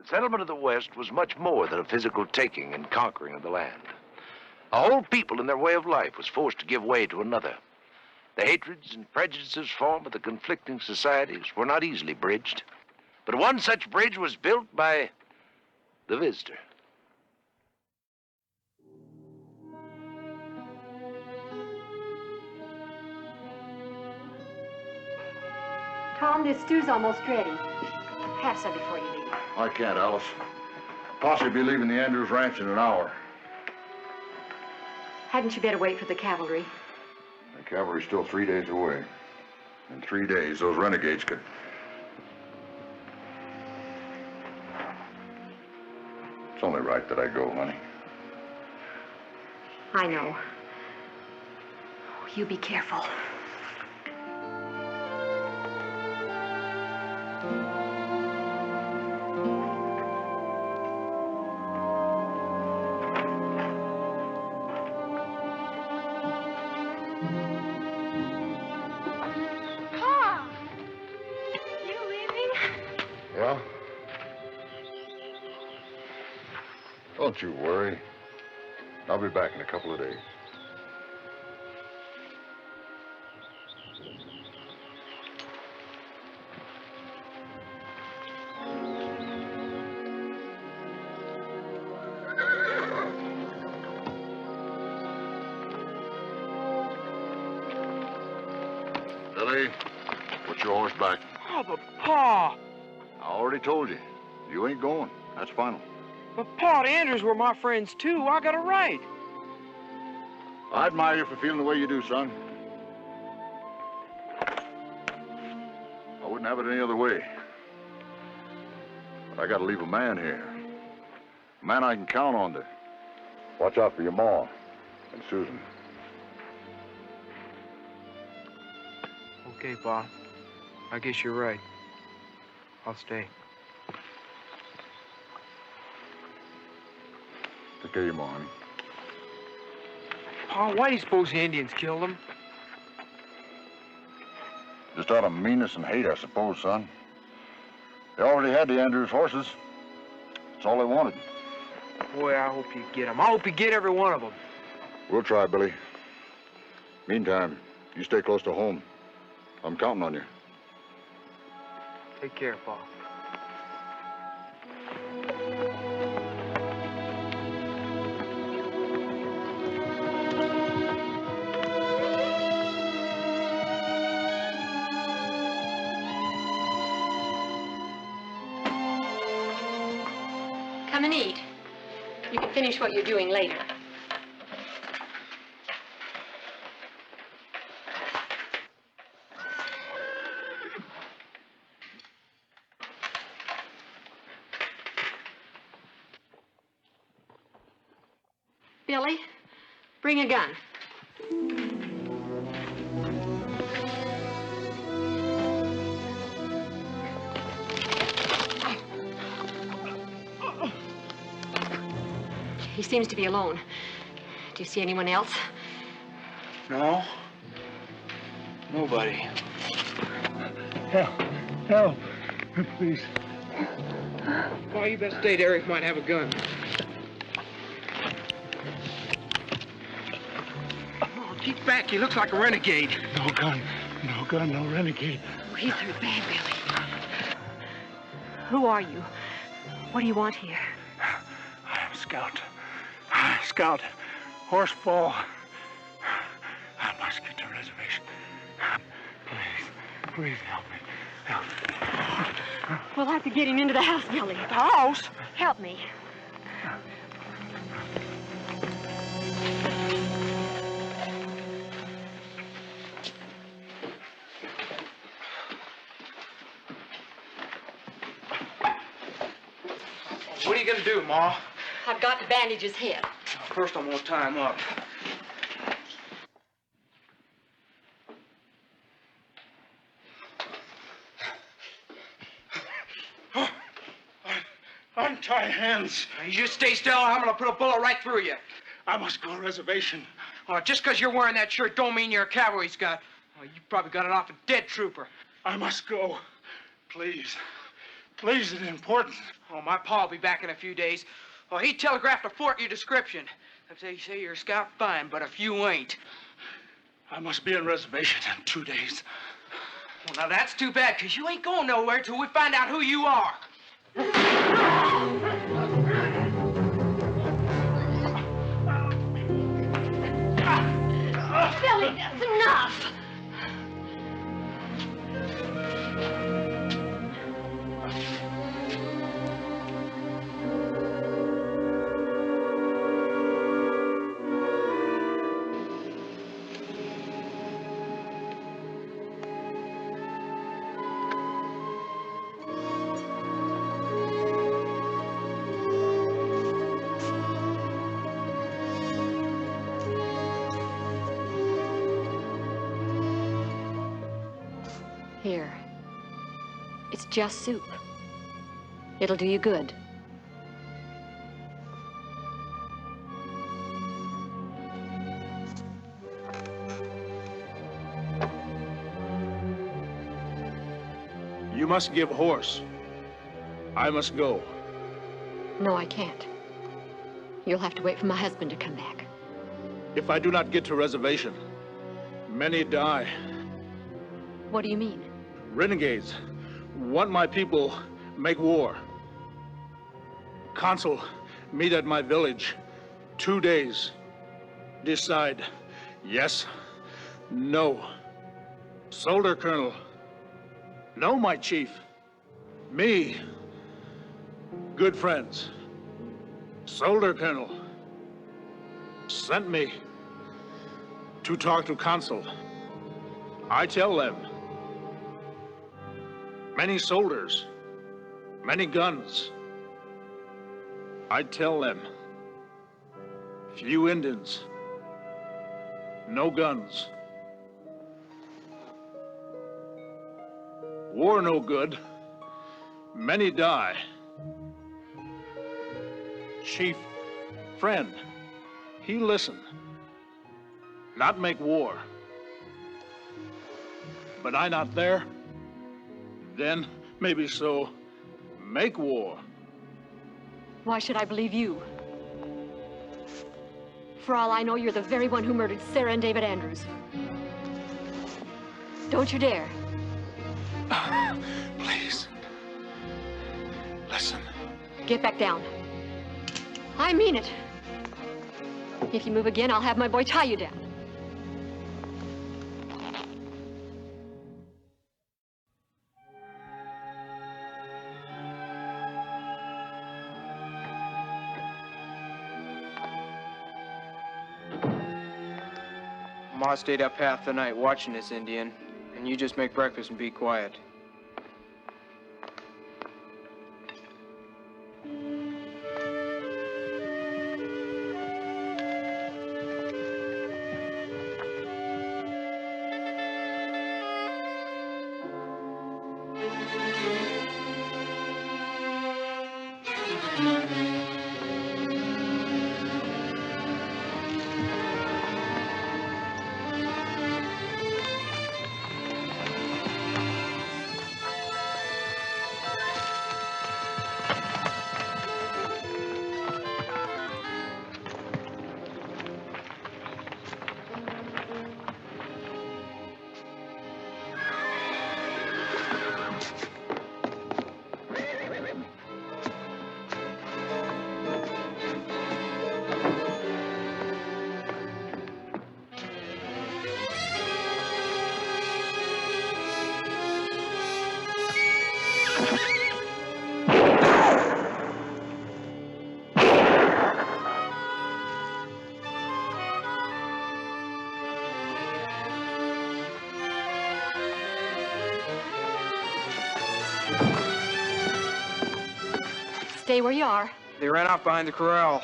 The settlement of the West was much more than a physical taking and conquering of the land. A whole people in their way of life was forced to give way to another. The hatreds and prejudices formed by the conflicting societies were not easily bridged. But one such bridge was built by the visitor. Tom, this stew's almost ready. Have some before you leave. I can't, Alice. Posse will be leaving the Andrews Ranch in an hour. Hadn't you better wait for the cavalry? The cavalry's still 3 days away. In 3 days, those renegades could... It's only right that I go, honey. I know. Oh, you be careful. Don't you worry. I'll be back in a couple of days. Billy, put your horse back. Oh, but Pa! I already told you. You ain't going. That's final. But Pa, the Andrews were my friends too. I got a right. I admire you for feeling the way you do, son. I wouldn't have it any other way. But I gotta leave a man here. A man I can count on to watch out for your ma and Susan. Okay, Pa. I guess you're right. I'll stay. Take care of your ma, honey. Pa, why do you suppose the Indians killed them? Just out of meanness and hate, I suppose, son. They already had the Andrews horses. That's all they wanted. Boy, I hope you get them. I hope you get every one of them. We'll try, Billy. Meantime, you stay close to home. I'm counting on you. Take care, Pa. Come and eat. You can finish what you're doing later. Billy, bring a gun. He seems to be alone. Do you see anyone else? No. Nobody. Help. Help. Please. Pa, you best stay there. He might have a gun. Oh, keep back. He looks like a renegade. No gun. No gun, no renegade. Oh, he's hurt bad, Billy. Who are you? What do you want here? I'm Scout. Scout. Horsefall. I must get to the reservation. Please help me. Help me. We'll have to get him into the house, Billy. The house? Help me. What are you gonna do, Ma? I've got to bandage his head. First, I'm gonna tie him up. Untie hands. Now, you just stay still, or I'm gonna put a bullet right through you. I must go reservation. Just because you're wearing that shirt don't mean you're a cavalry scout. You probably got it off a dead trooper. I must go. Please. Please, it's important. Oh, my pa'll be back in a few days. Well, he telegraphed to Fort your description. They say you're a scout fine, but if you ain't. I must be on reservation in 2 days. Well, now that's too bad, because you ain't going nowhere till we find out who you are. Billy, that's enough. Here. It's just soup. It'll do you good. You must give horse. I must go. No, I can't. You'll have to wait for my husband to come back. If I do not get to reservation, many die. What do you mean? Renegades want my people make war. Consul, meet at my village. 2 days. Decide yes, no. Soldier Colonel. No, my chief. Me. Good friends. Soldier Colonel sent me to talk to Consul. I tell them, many soldiers, many guns. I tell them, few Indians, no guns. War no good, many die. Chief, friend, he listen, not make war. But I not there, then maybe so make war. Why should I believe you? For all I know, you're the very one who murdered Sarah and David Andrews. Don't you dare. Please, listen. Get back down. I mean it. If you move again, I'll have my boy tie you down. Ma stayed up half the night watching this Indian, and you just make breakfast and be quiet. Stay where you are. They ran off behind the corral.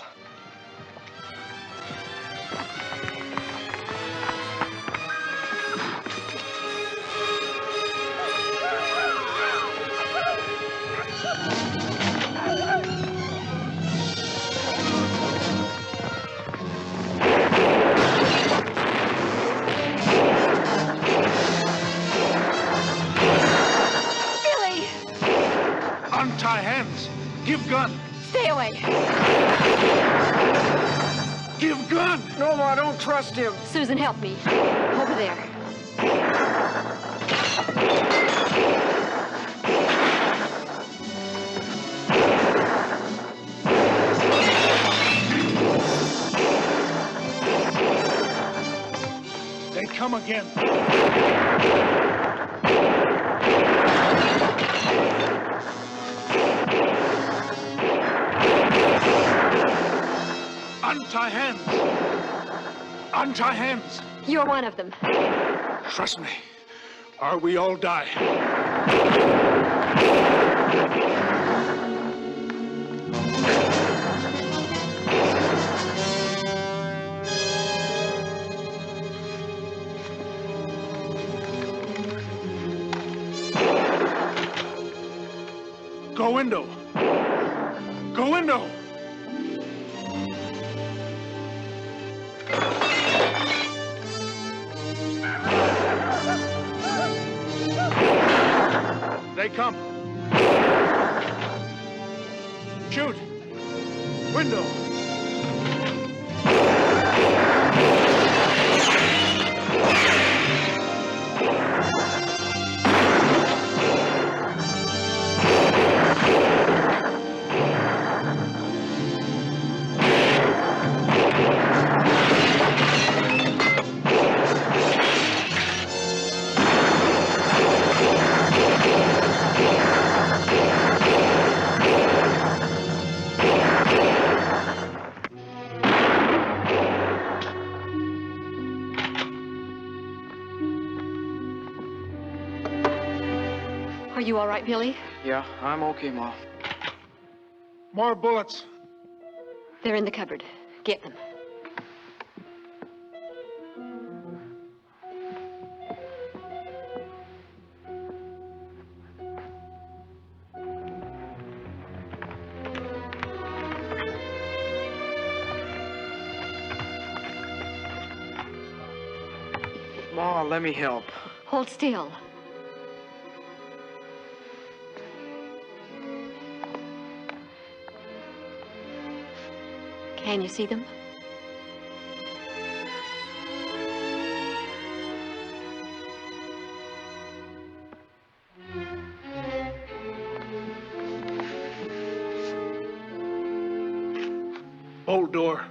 Billy! Untie hands. Give gun. Stay away. Give gun. No, I don't trust him. Susan, help me. Over there. They come again. Untie hands. Untie hands. You're one of them. Trust me, or we all die. Go window. Go window. They come. Shoot. Window. Are you all right, Billy? Yeah, I'm okay, Ma. More bullets. They're in the cupboard. Get them. Ma, let me help. Hold still. Can you see them? Bolt door.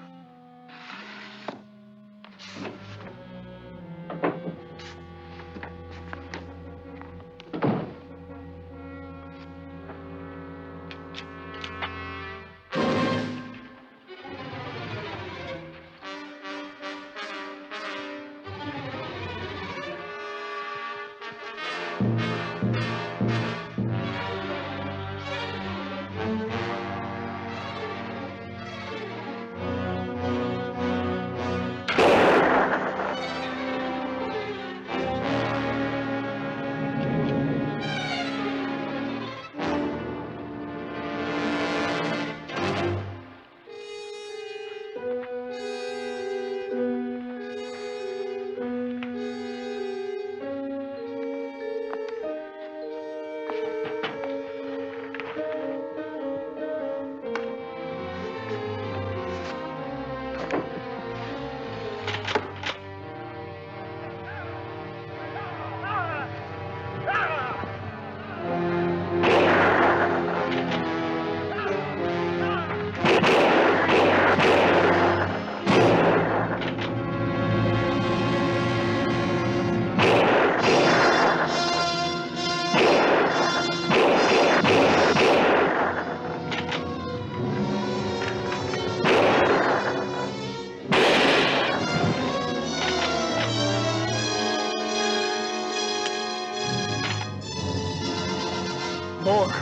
More.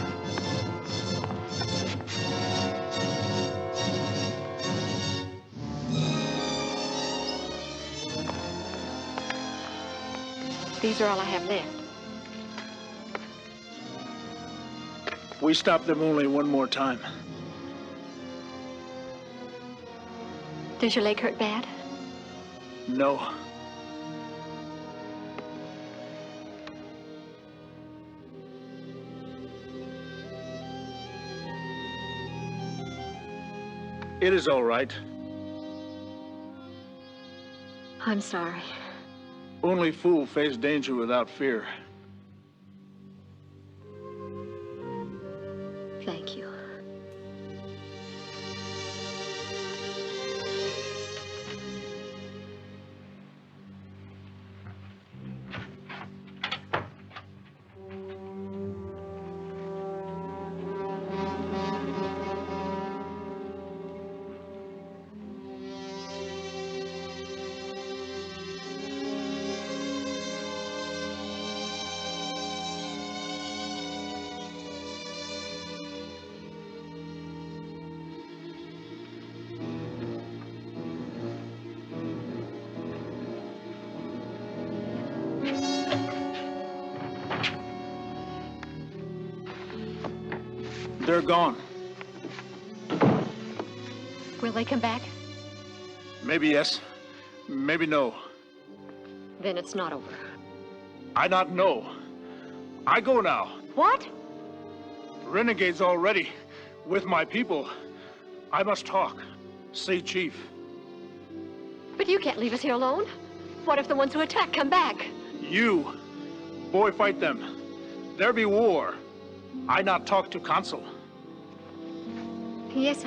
These are all I have left. We stop them only one more time. Does your leg hurt bad? No. It is all right. I'm sorry. Only fool face danger without fear. Thank you. They're gone. Will they come back? Maybe yes, maybe no. Then it's not over. I not know. I go now. What? Renegades already. With my people. I must talk. See Chief. But you can't leave us here alone. What if the ones who attack come back? You. Boy, fight them. There be war. I not talk to Consul. Yes,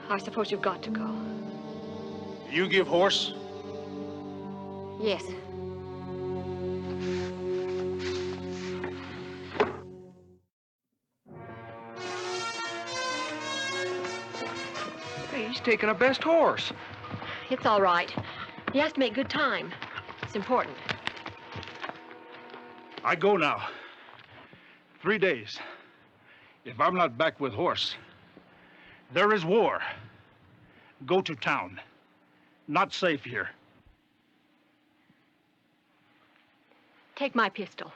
I suppose you've got to go. You give horse? Yes. Hey, he's taking a best horse. It's all right. He has to make good time. It's important. I go now. 3 days. If I'm not back with horse, there is war. Go to town. Not safe here. Take my pistol.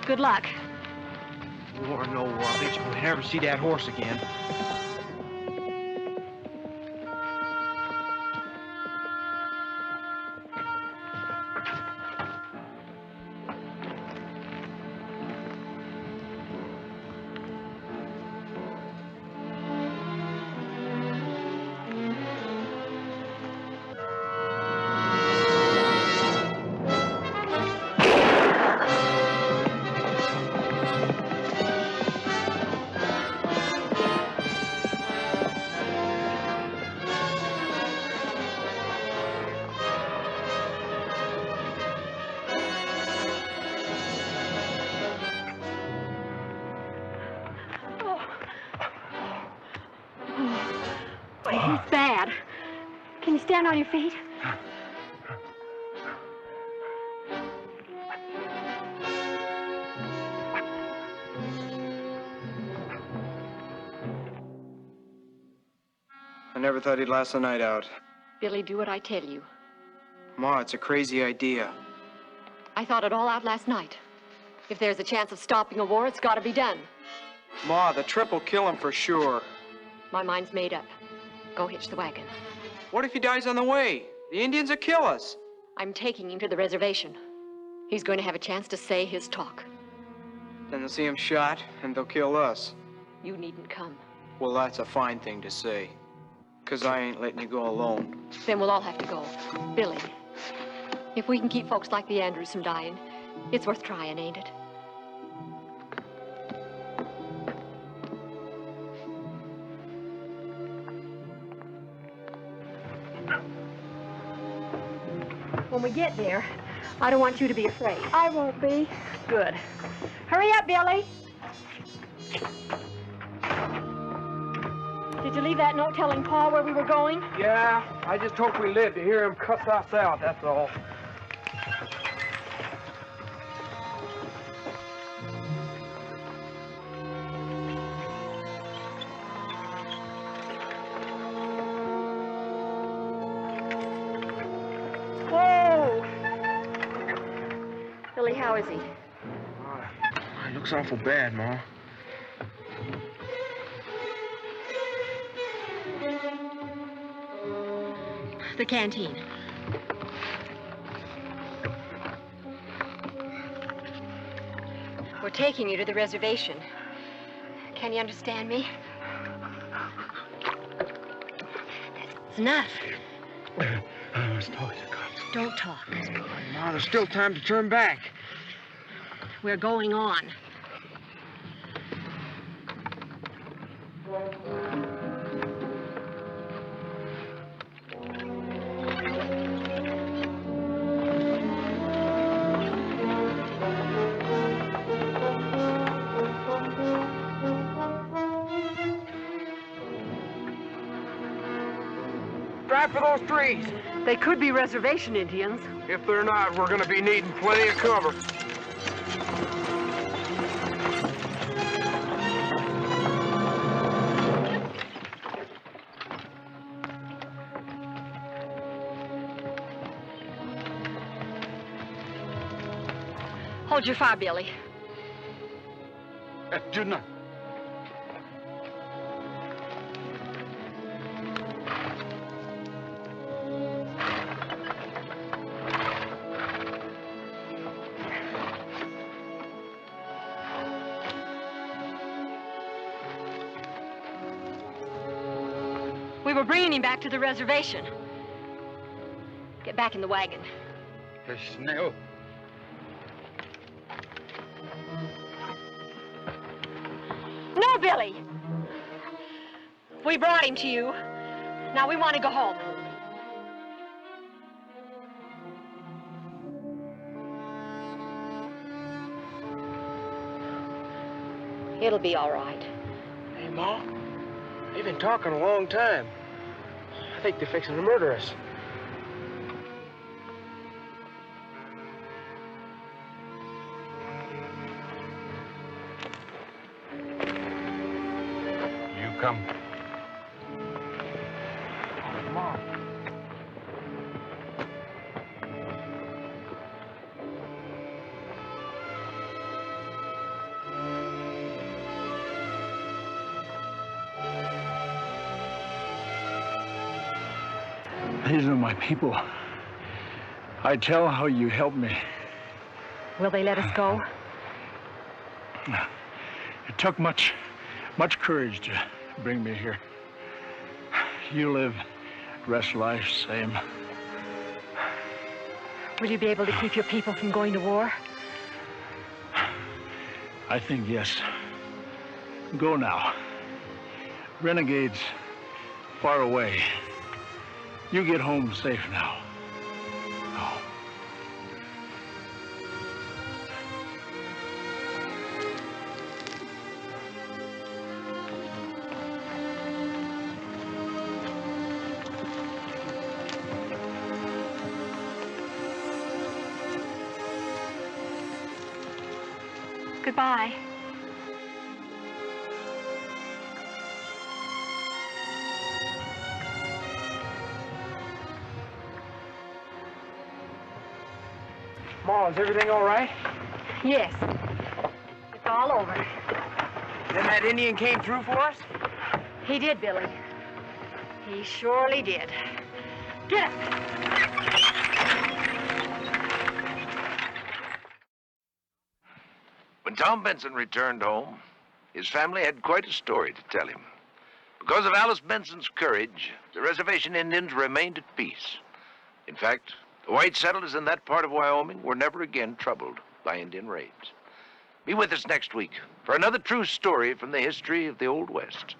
Good luck. War, no war. I bet you will never see that horse again. He's bad. Can you stand on your feet? I never thought he'd last the night out. Billy, do what I tell you. Ma, it's a crazy idea. I thought it all out last night. If there's a chance of stopping a war, it's got to be done. Ma, the trip will kill him for sure. My mind's made up. Go hitch the wagon. What if he dies on the way? The Indians will kill us. I'm taking him to the reservation. He's going to have a chance to say his talk. Then they'll see him shot, and they'll kill us. You needn't come. Well, that's a fine thing to say. 'Cause I ain't letting you go alone. Then we'll all have to go. Billy, if we can keep folks like the Andrews from dying, it's worth trying, ain't it? When we get there, I don't want you to be afraid. I won't be. Good. Hurry up, Billy. Did you leave that note telling Pa where we were going? Yeah, I just hope we live to hear him cuss us out, that's all. Whoa! Billy, how is he? It looks awful bad, Ma. The canteen. We're taking you to the reservation. Can you understand me? That's enough. Don't talk. Ma, there's still time to turn back. We're going on. Drive for those trees. They could be reservation Indians. If they're not, we're gonna be needing plenty of cover. Hold your fire, Billy. Do not. We were bringing him back to the reservation. Get back in the wagon. No. No, Billy! We brought him to you. Now we want to go home. It'll be all right. Hey, Ma, they've been talking a long time. I think they're fixing to murder us. You come. Ma. These are my people. I tell how you helped me. Will they let us go? It took much courage to bring me here. You live, rest life same. Will you be able to keep your people from going to war? I think yes. Go now. Renegades far away. You get home safe now. Go. Goodbye. Ma, is everything all right? Yes. It's all over. Then that Indian came through for us? He did, Billy. He surely did. Get up. When Tom Benson returned home, his family had quite a story to tell him. Because of Alice Benson's courage, the reservation Indians remained at peace. In fact, the white settlers in that part of Wyoming were never again troubled by Indian raids. Be with us next week for another true story from the history of the Old West.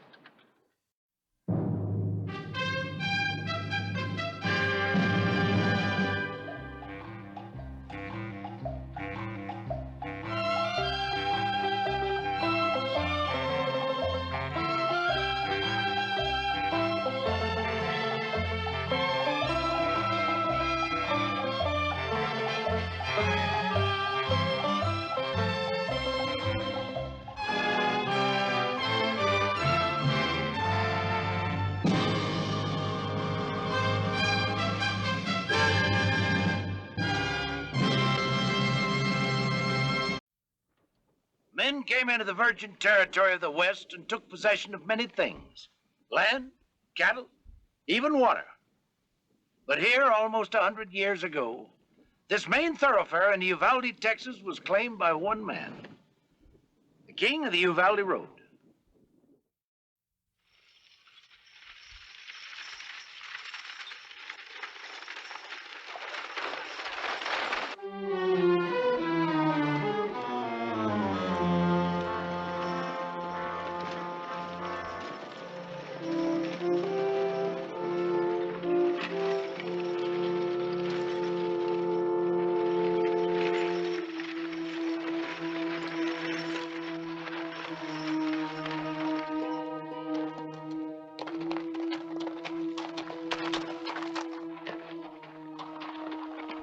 Men came into the virgin territory of the West and took possession of many things. Land, cattle, even water. But here, almost 100 years ago, this main thoroughfare in Uvalde, Texas, was claimed by one man. king of the Uvalde Road.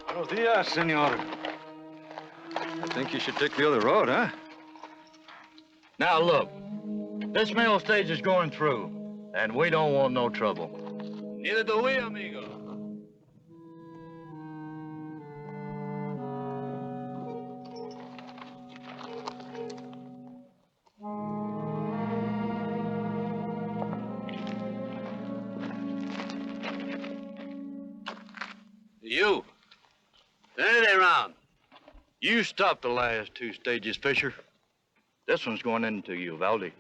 Buenos dias, senor. I think you should take the other road, huh? Now look, this mail stage is going through, and we don't want no trouble. Neither do we, amigo. You, turn it around. You stop the last two stages, Fisher. This one's going into Uvalde.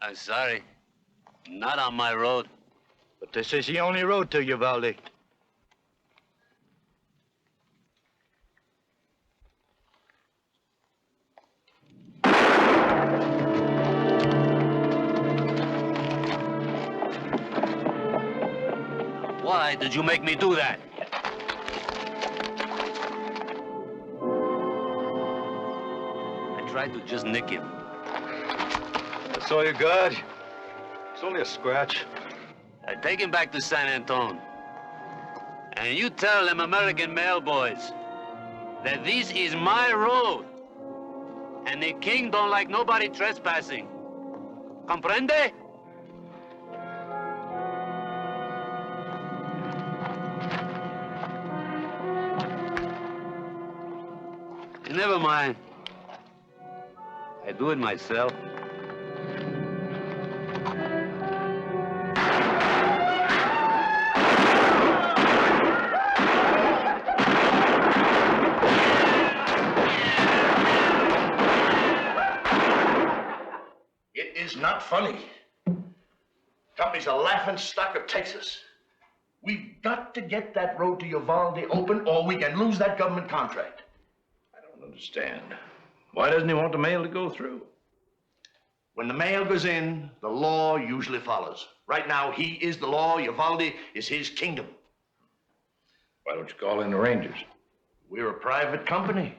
I'm sorry. Not on my road. But this is the only road to Uvalde. Why did you make me do that? I tried to just nick him. That's all you got? It's only a scratch. I take him back to San Antone. And you tell them American mail boys that this is my road. And the king don't like nobody trespassing. Comprende? Never mind. I do it myself. It is not funny. Company's a laughing stock of Texas. We've got to get that road to Uvalde open, or we can lose that government contract. I don't understand. Why doesn't he want the mail to go through? When the mail goes in, the law usually follows. Right now, he is the law. Uvalde is his kingdom. Why don't you call in the Rangers? We're a private company.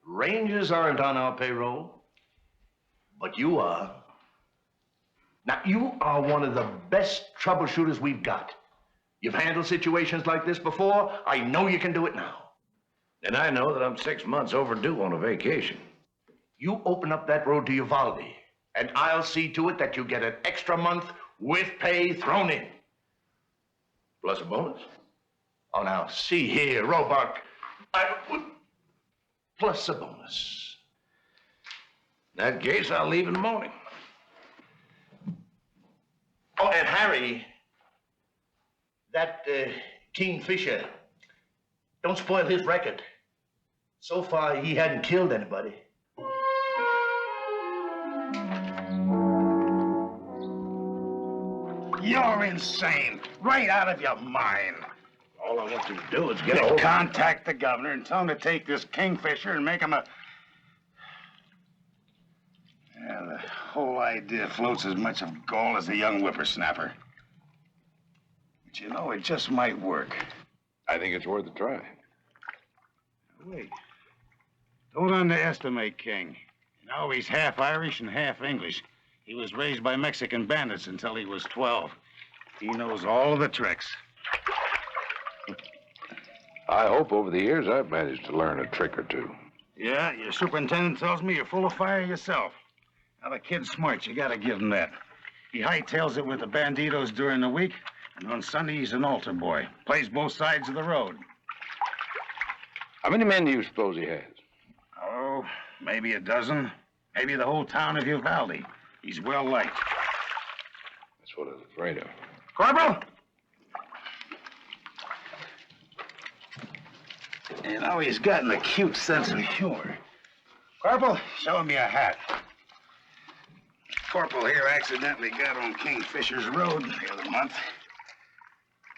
Rangers aren't on our payroll. But you are. Now, you are one of the best troubleshooters we've got. You've handled situations like this before. I know you can do it now. And I know that I'm 6 months overdue on a vacation. You open up that road to Uvalde, and I'll see to it that you get an extra month with pay thrown in. Plus a bonus. Oh, now, see here, Roebuck. Plus a bonus. In that case, I'll leave in the morning. Oh, and Harry, that Kingfisher, don't spoil his record. So far, he hadn't killed anybody. You're insane. Right out of your mind. All I want you to do is get a hold. Contact the governor and tell him to take this Kingfisher and make him a... Yeah, the whole idea floats as much of gall as a young whippersnapper. But you know, it just might work. I think it's worth a try. Wait. Don't underestimate King. You know, he's half Irish and half English. He was raised by Mexican bandits until he was 12. He knows all the tricks. I hope over the years I've managed to learn a trick or two. Yeah, your superintendent tells me you're full of fire yourself. Now, the kid's smart. You gotta give him that. He hightails it with the banditos during the week, and on Sunday he's an altar boy. Plays both sides of the road. How many men do you suppose he has? Oh, maybe a dozen. Maybe the whole town of Uvalde. He's well liked. That's what I was afraid of. Corporal! You know, he's got an acute sense of humor. Corporal, show me a hat. Corporal here accidentally got on Kingfisher's Road the other month.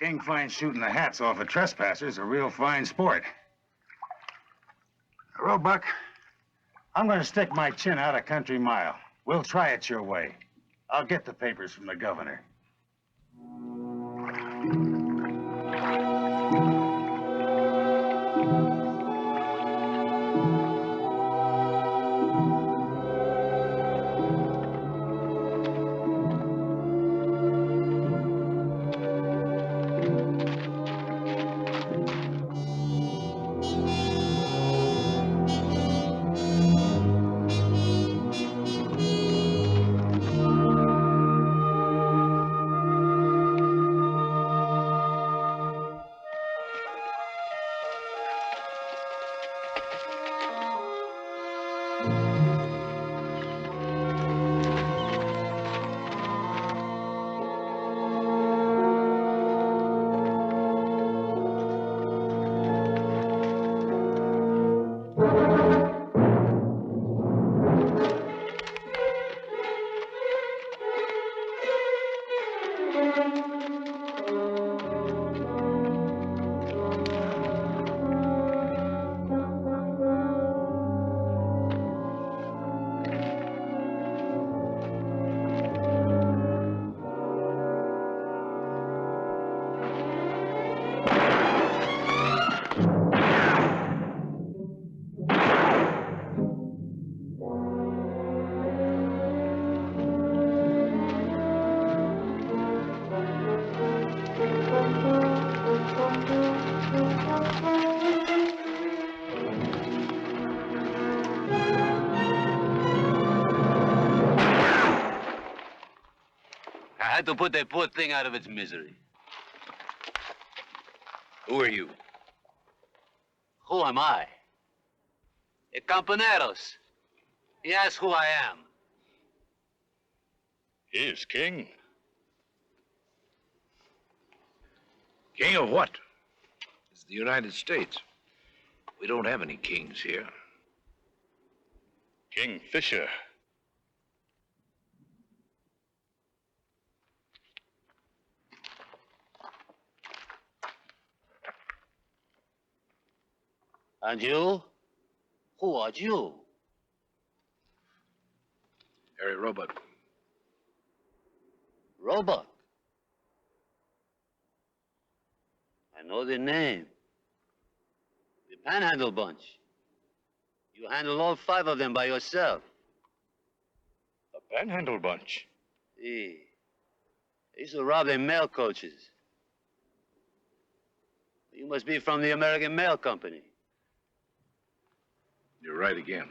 King finds shooting the hats off of trespassers a real fine sport. Roebuck, I'm going to stick my chin out a country mile. We'll try it your way. I'll get the papers from the governor. I had to put that poor thing out of its misery. Who are you? Who am I? A Campaneros. He asks who I am. He is king. King of what? It's the United States. We don't have any kings here. King Fisher. And you? Who are you? Harry Roebuck. Roebuck. I know the name. The Panhandle Bunch. You handle all 5 of them by yourself. The Panhandle Bunch. See, they used to rob their mail coaches. You must be from the American Mail Company. You're right again.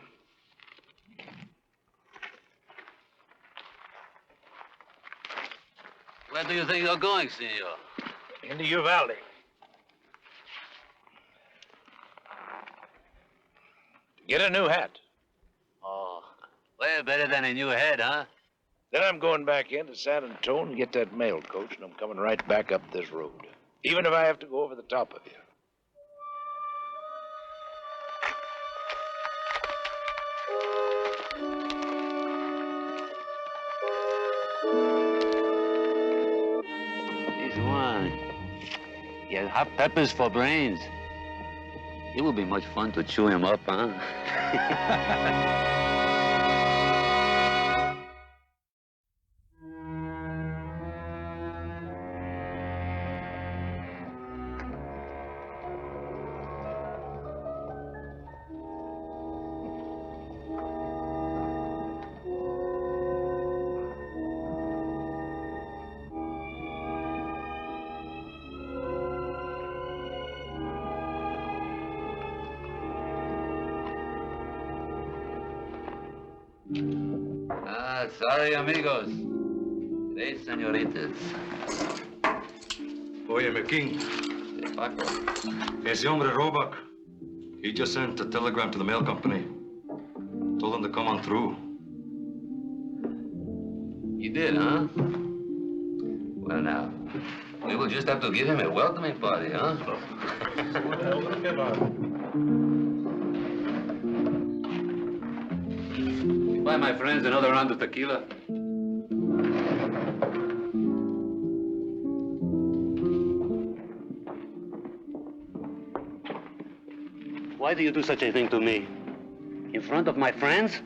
Where do you think you're going, senor? Into Uvalde. To get a new hat. Oh, well, better than a new head, huh? Then I'm going back into San Antonio and get that mail coach, and I'm coming right back up this road. Even if I have to go over the top of you. He has hot peppers for brains. It will be much fun to chew him up, huh? Sorry, amigos. Tres señoritas. Oye, King. Paco. Ese hombre Roebuck. He just sent a telegram to the mail company. Told them to come on through. You did, huh? Well, now, we will just have to give him a welcoming party, huh? Buy my friends another round of tequila. Why do you do such a thing to me? In front of my friends?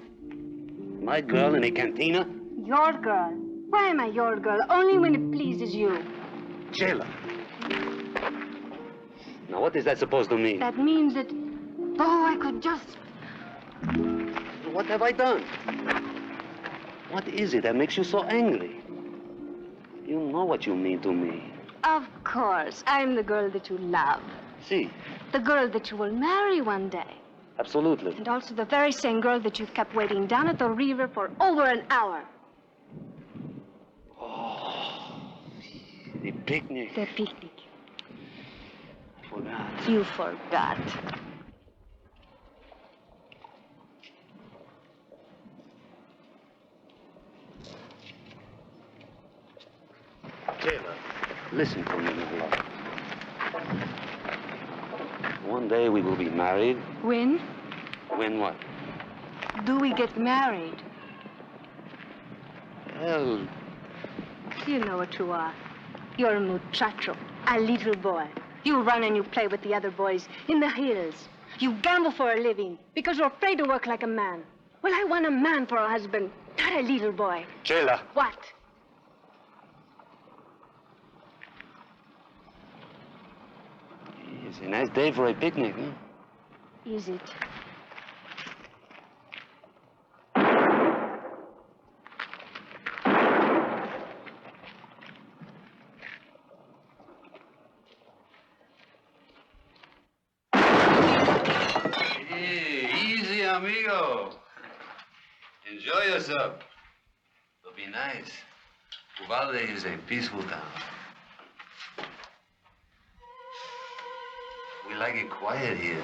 My girl in a cantina? Your girl. Why am I your girl? Only when it pleases you. Jailer. Now, what is that supposed to mean? That means that, oh, I could just... What have I done? What is it that makes you so angry? You know what you mean to me. Of course, I'm the girl that you love. See? The girl that you will marry one day. Absolutely. And also the very same girl that you've kept waiting down at the river for over an hour. Oh, the picnic. The picnic. I forgot. You forgot. Taylor, listen to me, my love. One day we will be married. When? When what? Do we get married? Well, You know what you are. You're a muchacho, a little boy. You run and you play with the other boys in the hills. You gamble for a living because you're afraid to work like a man. Well, I want a man for a husband, not a little boy. Taylor. What? It's a nice day for a picnic, huh? Is it? Hey, easy, amigo. Enjoy yourself. It'll be nice. Uvalde is a peaceful town. We like it quiet here.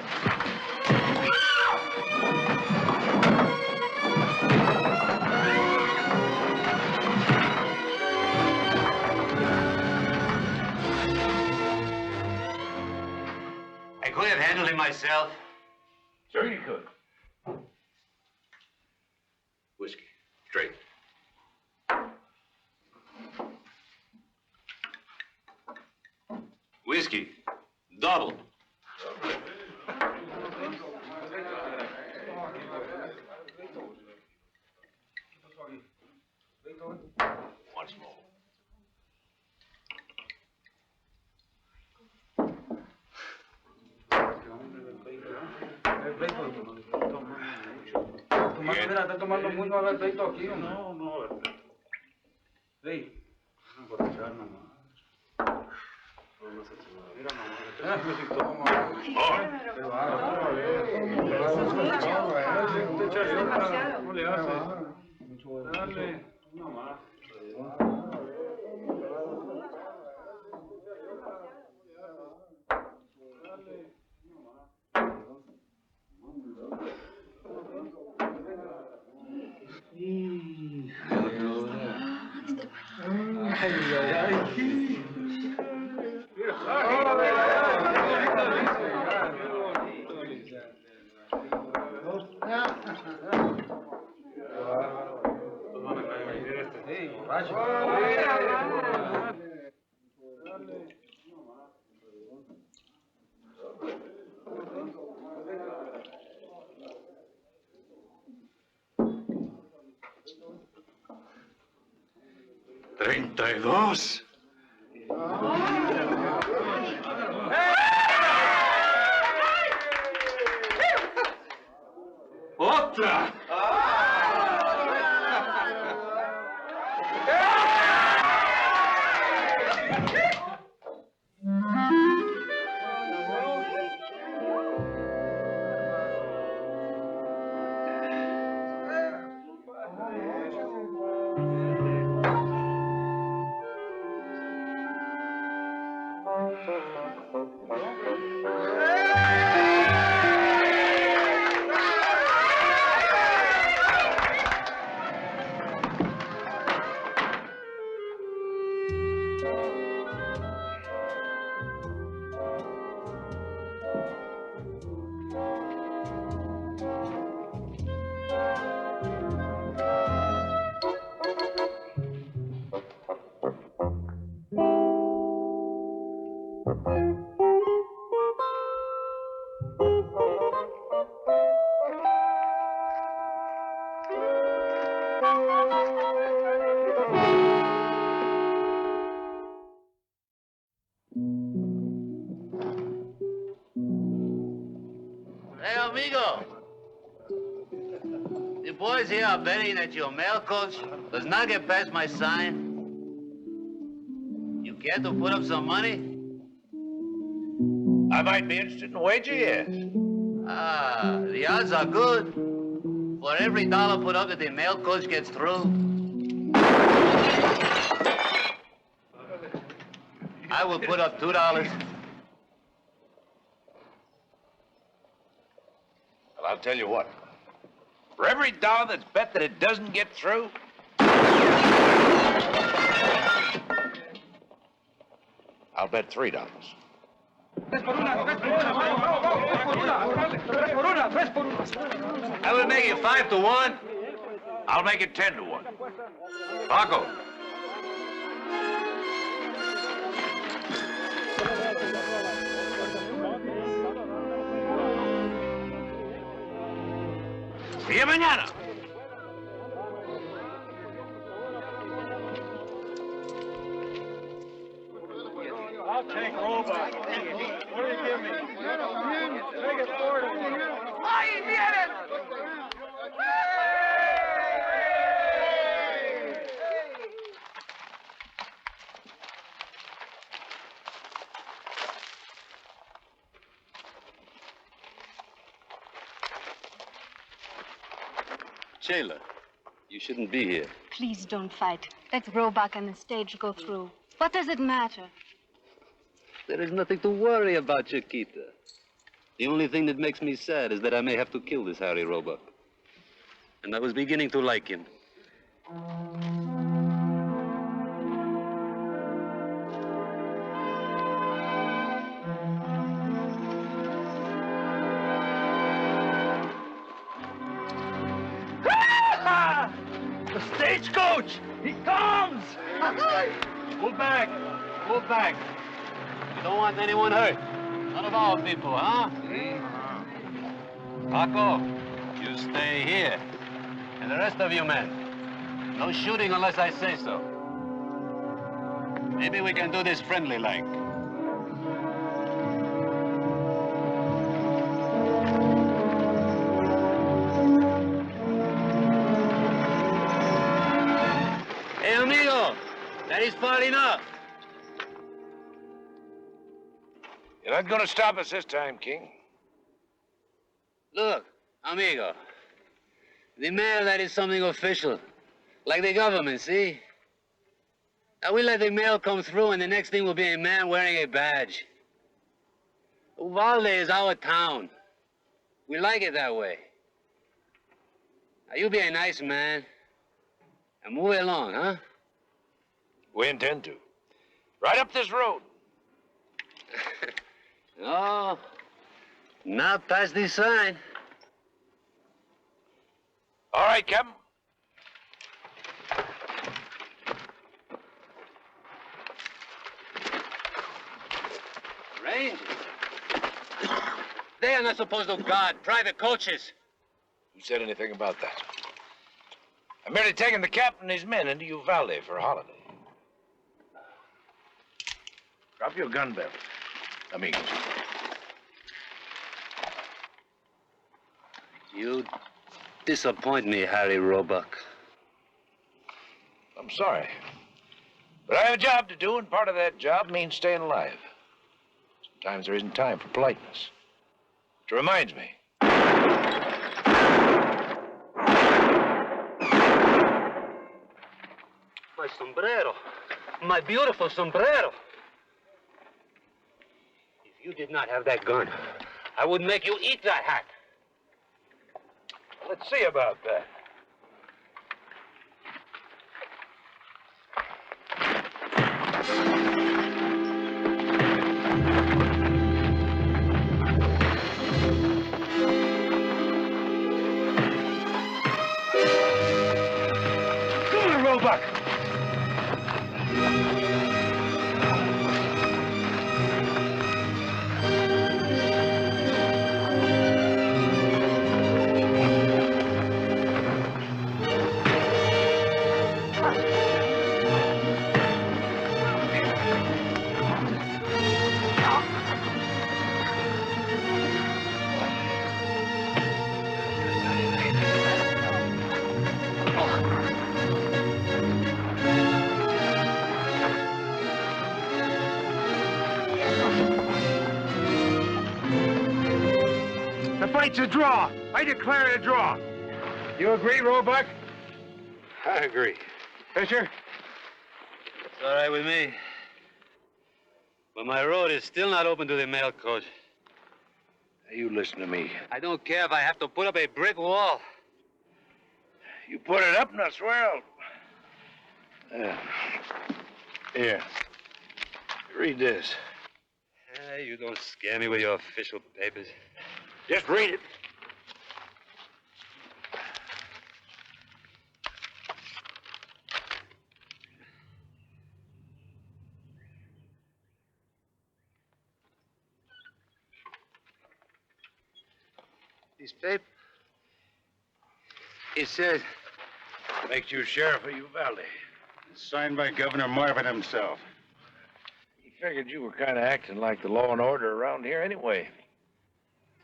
I could have handled it myself. Sure you could. Whiskey. Straight. Whiskey. Double. Once more. Está tomando mucho, a ver, pleito aquí, ¿o no? No, sí. Aprovechar nomás. Mira nomás. ¿Cómo le hace? Dale, una más. ¡32! ¡Otra! boys here are betting that your mail coach does not get past my sign. You care to put up some money? I might be interested in a wager, yes. Ah, the odds are good. For every dollar put up that the mail coach gets through, I will put up $2. Well, I'll tell you what. For every dollar that's bet that it doesn't get through, I'll bet $3. I will make it 5 to 1. I'll make it 10 to 1. Paco. See you mañana. I'll take Roebuck. What do you give me? Take it forward. ¡Ahí vienen! Shayla, you shouldn't be here. Please don't fight. Let Roebuck and the stage go through. What does it matter? There is nothing to worry about, Chiquita. The only thing that makes me sad is that I may have to kill this Harry Roebuck. And I was beginning to like him. The stagecoach! He comes! Move back! Move back! You don't want anyone hurt. None of our people, huh? Paco, you stay here. And the rest of you men, no shooting unless I say so. Maybe we can do this friendly-like. Hey, amigo, that is far enough. You're not going to stop us this time, King. Look, amigo, the mail, that is something official, like the government, see? Now we let the mail come through and the next thing will be a man wearing a badge. Uvalde is our town. We like it that way. Now you be a nice man and move it along, huh? We intend to. Right up this road. No, not past this sign. All right, Captain. Rangers? They are not supposed to guard private coaches. Who said anything about that? I'm merely taking the captain and his men into Uvalde for a holiday. Drop your gun belt, amigos. You disappoint me, Harry Roebuck. I'm sorry. But I have a job to do, and part of that job means staying alive. Sometimes there isn't time for politeness. Which reminds me. My sombrero. My beautiful sombrero. If you did not have that gun, I would make you eat that hat. Let's see about that. Come on, Roebuck! It's a draw. I declare it a draw. You agree, Roebuck? I agree. Fisher? It's all right with me. But my road is still not open to the mail coach. You listen to me. I don't care if I have to put up a brick wall. You put it up and I swear I'll... Here. Read this. You don't scare me with your official papers. Just read it. This paper, it says... Makes you sheriff of Uvalde. Signed by Governor Marvin himself. He figured you were kind of acting like the law and order around here anyway.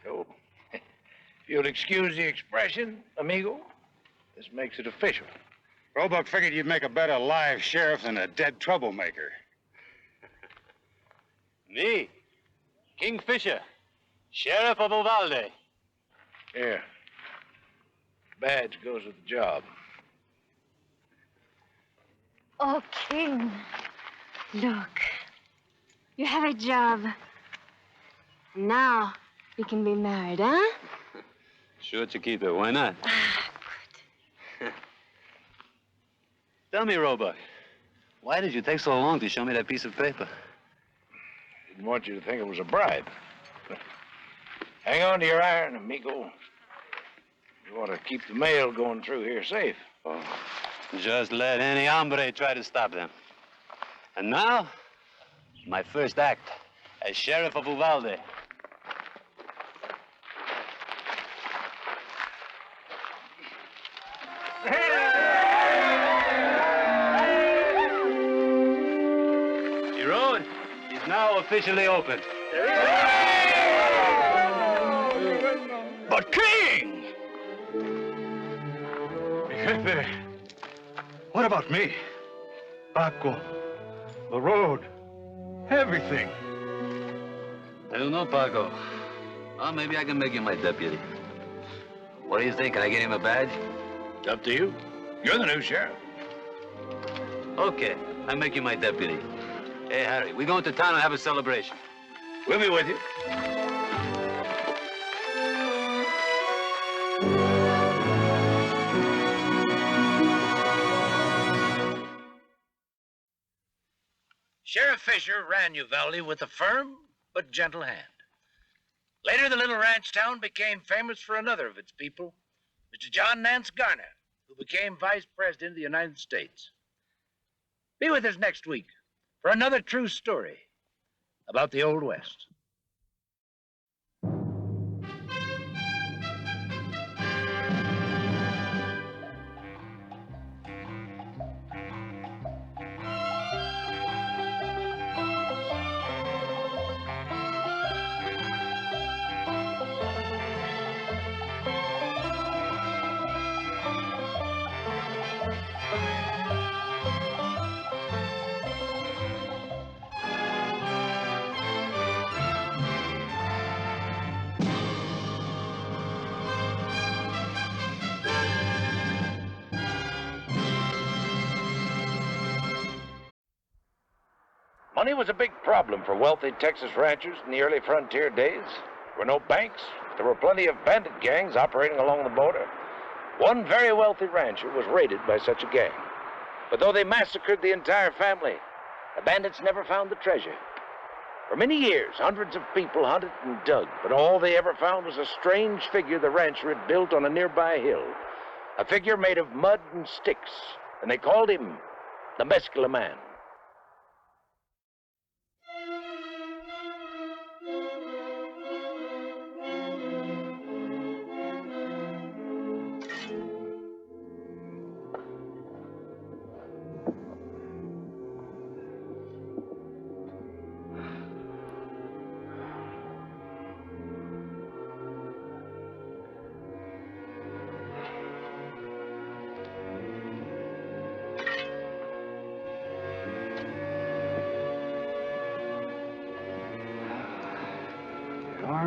So, if you'll excuse the expression, amigo, this makes it official. Roebuck figured you'd make a better live sheriff than a dead troublemaker. Me, King Fisher, sheriff of Uvalde. Here. Badge goes with the job. Oh, King. Look. You have a job. Now we can be married, huh? Sure, Chiquito. Why not? Tell me, Roebuck, why did you take so long to show me that piece of paper? Didn't want you to think it was a bribe. Hang on to your iron, amigo. You want to keep the mail going through here safe. Oh. Just let any hombre try to stop them. And now, my first act as sheriff of Uvalde. The road is now officially open. But King! What about me? Paco, the road, everything. I don't know, Paco. Well, maybe I can make you my deputy. What do you think? Can I get him a badge? It's up to you. You're the new sheriff. Okay, I make you my deputy. Hey, Harry, we going to town and have a celebration. We'll be with you. Sheriff Fisher ran Uvalde with a firm but gentle hand. Later, the little ranch town became famous for another of its people, Mr. John Nance Garner, who became Vice President of the United States. Be with us next week for another true story about the Old West. Money was a big problem for wealthy Texas ranchers in the early frontier days. There were no banks. There were plenty of bandit gangs operating along the border. One very wealthy rancher was raided by such a gang. But though they massacred the entire family, the bandits never found the treasure. For many years, hundreds of people hunted and dug, but all they ever found was a strange figure the rancher had built on a nearby hill. A figure made of mud and sticks, and they called him the Mescala Man.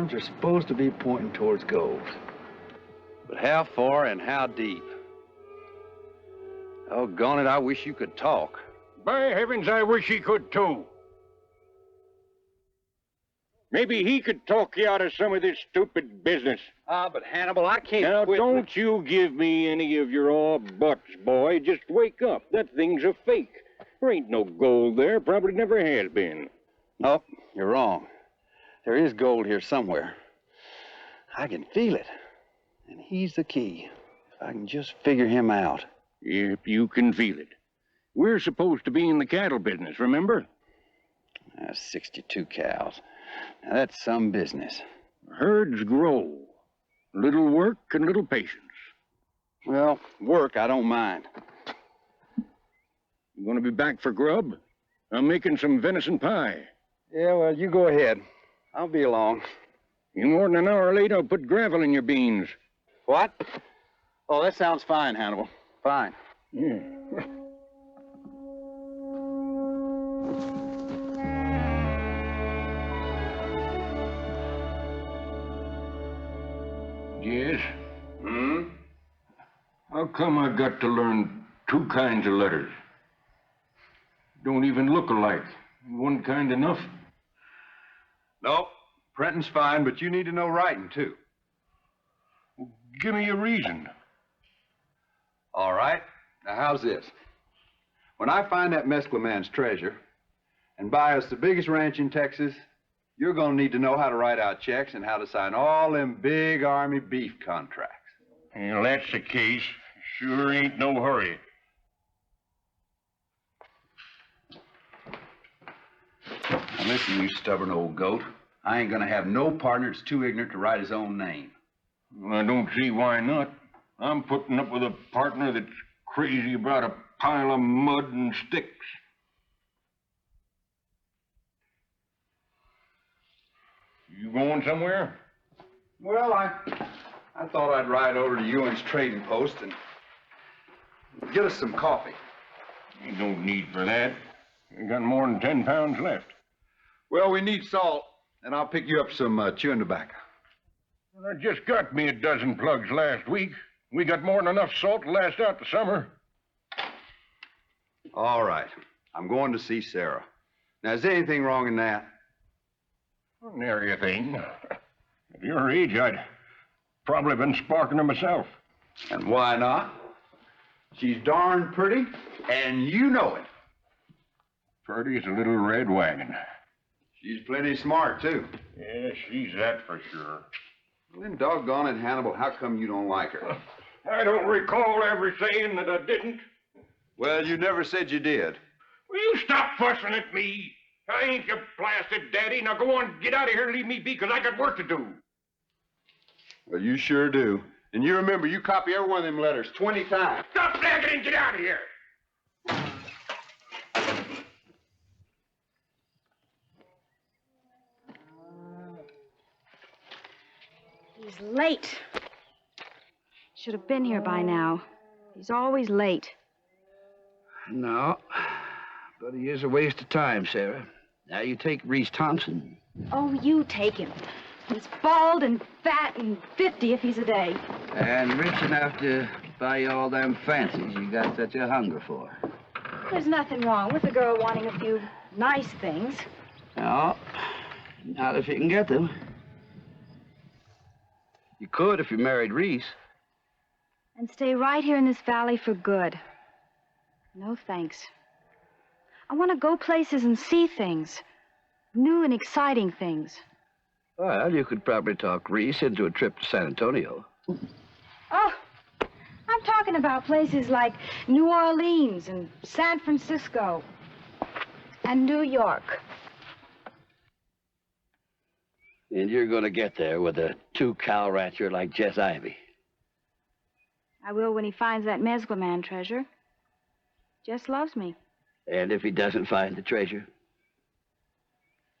signs are supposed to be pointing towards gold. But how far and how deep? Oh, gone it, I wish you could talk. By heavens, I wish he could too. Maybe he could talk you out of some of this stupid business. Ah, but Hannibal, I can't Now, quit. don't you give me any of your aw buts, boy. Just wake up. That thing's a fake. There ain't no gold there. Probably never has been. Nope, you're wrong. There is gold here somewhere. I can feel it. And he's the key. If I can just figure him out. If you can feel it. We're supposed to be in the cattle business, remember? 62 cows. Now, that's some business. Herds grow. Little work and little patience. Well, work, I don't mind. You gonna be back for grub? I'm making some venison pie. Yeah, well, you go ahead. I'll be along. In more than an hour late, I'll put gravel in your beans. What? Oh, that sounds fine, Hannibal. Fine. Yeah. Yes? How come I got to learn two kinds of letters? Don't even look alike. One kind enough? Nope. Printing's fine, but you need to know writing, too. Give me a reason. All right. Now, how's this? When I find that mescla man's treasure and buy us the biggest ranch in Texas, you're going to need to know how to write out checks and how to sign all them big Army beef contracts. Well, that's the case. Sure ain't no hurry. Now, listen, you stubborn old goat. I ain't going to have no partner that's too ignorant to write his own name. Well, I don't see why not. I'm putting up with a partner that's crazy about a pile of mud and sticks. You going somewhere? Well, I thought I'd ride over to Ewing's trading post and get us some coffee. Ain't no need for that. You got more than 10 pounds left. Well, we need salt, and I'll pick you up some chewing tobacco. Well, I just got me a dozen plugs last week. We got more than enough salt to last out the summer. All right. I'm going to see Sarah. Now, is there anything wrong in that? Nary a thing. At your age, I'd probably been sparking her myself. And why not? She's darn pretty, and you know it. Pretty as a little red wagon. She's plenty smart, too. Yeah, she's that for sure. Well, then doggone it, Hannibal, how come you don't like her? I don't recall ever saying that I didn't. Well, you never said you did. Will you stop fussing at me? I ain't your blasted daddy. Now go on, get out of here and leave me be, because I got work to do. Well, you sure do. And you remember, you copy every one of them letters 20 times. Stop nagging and get out of here. He's late. Should have been here by now. He's always late. No, but he is a waste of time, Sarah. Now you take Reese Thompson. Oh, you take him. He's bald and fat and 50 if he's a day. And rich enough to buy you all them fancies you got such a hunger for. There's nothing wrong with a girl wanting a few nice things. No, not if you can get them. You could if you married Reese. And stay right here in this valley for good. No thanks. I want to go places and see things. New and exciting things. Well, you could probably talk Reese into a trip to San Antonio. Oh, I'm talking about places like New Orleans and San Francisco and New York. And you're going to get there with a two-cow rancher like Jess Ivy. I will when he finds that mescla man treasure. Jess loves me. And if he doesn't find the treasure?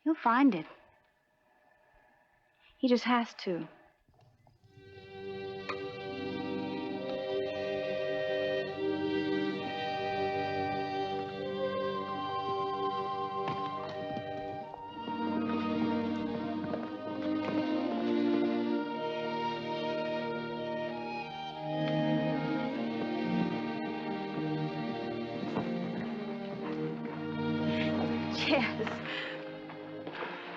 He'll find it. He just has to. Yes.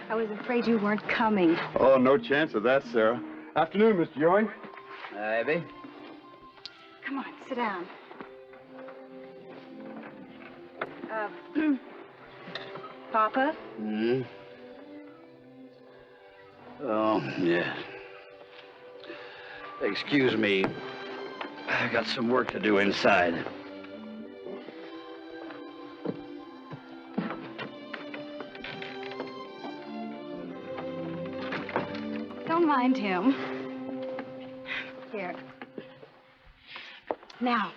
I was afraid you weren't coming. Oh, no chance of that, Sarah. Afternoon, Mr. Ewing. Ivy. Come on, sit down. Papa? Hmm? Oh, yeah. Excuse me. I got some work to do inside. Don't mind him. Here. Now,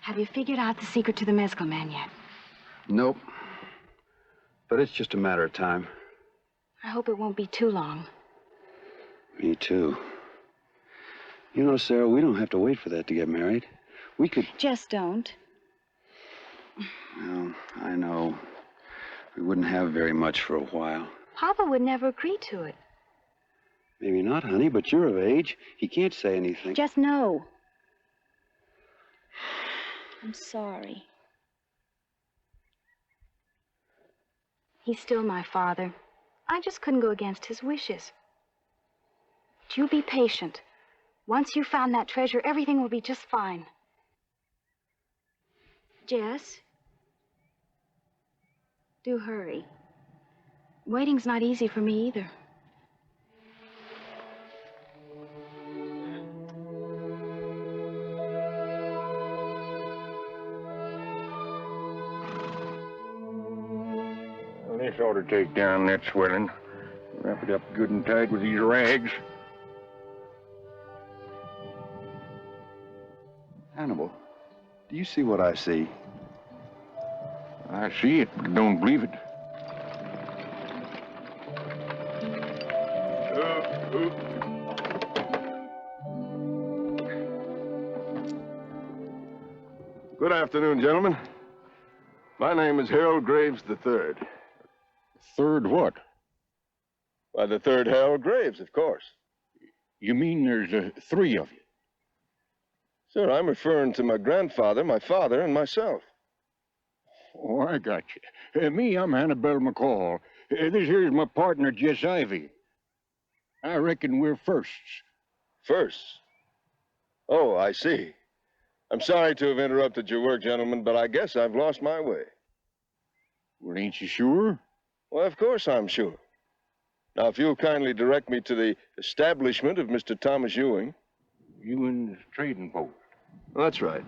have you figured out the secret to the mezcal man yet? Nope. But it's just a matter of time. I hope it won't be too long. Me too. You know, Sarah, we don't have to wait for that to get married. We could... Just don't. Well, I know. We wouldn't have very much for a while. Papa would never agree to it. Maybe not, honey, but you're of age. He can't say anything. Just no. I'm sorry. He's still my father. I just couldn't go against his wishes. But you be patient. Once you've found that treasure, everything will be just fine. Jess? Do hurry. Waiting's not easy for me either. Well, this ought to take down that swelling. Wrap it up good and tight with these rags. Hannibal, do you see what I see? I see it, but don't believe it. Good afternoon, gentlemen. My name is Harold Graves III. Third what? Why, the third Harold Graves, of course. You mean there's three of you? Sir, I'm referring to my grandfather, my father, and myself. Oh, I got you. Me, I'm Hannibal McCall. This here's my partner, Jess Ivy. I reckon we're firsts. Firsts? Oh, I see. I'm sorry to have interrupted your work, gentlemen, but I guess I've lost my way. Well, ain't you sure? Well, of course I'm sure. Now, if you'll kindly direct me to the establishment of Mr. Thomas Ewing. Ewing's trading post. Well, that's right.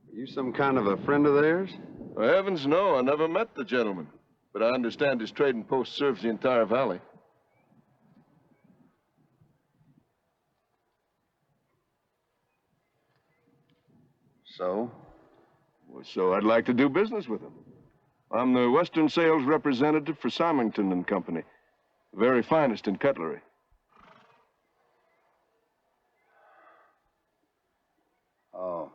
Are you some kind of a friend of theirs? Well, heavens, no. I never met the gentleman. But I understand his trading post serves the entire valley. So? Well, so I'd like to do business with him. I'm the Western sales representative for Symington and Company, the very finest in cutlery. Oh.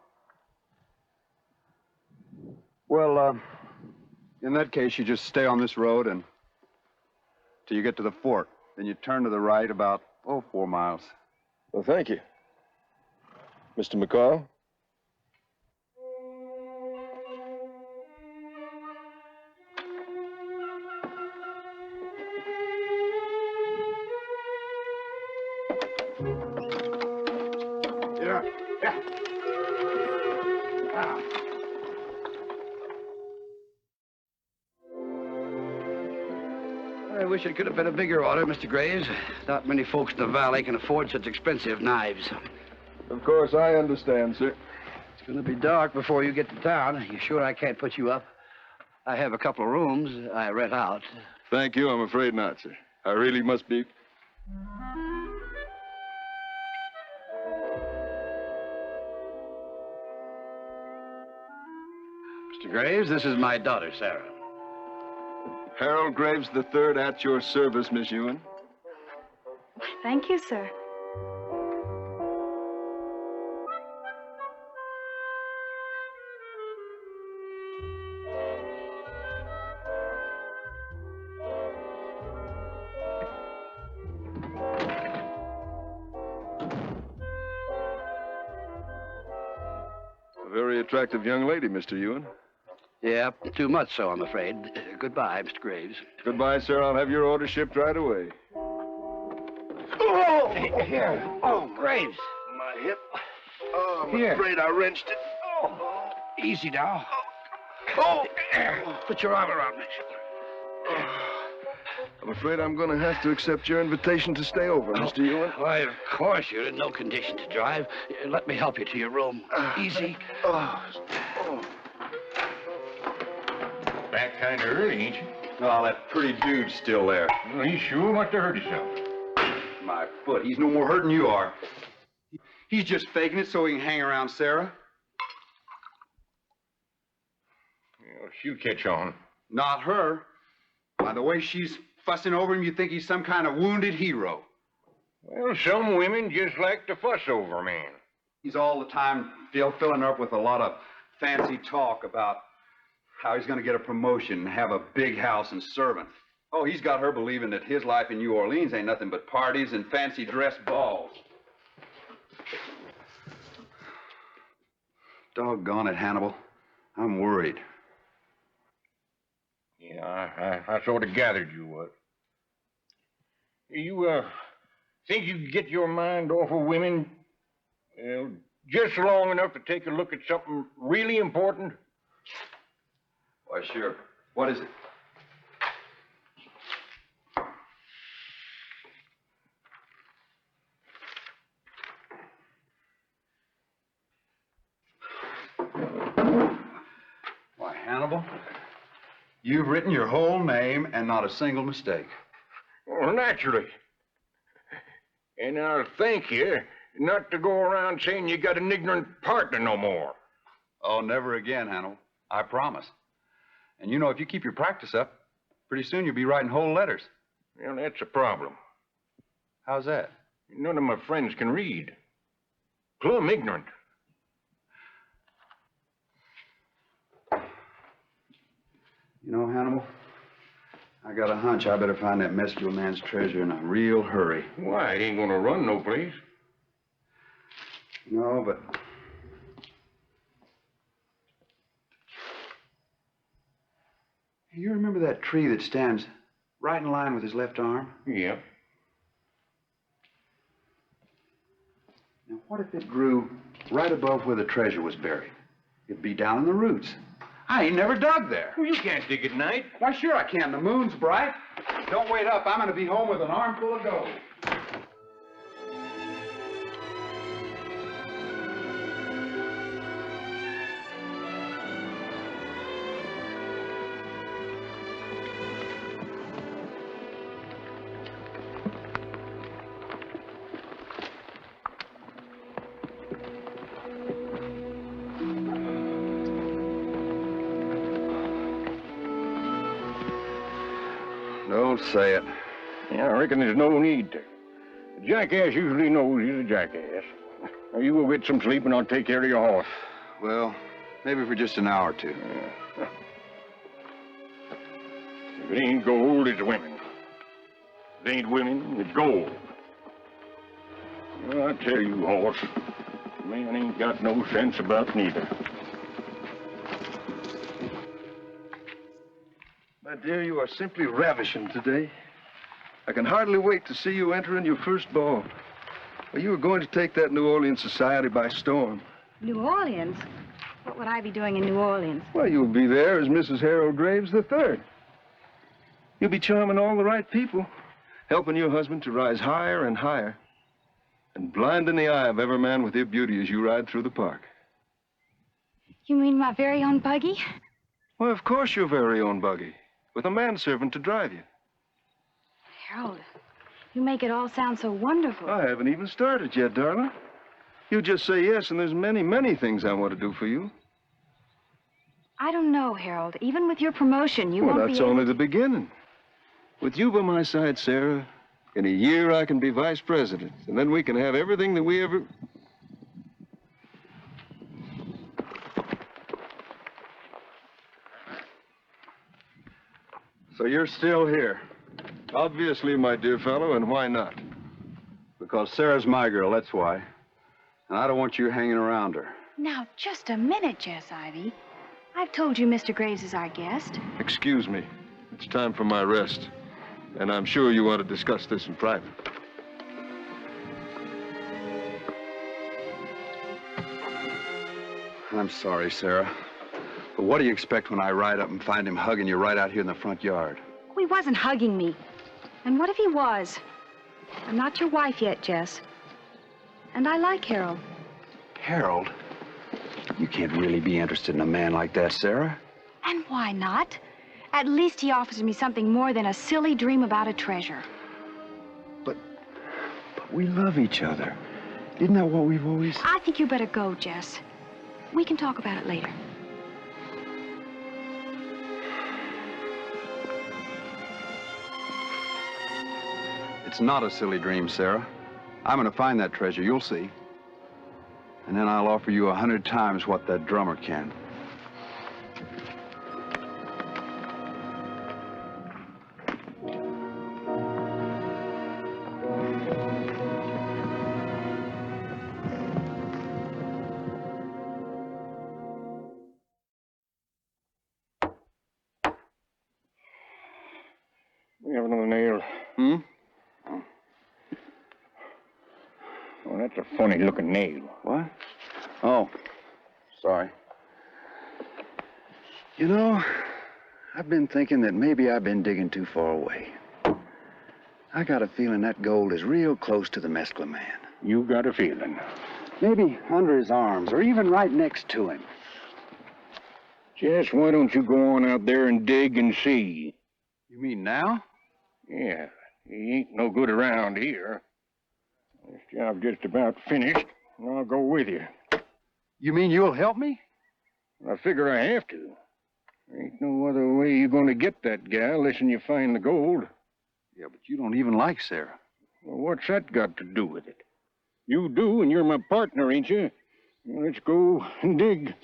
Well, in that case, you just stay on this road and till you get to the fort. Then you turn to the right about, 4 miles. Well, thank you. Mr. McCall? I wish it could have been a bigger order, Mr. Graves. Not many folks in the valley can afford such expensive knives. Of course, I understand, sir. It's going to be dark before you get to town. You sure I can't put you up? I have a couple of rooms I rent out. Thank you. I'm afraid not, sir. I really must be... Mr. Graves, this is my daughter, Sarah. Harold Graves III at your service, Miss Ewing. Thank you, sir. attractive young lady, Mr. Ewan. Yeah, too much so, I'm afraid. Goodbye, Mr. Graves. Goodbye, sir. I'll have your order shipped right away. Oh, here. Oh, Graves. My hip. Oh, I'm Here. afraid I wrenched it. Oh, easy now. Oh, put your arm around me. I'm afraid I'm going to have to accept your invitation to stay over, Mr. Ewan. Why, of course, you're in no condition to drive. Let me help you to your room. Easy. Back kind of early, ain't you? Oh, that pretty dude's still there. Well, he sure must have hurt himself. My foot. He's no more hurt than you are. He's just faking it so he can hang around Sarah. Well, she'll catch on. Not her. By the way she's fussing over him, you think he's some kind of wounded hero. Well, some women just like to fuss over a man. He's all the time filling her up with a lot of fancy talk about how he's going to get a promotion and have a big house and servants. Oh, he's got her believing that his life in New Orleans ain't nothing but parties and fancy dress balls. Doggone it, Hannibal. I'm worried. Yeah, I sort of gathered you would. You, think you could get your mind off of women, just long enough to take a look at something really important? Why, sure. What is it? Why, Hannibal, you've written your whole name and not a single mistake. Well, naturally. And I'll thank you not to go around saying you got an ignorant partner no more. Oh, never again, Hannibal. I promise. And you know, if you keep your practice up, pretty soon you'll be writing whole letters. Well, that's a problem. How's that? None of my friends can read. Plumb ignorant. You know, Hannibal, I got a hunch I better find that Mescula man's treasure in a real hurry. Why? It ain't gonna run no place. No, but... You remember that tree that stands right in line with his left arm? Yeah. Now, what if it grew right above where the treasure was buried? It'd be down in the roots. I ain't never dug there. Well, you can't dig at night. Why, sure I can. The moon's bright. Don't wait up. I'm going to be home with an armful of gold. Don't say it. Yeah, I reckon there's no need to. A jackass usually knows he's a jackass. Now, you go get some sleep and I'll take care of your horse. Well, maybe for just an hour or two. Yeah. If it ain't gold, it's women. If it ain't women, it's gold. Well, I tell you, horse, man ain't got no sense about neither. My dear, you are simply ravishing today. I can hardly wait to see you entering your first ball. Well, you are going to take that New Orleans society by storm. New Orleans? What would I be doing in New Orleans? Well, you'll be there as Mrs. Harold Graves III. You'll be charming all the right people, helping your husband to rise higher and higher, and blinding the eye of every man with your beauty as you ride through the park. You mean my very own buggy? Well, of course, your very own buggy, with a manservant to drive you. Harold, you make it all sound so wonderful. I haven't even started yet, darling. You just say yes, and there's many, many things I want to do for you. I don't know, Harold. Even with your promotion, you won't be that's able only the beginning. With you by my side, Sarah, in a year I can be vice president, and then we can have everything that we ever... So you're still here? Obviously, my dear fellow, and why not? Because Sarah's my girl, that's why. And I don't want you hanging around her. Now, just a minute, Jess Ivy. I've told you Mr. Graves is our guest. Excuse me. It's time for my rest. And I'm sure you want to discuss this in private. I'm sorry, Sarah. But what do you expect when I ride up and find him hugging you right out here in the front yard? Oh, he wasn't hugging me. And what if he was? I'm not your wife yet, Jess. And I like Harold. Harold? You can't really be interested in a man like that, Sarah. And why not? At least he offers me something more than a silly dream about a treasure. But we love each other. Isn't that what we've always... I think you better go, Jess. We can talk about it later. It's not a silly dream, Sarah. I'm gonna find that treasure, you'll see. And then I'll offer you 100 times what that drummer can. We have another nail. Hmm? Oh, that's a funny-looking nail. What? Oh, sorry. You know, I've been thinking that maybe I've been digging too far away. I got a feeling that gold is real close to the mescla man. You got a feeling. Maybe under his arms, or even right next to him. Jess, why don't you go on out there and dig and see? You mean now? Yeah, he ain't no good around here. This job just about finished, and I'll go with you. You mean you'll help me? I figure I have to. There ain't no other way you're going to get that gal unless you find the gold. Yeah, but you don't even like Sarah. Well, what's that got to do with it? You do, and you're my partner, ain't you? Well, let's go and dig.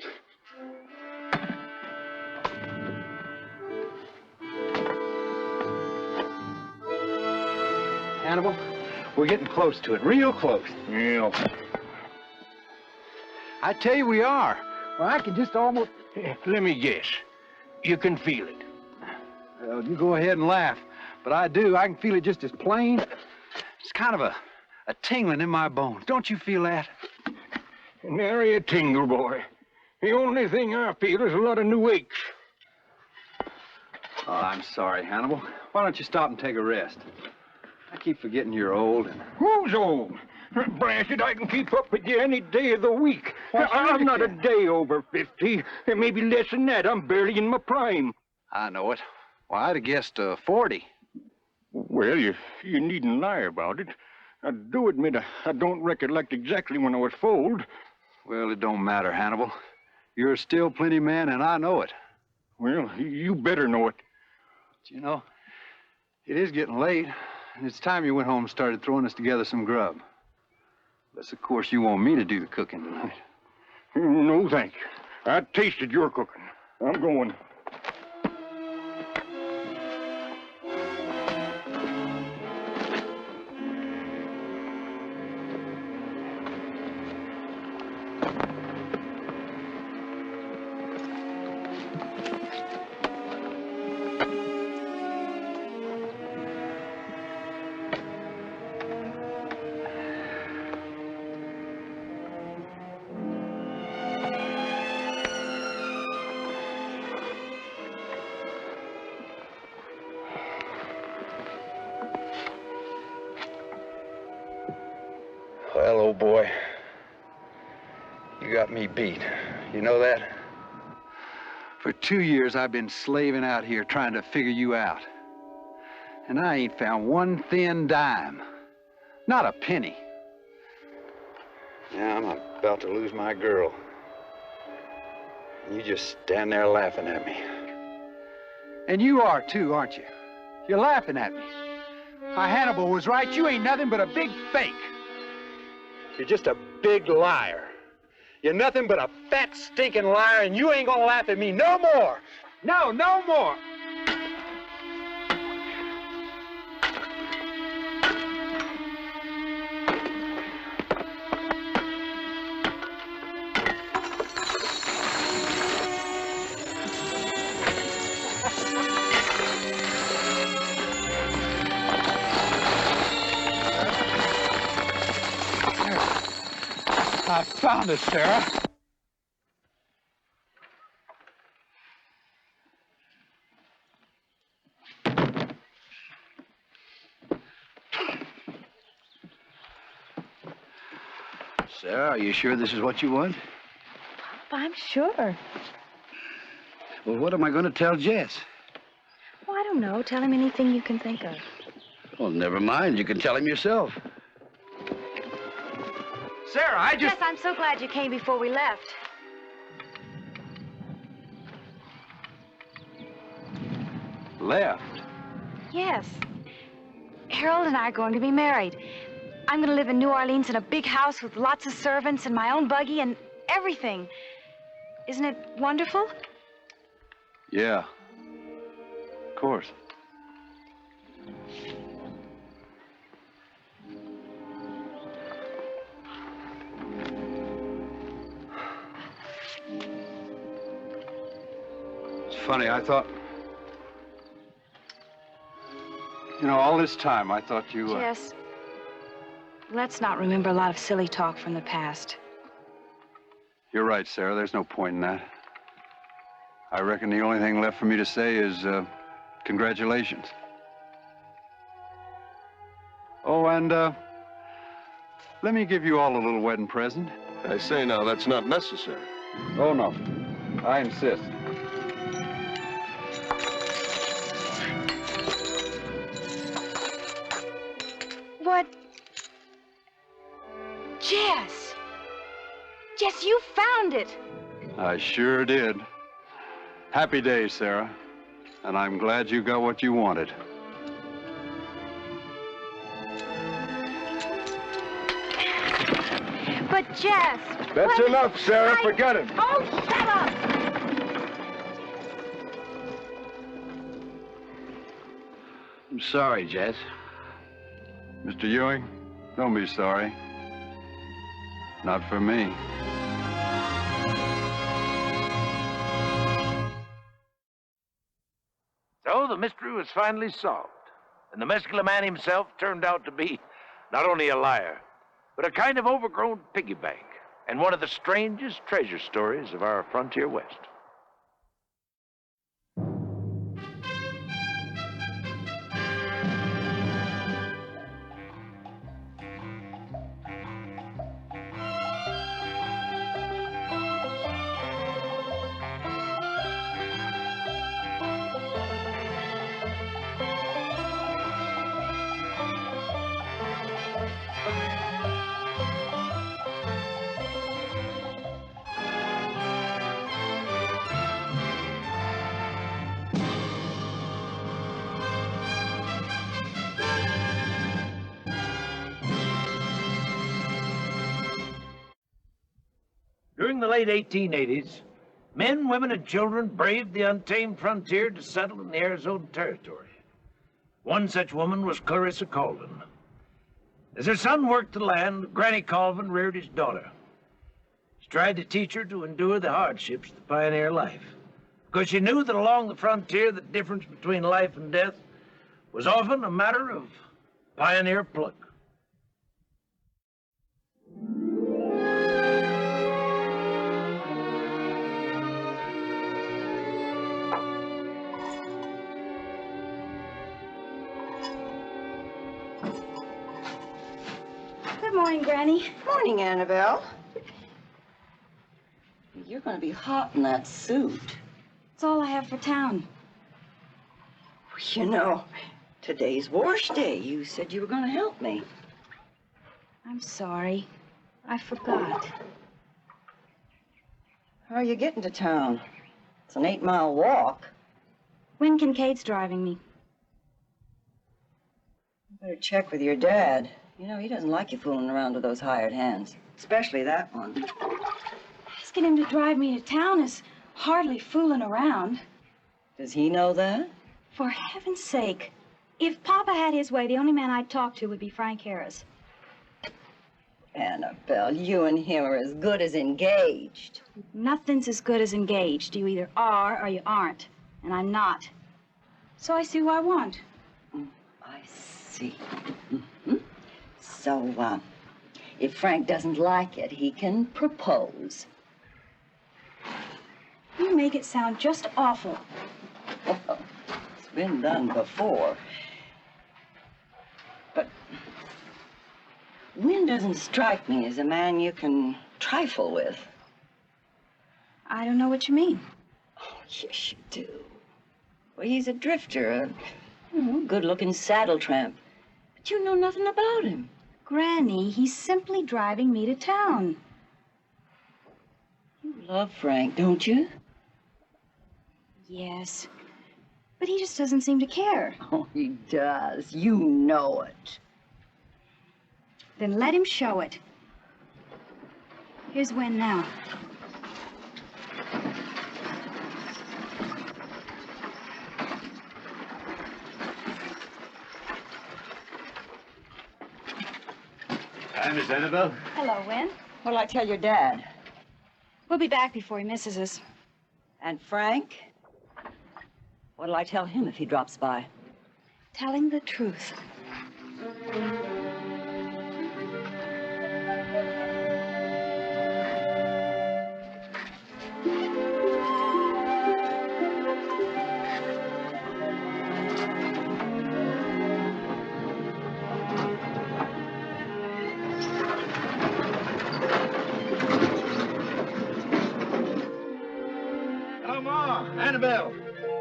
Hannibal, we're getting close to it, real close. Yeah. I tell you we are. Well, I can just almost... Let me guess. You can feel it. Well, you go ahead and laugh. But I do. I can feel it just as plain. It's kind of a tingling in my bones. Don't you feel that? Nary a tingle, boy. The only thing I feel is a lot of new aches. Oh, I'm sorry, Hannibal. Why don't you stop and take a rest? I keep forgetting you're old and... Who's old? Blast it, I can keep up with you any day of the week. I'm not a day over 50. Maybe less than that. I'm barely in my prime. I know it. Well, I'd have guessed 40. Well, you needn't lie about it. I do admit I don't recollect exactly when I was foaled. Well, it don't matter, Hannibal. You're still plenty man, and I know it. Well, you better know it. But, you know, it is getting late, and it's time you went home and started throwing us together some grub. Unless, of course, you want me to do the cooking tonight. No, thank you. I tasted your cooking. I'm going. Well, old boy, you got me beat. You know that? For 2 years, I've been slaving out here trying to figure you out. And I ain't found one thin dime. Not a penny. Yeah, I'm about to lose my girl. And you just stand there laughing at me. And you are, too, aren't you? You're laughing at me. My Hannibal was right. You ain't nothing but a big fake. You're just a big liar. You're nothing but a fat, stinking liar, and you ain't gonna laugh at me no more. No, no more. I found it, Sarah. Sarah, are you sure this is what you want? I'm sure. Well, what am I going to tell Jess? Well, I don't know. Tell him anything you can think of. Well, never mind. You can tell him yourself. Sarah, I just... Yes, I'm so glad you came before we left. Left? Yes. Harold and I are going to be married. I'm going to live in New Orleans in a big house with lots of servants and my own buggy and everything. Isn't it wonderful? Yeah. Of course. It's funny, I thought... You know, all this time, I thought you... Jess, let's not remember a lot of silly talk from the past. You're right, Sarah. There's no point in that. I reckon the only thing left for me to say is, congratulations. Oh, and, let me give you all a little wedding present. I say now, that's not necessary. Oh, no. I insist. What? Jess! Jess, you found it! I sure did. Happy days, Sarah. And I'm glad you got what you wanted. But Jess... That's enough, Sarah. Forget it. Oh, shut up! I'm sorry, Jess. Mr. Ewing, don't be sorry. Not for me. So the mystery was finally solved, and the muscular man himself turned out to be not only a liar, but a kind of overgrown piggy bank, and one of the strangest treasure stories of our frontier West. During the late 1880s, men, women, and children braved the untamed frontier to settle in the Arizona Territory. One such woman was Clarissa Colvin. As her son worked the land, Granny Colvin reared his daughter. She tried to teach her to endure the hardships of the pioneer life, because she knew that along the frontier, the difference between life and death was often a matter of pioneer pluck. Good morning, Granny. Morning, Annabelle. You're going to be hot in that suit. It's all I have for town. You know, today's wash day. You said you were going to help me. I'm sorry. I forgot. How are you getting to town? It's an 8-mile walk. When Kincaid's driving me. You better check with your dad. You know, he doesn't like you fooling around with those hired hands, especially that one. Asking him to drive me to town is hardly fooling around. Does he know that? For heaven's sake. If Papa had his way, the only man I'd talk to would be Frank Harris. Annabelle, you and him are as good as engaged. Nothing's as good as engaged. You either are or you aren't. And I'm not. So I see who I want. I see. Mm-hmm. So, If Frank doesn't like it, he can propose. You make it sound just awful. Well, it's been done before. But Wynn doesn't strike me as a man you can trifle with. I don't know what you mean. Oh, yes, you do. Well, he's a drifter, a good-looking saddle tramp. But you know nothing about him. Granny, he's simply driving me to town. You love Frank, don't you? Yes. But he just doesn't seem to care. Oh, he does. You know it. Then let him show it. Here's Wynn now. Hi, Miss Annabelle. Hello, Wynn. What'll I tell your dad? We'll be back before he misses us. And Frank? What'll I tell him if he drops by? Telling the truth. Hello, Ma. Annabelle.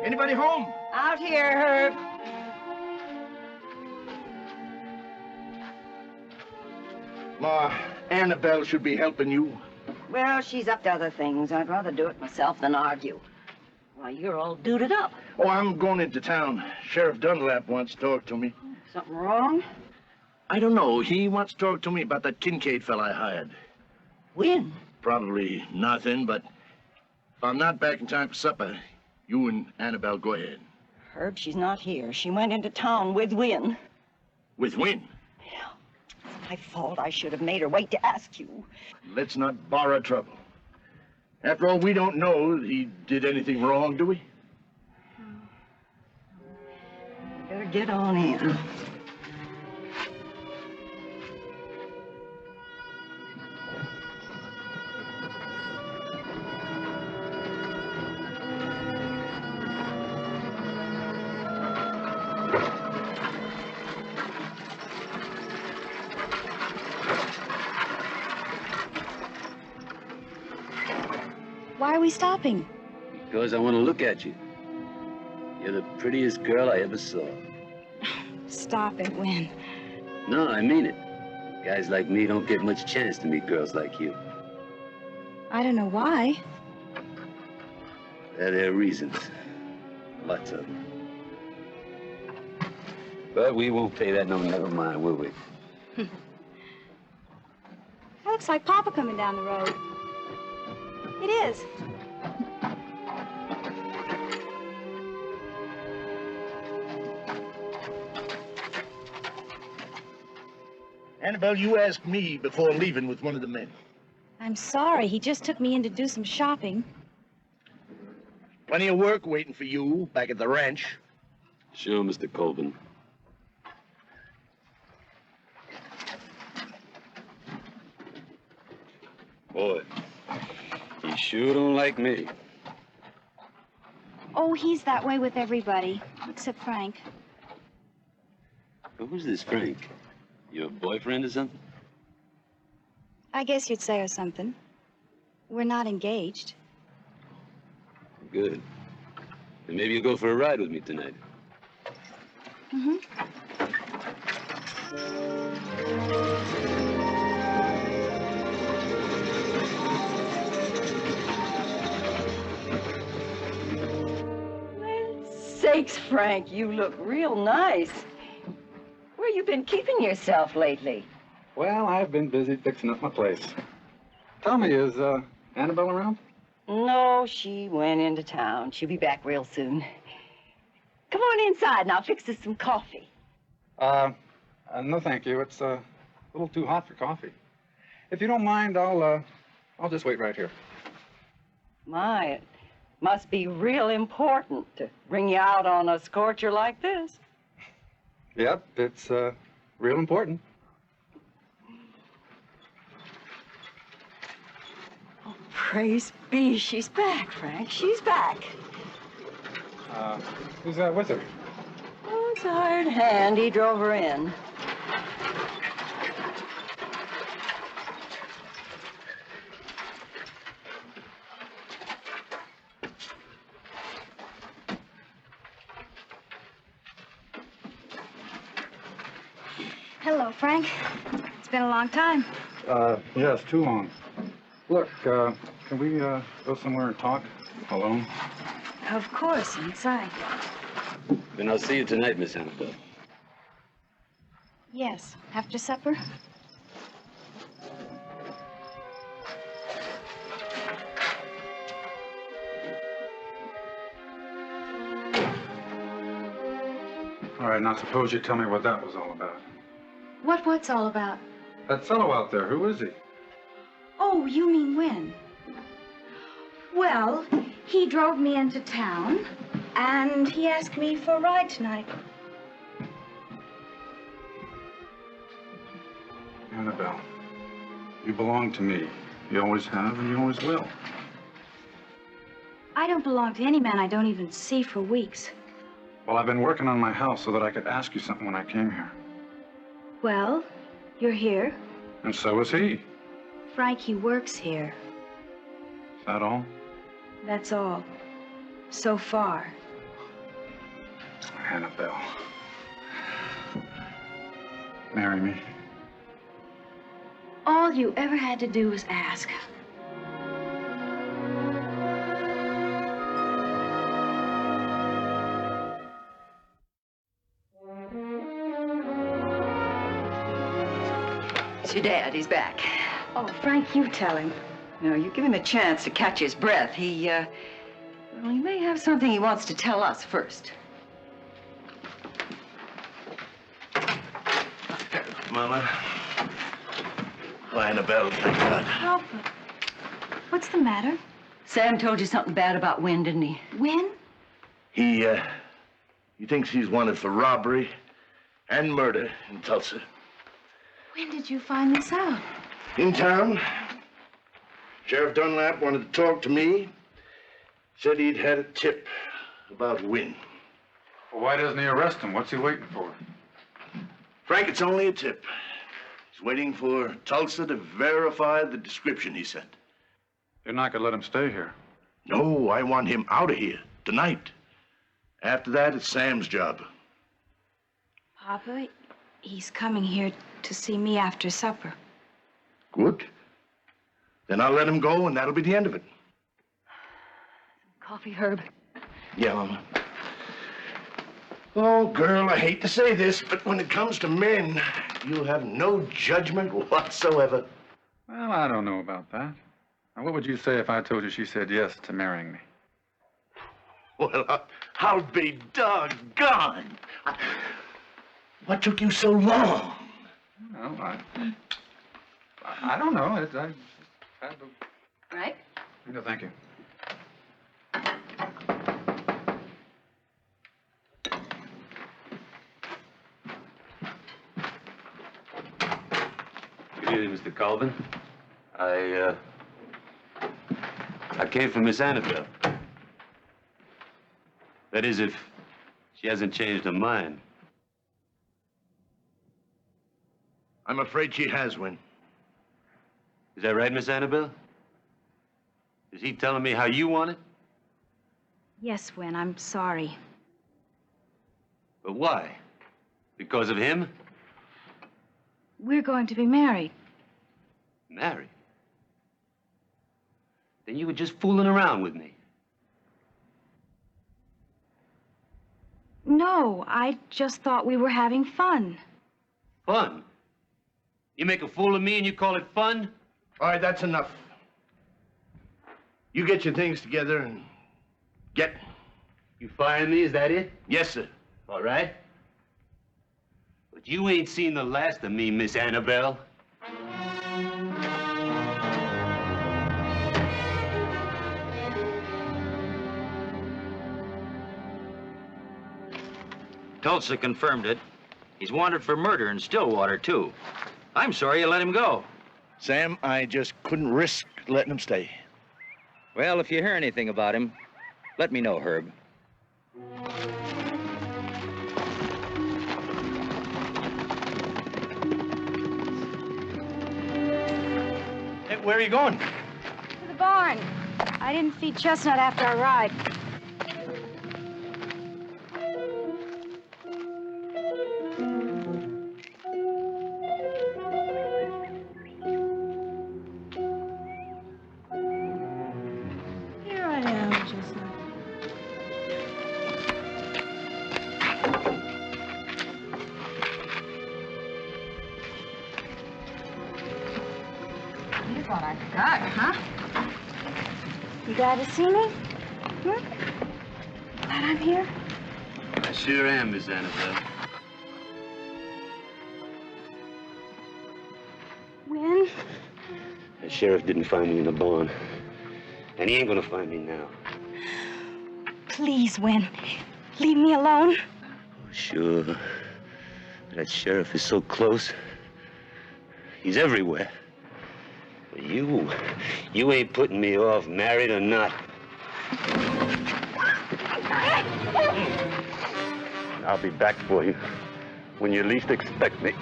Anybody home? Out here, Herb. Ma, Annabelle should be helping you. Well, she's up to other things. I'd rather do it myself than argue. Why, you're all duded up. Oh, I'm going into town. Sheriff Dunlap wants to talk to me. Something wrong? I don't know. He wants to talk to me about that Kincaid fella I hired. When? Probably nothing, but if I'm not back in time for supper, you and Annabelle go ahead. Herb, she's not here. She went into town with Wynn. With Wynn? It's my fault. I should have made her wait to ask you. Let's not borrow trouble. After all, we don't know he did anything wrong, do we? Better get on in. Why are we stopping? Because I want to look at you. You're the prettiest girl I ever saw. Stop it, Wynn. No, I mean it. Guys like me don't get much chance to meet girls like you. I don't know why. There are reasons. Lots of them. But we won't pay that no never mind, will we? That looks like Papa coming down the road. It is. Annabelle, you asked me before leaving with one of the men. I'm sorry. He just took me in to do some shopping. Plenty of work waiting for you back at the ranch. Sure, Mr. Colvin. Boy, he sure don't like me. Oh, he's that way with everybody, except Frank. But who's this Frank? Your boyfriend or something? I guess you'd say or something. We're not engaged. Good. Then maybe you'll go for a ride with me tonight. Mm-hmm. Sakes, Frank, you look real nice. Where you been keeping yourself lately? Well, I've been busy fixing up my place. Tell me, is Annabelle around? No, she went into town. She'll be back real soon. Come on inside and I'll fix us some coffee. No, thank you. It's a little too hot for coffee. If you don't mind, I'll just wait right here. My, it must be real important to bring you out on a scorcher like this. Yep, it's real important. Praise be, she's back, Frank. She's back. Who's that with her? Oh, it's a hired hand. He drove her in. Hello, Frank. It's been a long time. Yeah, it's too long. Look, can we go somewhere and talk alone? Of course, inside. Then I'll see you tonight, Miss Annabelle. Yes, after supper. All right, now suppose you tell me what that was all about. What's all about? That fellow out there, who is he? Oh, you mean when? Well, he drove me into town, and he asked me for a ride tonight. Annabelle, you belong to me. You always have, and you always will. I don't belong to any man I don't even see for weeks. Well, I've been working on my house so that I could ask you something when I came here. Well, you're here. And so is he. Is Frank, he works here. that all? That's all. So far. Annabelle. Marry me. All you ever had to do was ask. It's your dad. He's back. Oh, Frank, you tell him. No, you give him a chance to catch his breath. Well, he may have something he wants to tell us first. Mama. Oh, Annabelle, thank God. Papa, what's the matter? Sam told you something bad about Wynn, didn't he? When? He thinks he's wanted for robbery and murder in Tulsa. When did you find this out? In town. Sheriff Dunlap wanted to talk to me. Said he'd had a tip about Wynn. Well, why doesn't he arrest him? What's he waiting for? Frank, it's only a tip. He's waiting for Tulsa to verify the description he sent. You're not gonna let him stay here. No, I want him out of here tonight. After that, it's Sam's job. Papa, he's coming here to see me after supper. Good. Then I'll let him go, and that'll be the end of it. Coffee, Herb. Yeah, Mama. Oh, girl, I hate to say this, but when it comes to men, you have no judgment whatsoever. Well, I don't know about that. Now, what would you say if I told you she said yes to marrying me? Well, I'll be doggone. What took you so long? Well, I don't know. Right? No, thank you. Good evening, Mr. Colvin. I came for Miss Annabelle. That is, if she hasn't changed her mind. I'm afraid she has, Wynn. Is that right, Miss Annabelle? Is he telling me how you want it? Yes, Wynn, I'm sorry. But why? Because of him? We're going to be married. Married? Then you were just fooling around with me. No, I just thought we were having fun. Fun? You make a fool of me and you call it fun? All right, that's enough. You get your things together and get. You firing me, is that it? Yes, sir. All right. But you ain't seen the last of me, Miss Annabelle. Tulsa confirmed it. He's wanted for murder in Stillwater, too. I'm sorry you let him go. Sam, I just couldn't risk letting him stay. Well, if you hear anything about him, let me know, Herb. Hey, where are you going? To the barn. I didn't feed Chestnut after our ride. Here I am, Chestnut. You thought I forgot, huh? You glad to see me? Hmm? Glad I'm here? I sure am, Miss Annabelle. When? The sheriff didn't find me in the barn. And he ain't gonna find me now. Please, Win. Leave me alone. Sure. That sheriff is so close. He's everywhere. But you ain't putting me off, married or not. I'll be back for you when you least expect me.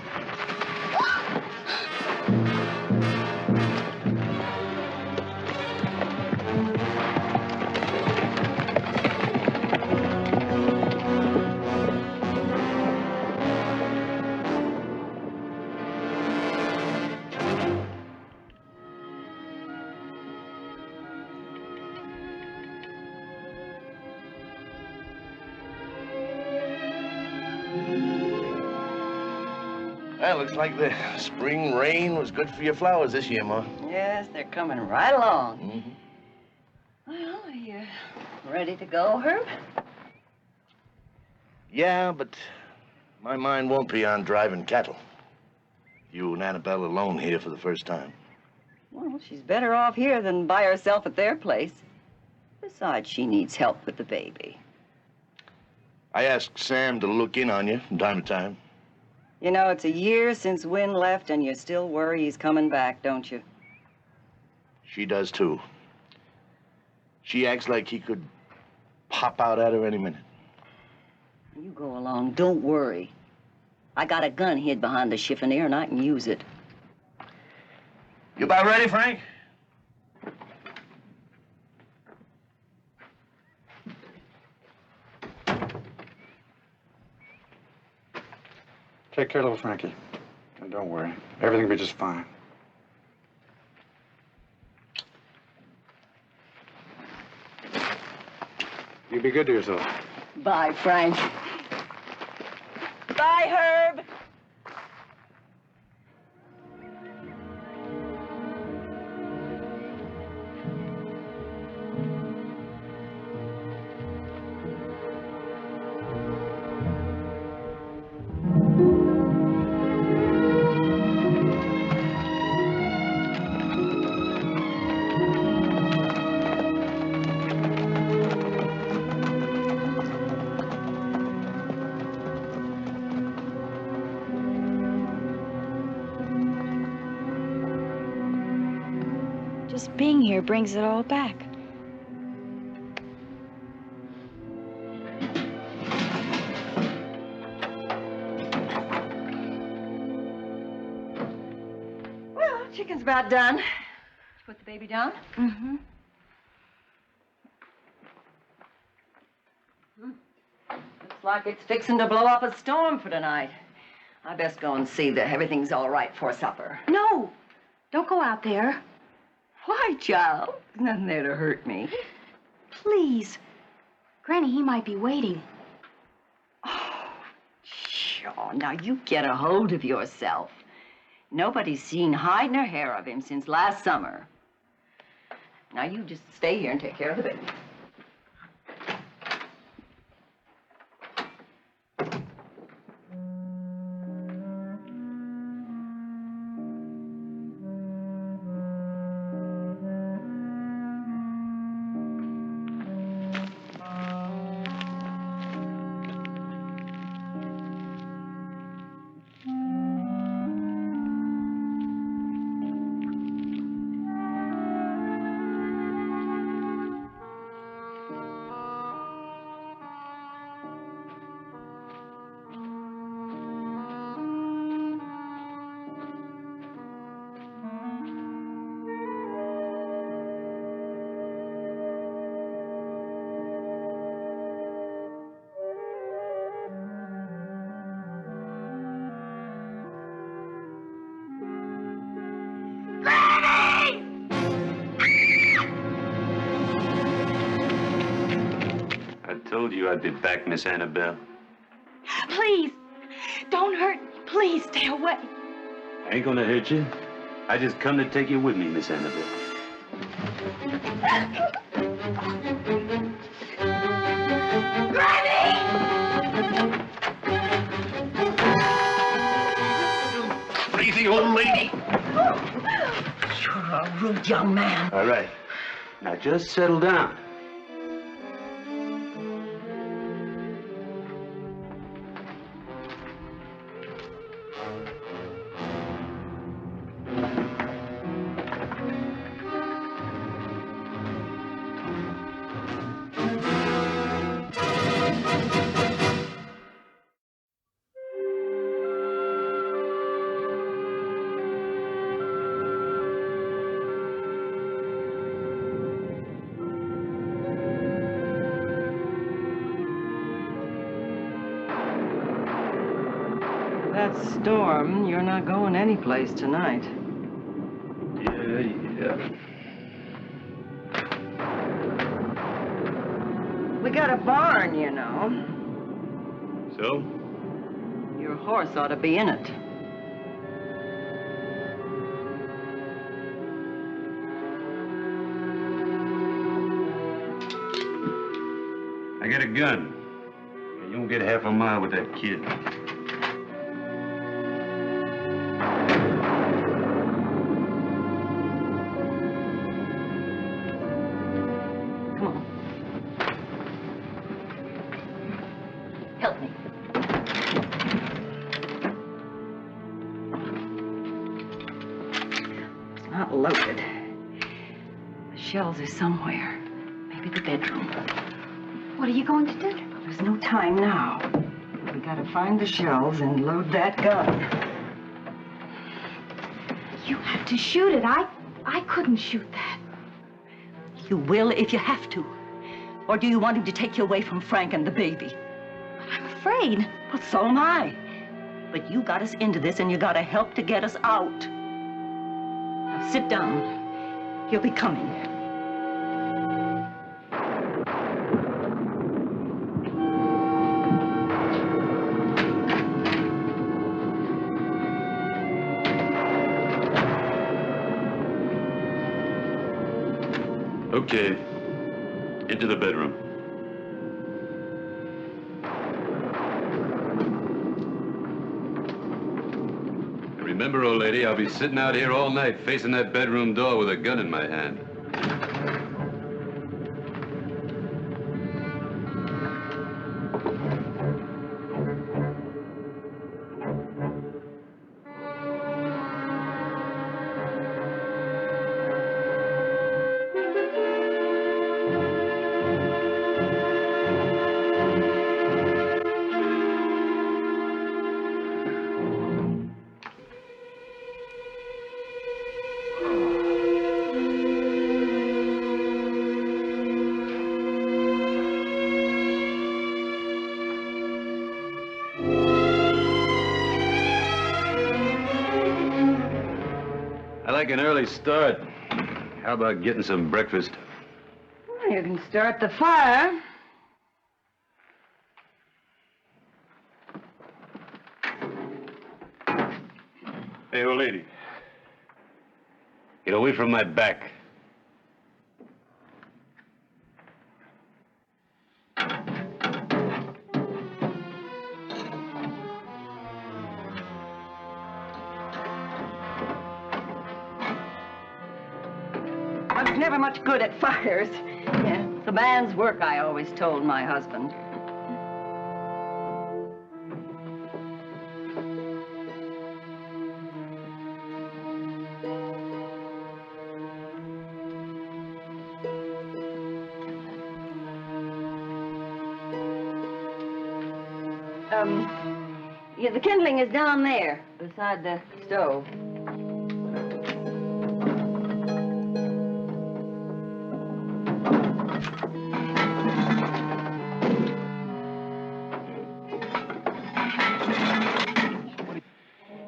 Well, looks like the spring rain was good for your flowers this year, Ma. Yes, they're coming right along. Well, are you ready to go, Herb? Yeah, but my mind won't be on driving cattle. You and Annabelle alone here for the first time. Well, she's better off here than by herself at their place. Besides, she needs help with the baby. I asked Sam to look in on you from time to time. You know, it's a year since Win left, and you still worry he's coming back, don't you? She does, too. She acts like he could pop out at her any minute. You go along, don't worry. I got a gun hid behind the chiffonier, and I can use it. You about ready, Frank? Take care, little Frankie. And don't worry. Everything will be just fine. You be good to yourself. Bye, Frank. Bye, Herb. Just being here brings it all back. Well, chicken's about done. Did you put the baby down? Mm-hmm. Looks like it's fixing to blow up a storm for tonight. I best go and see that everything's all right for supper. No! Don't go out there. Why, child? There's nothing there to hurt me. Please. Granny, he might be waiting. Sure, now you get a hold of yourself. Nobody's seen hide nor hair of him since last summer. Now you just stay here and take care of the baby. told you I'd be back, Miss Annabelle. Please, don't hurt me. Please stay away. I ain't gonna hurt you. I just come to take you with me, Miss Annabelle. Crazy old lady. You're a rude young man. All right. Now just settle down. That storm, you're not going anyplace tonight. Yeah. We got a barn, you know. So? Your horse ought to be in it. I got a gun. You won't get half a mile with that kid. Help me. It's not loaded. The shells are somewhere. Maybe the bedroom. What are you going to do? There's no time now. We gotta find the shells and load that gun. You have to shoot it. I couldn't shoot that. You will if you have to. Or do you want him to take you away from Frank and the baby? I'm afraid. Well, so am I. But you got us into this and you gotta help to get us out. Now sit down. He'll be coming. Okay. Into the bedroom. Remember, old lady, I'll be sitting out here all night facing that bedroom door with a gun in my hand. I like an early start. How about getting some breakfast? Well, you can start the fire. Hey, old lady. Get away from my back. I was never much good at fires. Yeah, it's a man's work, I always told my husband. Yeah, the kindling is down there, beside the stove.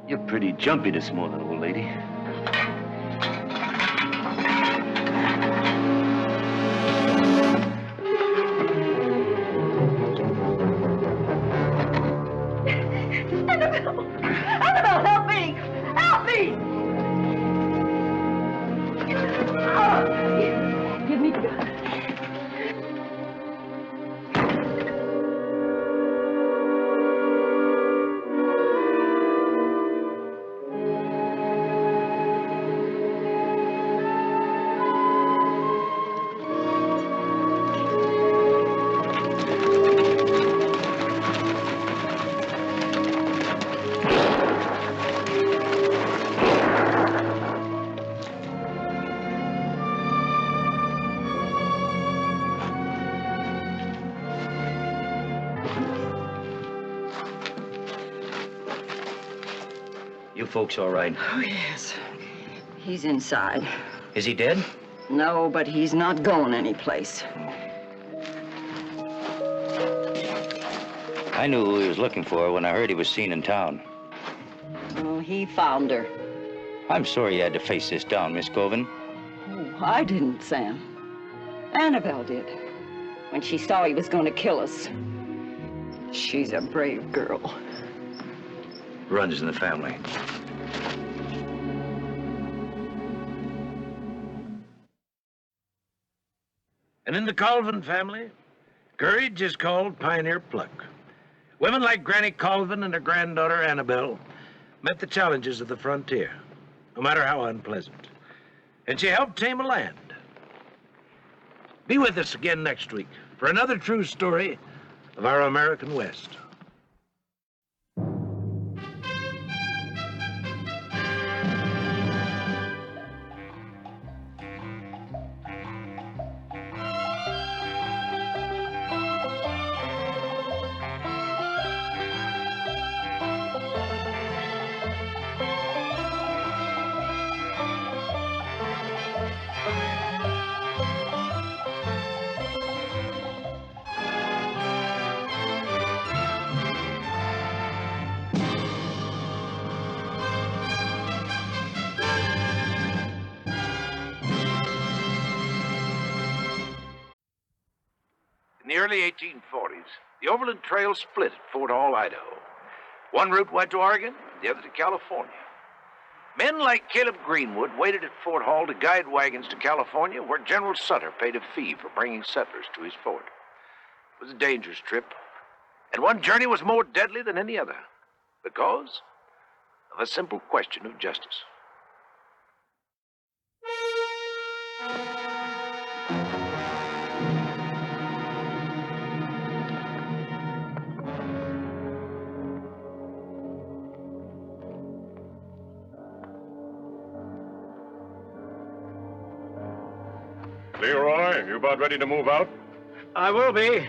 You're pretty jumpy this morning, old lady. Annabelle! Annabelle, help me! Help me! Oh, give me the gun. You folks all right? Oh, yes. He's inside. Is he dead? No, but he's not going anyplace. I knew who he was looking for when I heard he was seen in town. Oh, he found her. I'm sorry you had to face this down, Miss Colvin. Oh, I didn't, Sam. Annabelle did. When she saw he was going to kill us. She's a brave girl. Runs in the family. And in the Colvin family, courage is called pioneer pluck. Women like Granny Colvin and her granddaughter Annabelle met the challenges of the frontier, no matter how unpleasant. And she helped tame a land. Be with us again next week for another true story of our American West. In the early 1840s, the Overland Trail split at Fort Hall, Idaho. One route went to Oregon, the other to California. Men like Caleb Greenwood waited at Fort Hall to guide wagons to California, where General Sutter paid a fee for bringing settlers to his fort. It was a dangerous trip, and one journey was more deadly than any other, because of a simple question of justice. Leroy, you about ready to move out? I will be.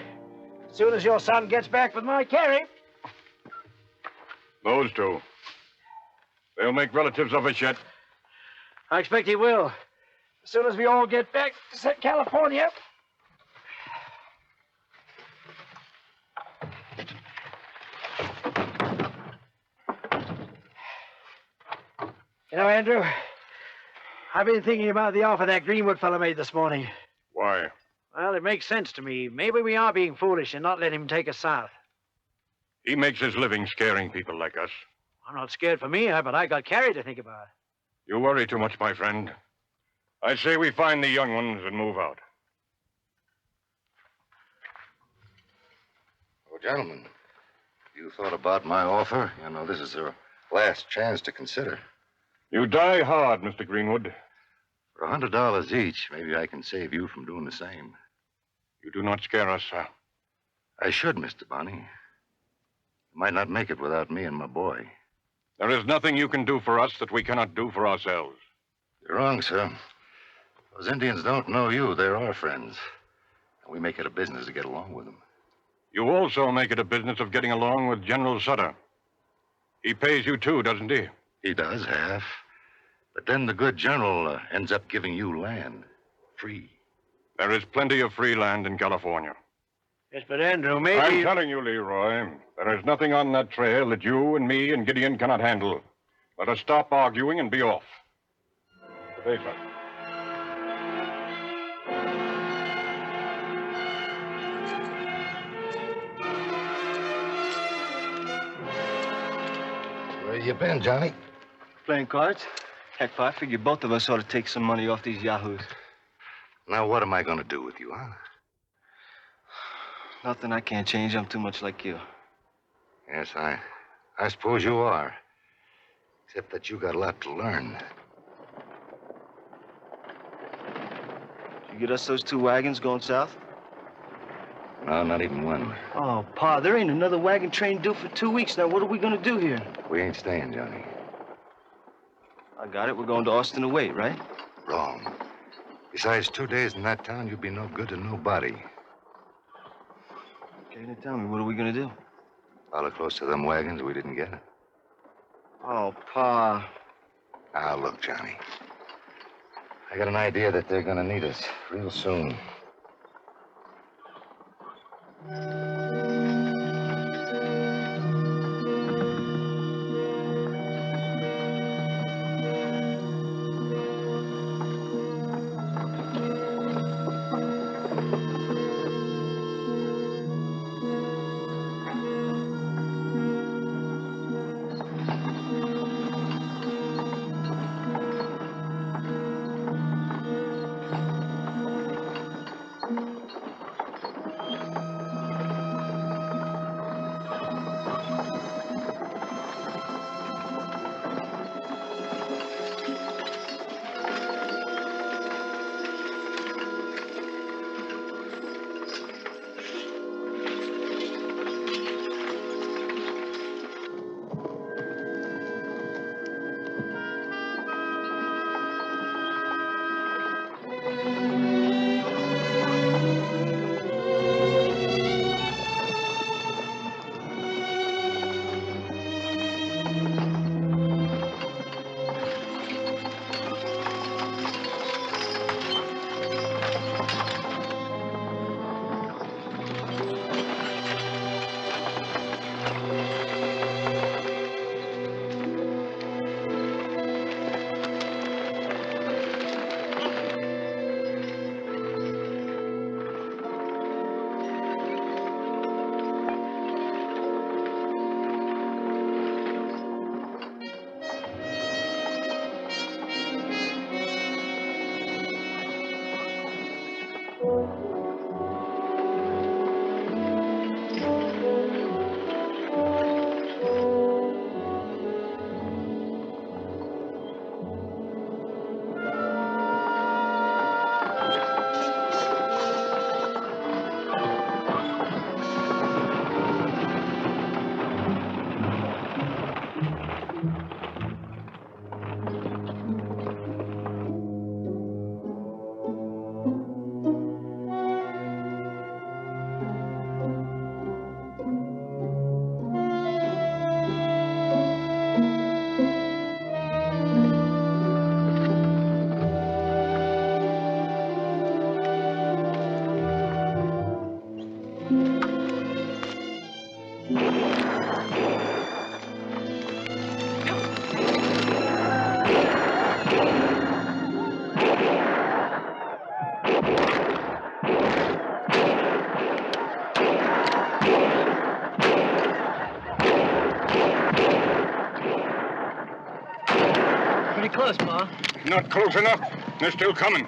As soon as your son gets back with my carry. Those two. They'll make relatives of us yet. I expect he will. As soon as we all get back to California. You know, Andrew, I've been thinking about the offer that Greenwood fellow made this morning. Why? Well, it makes sense to me. Maybe we are being foolish and not letting him take us south. He makes his living scaring people like us. I'm not scared for me, but I got Carrie to think about. You worry too much, my friend. I say we find the young ones and move out. Oh, gentlemen, you thought about my offer? You know, this is our last chance to consider. You die hard, Mr. Greenwood. For $100 each, maybe I can save you from doing the same. You do not scare us, sir. I should, Mr. Bonney. You might not make it without me and my boy. There is nothing you can do for us that we cannot do for ourselves. You're wrong, sir. Those Indians don't know you. They're our friends. And we make it a business to get along with them. You also make it a business of getting along with General Sutter. He pays you too, doesn't he? He does, half. But then the good general ends up giving you land. Free. There is plenty of free land in California. Yes, but Andrew, maybe... I'm telling you, Leroy, there is nothing on that trail that you and me and Gideon cannot handle. Let us stop arguing and be off. Good day, sir. Where you been, Johnny? Playing cards? Heck, Pa, I figure both of us ought to take some money off these yahoos. Now, what am I going to do with you, huh? Nothing I can't change. I'm too much like you. Yes, I suppose you are. Except that you got a lot to learn. You get us those 2 wagons going south? No, not even one. Oh, Pa, there ain't another wagon train due for 2 weeks now. What are we gonna do here? We ain't staying, Johnny. I got it. We're going to Austin to wait, right? Wrong. Besides, 2 days in that town, you'd be no good to nobody. Okay, then tell me, what are we gonna do? Follow close to them wagons, we didn't get it. Oh, Pa. Now, look, Johnny. I got an idea that they're gonna need us real soon. Pretty close, Pa. Not close enough. They're still coming.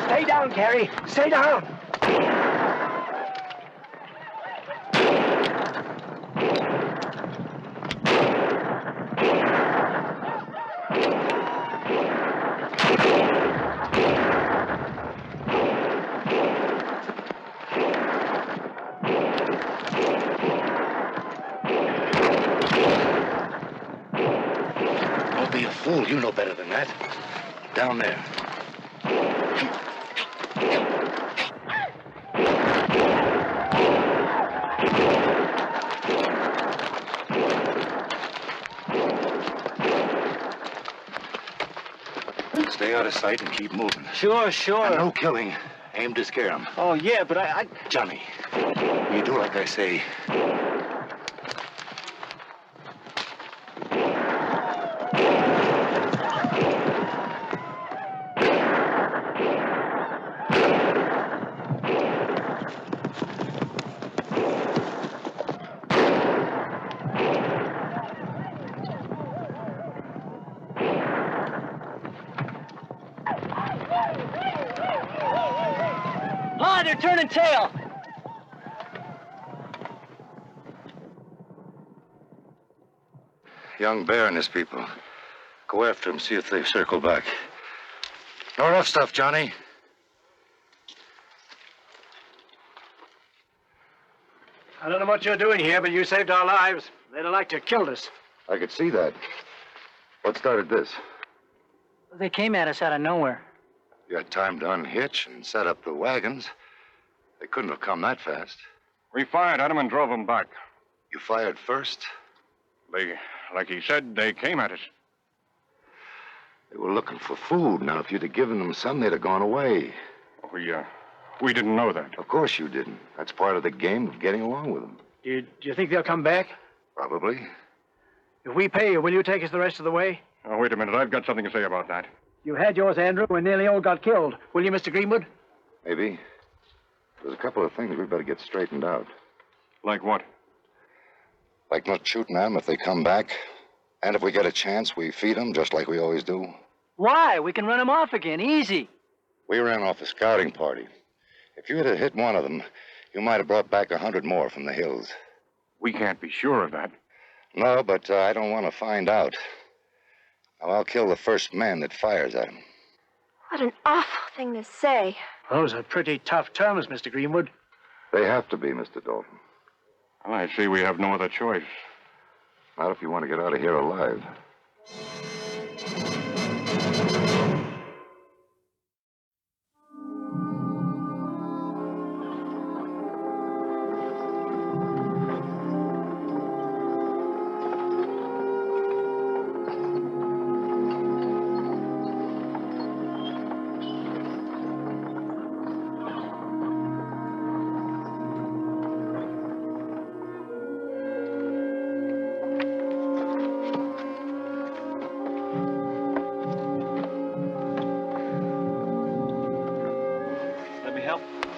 Stay down, Carrie. Stay down. Don't be a fool. You know better than that. Down there. Stay out of sight and keep moving. Sure, sure. And no killing. Aim to scare them. Oh, yeah, but I... Johnny, you do like I say. and tail. Young Bear and his people. Go after him, see if they've circled back. No rough stuff, Johnny. I don't know what you're doing here, but you saved our lives. They'd have liked to have killed us. I could see that. What started this? They came at us out of nowhere. You had time to unhitch and set up the wagons. They couldn't have come that fast. We fired at them and drove them back. You fired first? Like he said, they came at us. They were looking for food. Now, if you'd have given them some, they'd have gone away. We didn't know that. Of course you didn't. That's part of the game of getting along with them. Do you think they'll come back? Probably. If we pay you, will you take us the rest of the way? Oh, wait a minute. I've got something to say about that. You had yours, Andrew, and nearly all got killed. Will you, Mr. Greenwood? Maybe. There's a couple of things we better get straightened out. Like what? Like not shooting at them if they come back. And if we get a chance, we feed them just like we always do. Why? We can run them off again. Easy. We ran off a scouting party. If you had hit one of them, you might have brought back 100 more from the hills. We can't be sure of that. No, but I don't want to find out. Now, I'll kill the first man that fires at him. What an awful thing to say. Those are pretty tough terms, Mr. Greenwood. They have to be, Mr. Dalton. Well, I see we have no other choice. Not if you want to get out of here alive.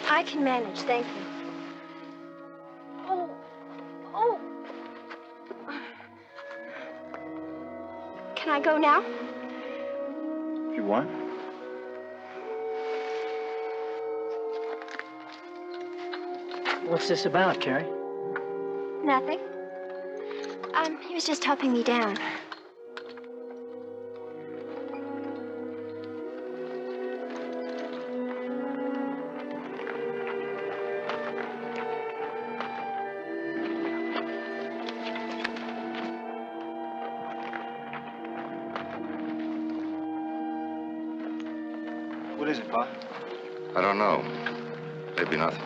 I can manage, thank you. Oh. Can I go now? If you want. What's this about, Carrie? Nothing. He was just helping me down. What is it, Pa? I don't know. Maybe nothing.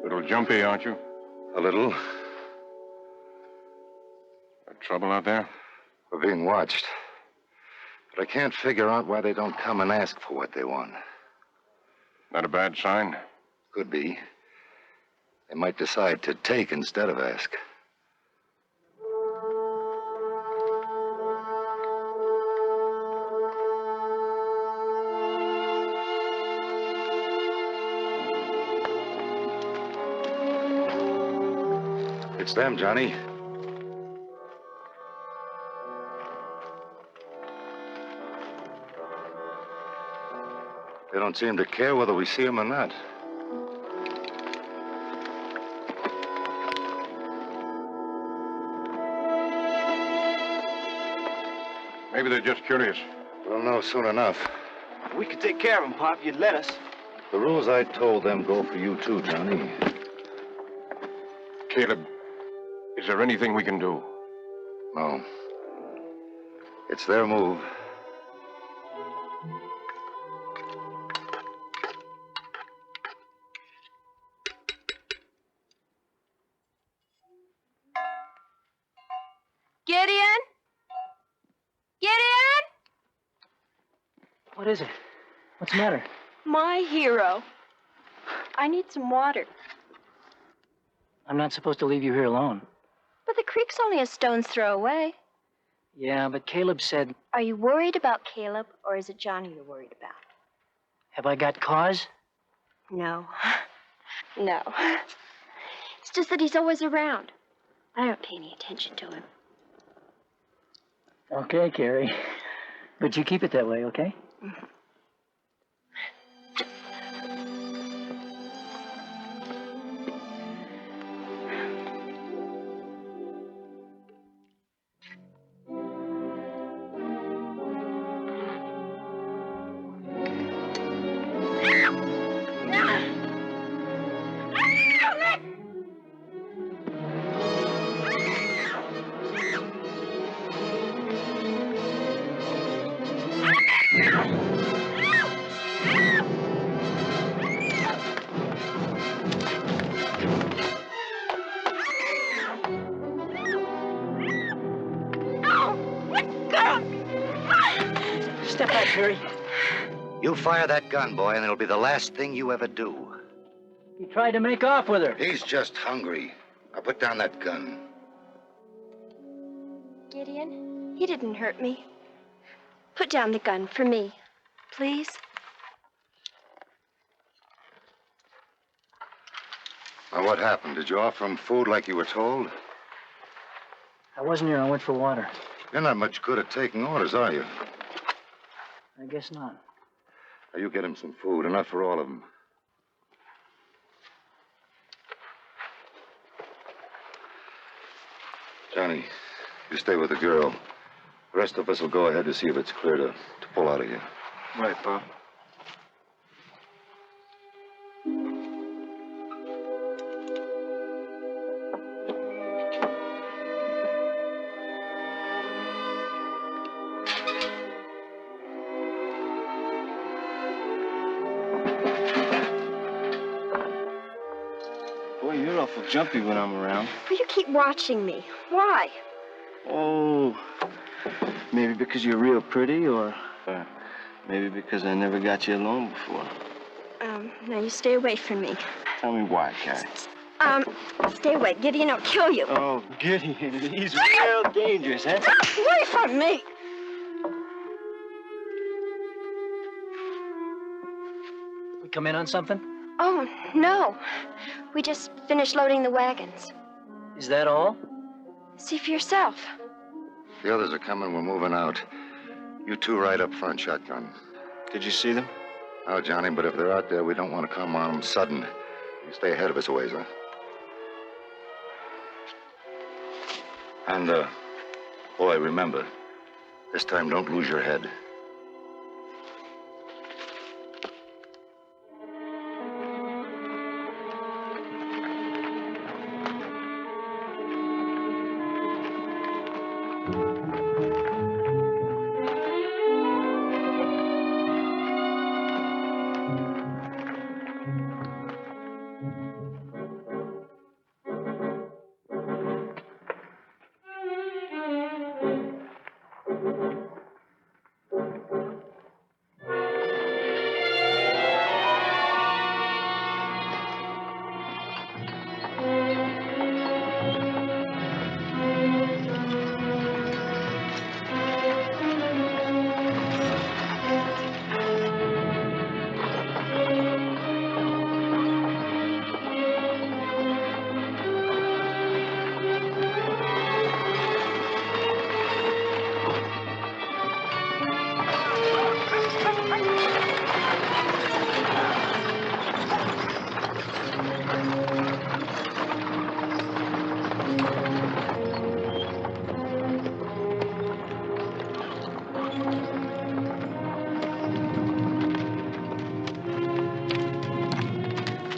Little jumpy, aren't you? A little. Got trouble out there? We're being watched. But I can't figure out why they don't come and ask for what they want. Not a bad sign. Could be. They might decide to take instead of ask. It's them, Johnny. They don't seem to care whether we see them or not. Maybe they're just curious. We'll know soon enough. We could take care of them, Pop, if you'd let us. The rules I told them go for you, too, Johnny. Caleb, is there anything we can do? No. It's their move. Gideon? Gideon? What is it? What's the matter? My hero. I need some water. I'm not supposed to leave you here alone. But the creek's only a stone's throw away. Yeah, but Caleb said... Are you worried about Caleb, or is it Johnny you're worried about? Have I got cause? No. No. It's just that he's always around. I don't pay any attention to him. Okay, Carrie. But you keep it that way, okay? Step back, Carrie. You fire that gun, boy, and it'll be the last thing you ever do. He tried to make off with her. He's just hungry. Now put down that gun. Gideon, you didn't hurt me. Put down the gun for me, please. Now, what happened? Did you offer him food like you were told? I wasn't here. I went for water. You're not much good at taking orders, are you? I guess not. Now, you get him some food, enough for all of them. Johnny, you stay with the girl. The rest of us will go ahead to see if it's clear to pull out of here. Right, Pop. Boy, you're awful jumpy when I'm around. Well, you keep watching me. Why? Oh, maybe because you're real pretty, or maybe because I never got you alone before. Now you stay away from me. Tell me why, Carrie. Stay away. Gideon will kill you. Oh, Gideon, he's real dangerous, huh? Away from me! We come in on something? Oh, no. We just finished loading the wagons. Is that all? See for yourself. The others are coming. We're moving out. You two right up front, shotgun. Did you see them? No, Johnny, but if they're out there, we don't want to come on them sudden. You stay ahead of us a ways, huh? And, boy, remember, this time don't lose your head.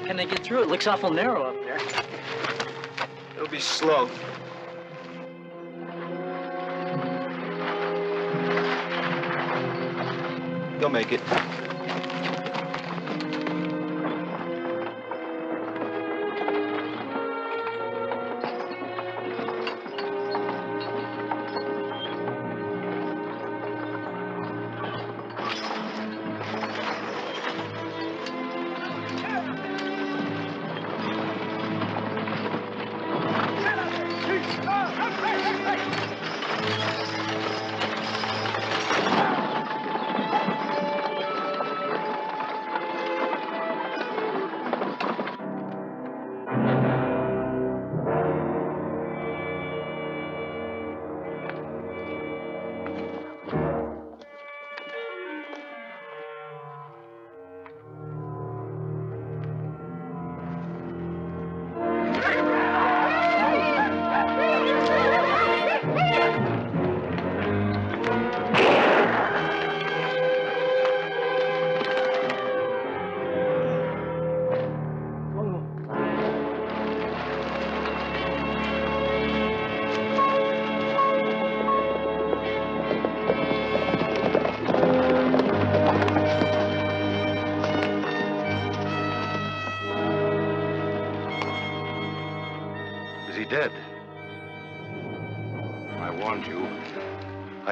Can they get through? It looks awful narrow up there. It'll be slow. They'll make it.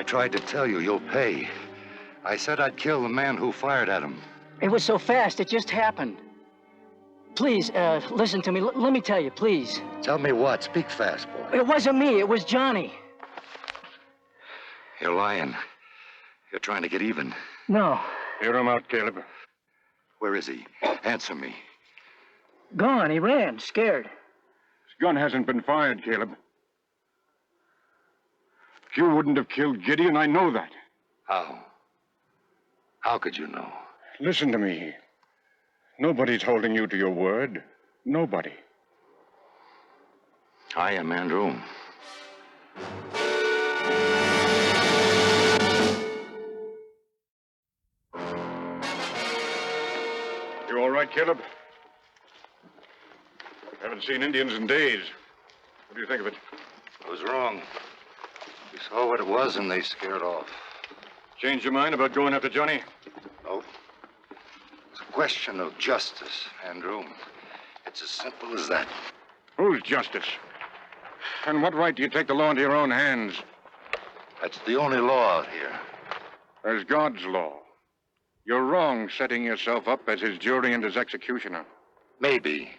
I tried to tell you, you'll pay. I said I'd kill the man who fired at him. It was so fast, it just happened. Please, listen to me. Let me tell you, please. Tell me what? Speak fast, boy. It wasn't me, it was Johnny. You're lying. You're trying to get even. No. Hear him out, Caleb. Where is he? Answer me. Gone, he ran, scared. His gun hasn't been fired, Caleb. You wouldn't have killed Gideon, I know that. How? How could you know? Listen to me. Nobody's holding you to your word. Nobody. I am Andrew. You all right, Caleb? Haven't seen Indians in days. What do you think of it? I was wrong. We saw what it was and they scared off. Changed your mind about going after Johnny? No. It's a question of justice, Andrew. It's as simple as that. Whose justice? And what right do you take the law into your own hands? That's the only law out here. There's God's law. You're wrong setting yourself up as his jury and his executioner. Maybe.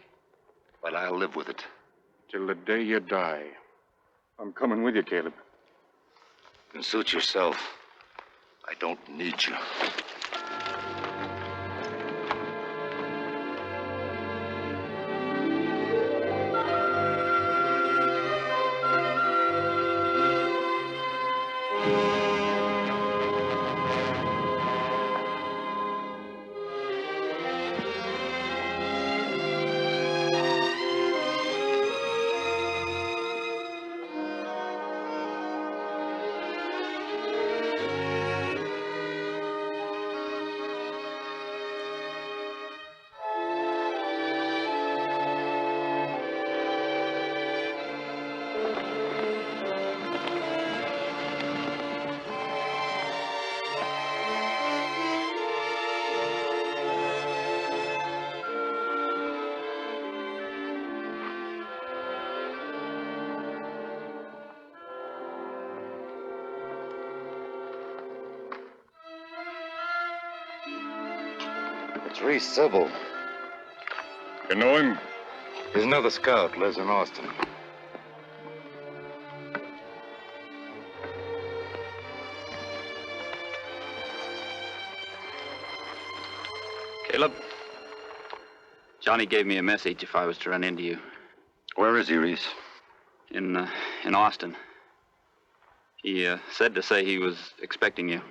But I'll live with it. Till the day you die. I'm coming with you, Caleb. You can suit yourself. I don't need you. It's Reese Sybil. You know him? He's another scout, lives in Austin. Caleb, Johnny gave me a message if I was to run into you. Where is he, Reese? In Austin. He said to say he was expecting you.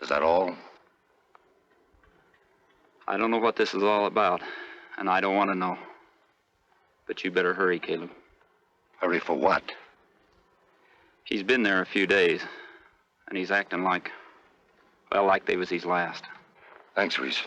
Is that all? I don't know what this is all about, and I don't want to know. But you better hurry, Caleb. Hurry for what? He's been there a few days, and he's acting like they was his last. Thanks, Reese.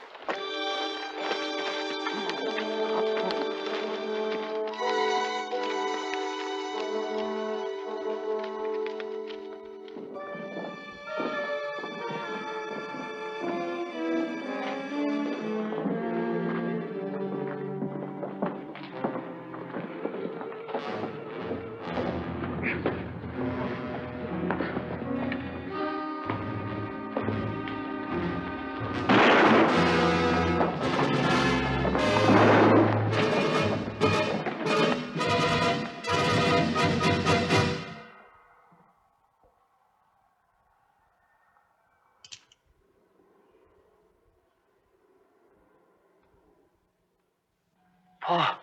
Pa.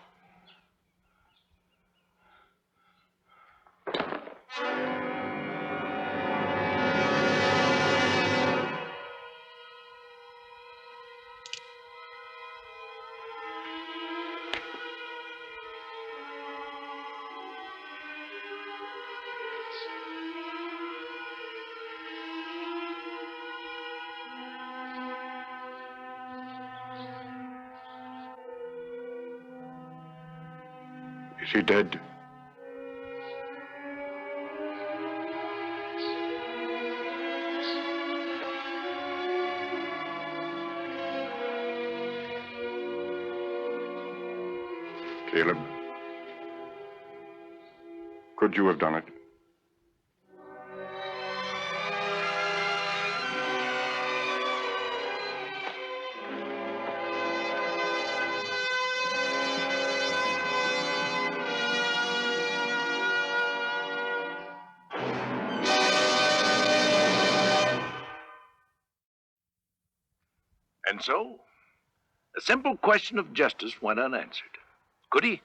Is he dead? Caleb, could you have done it? And so, a simple question of justice went unanswered. Could he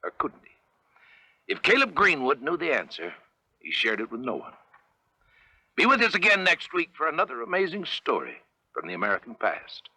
or couldn't he? If Caleb Greenwood knew the answer, he shared it with no one. Be with us again next week for another amazing story from the American past.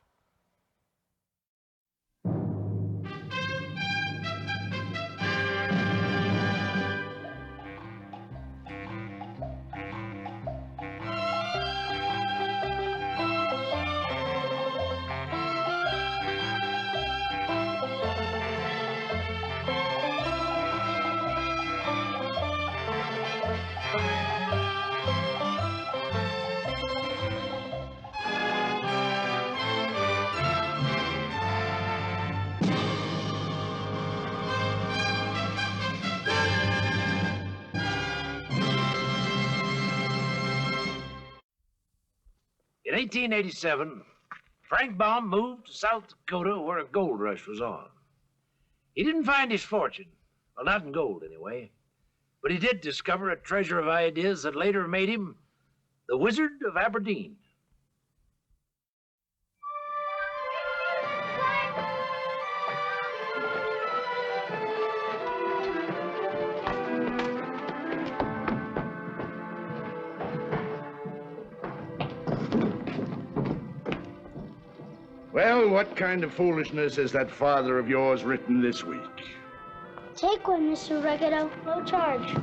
In 1887, Frank Baum moved to South Dakota where a gold rush was on. He didn't find his fortune, well, not in gold anyway, but he did discover a treasure of ideas that later made him the Wizard of Aberdeen. Well, what kind of foolishness has that father of yours written this week? Take one, Mr. Regado. No charge.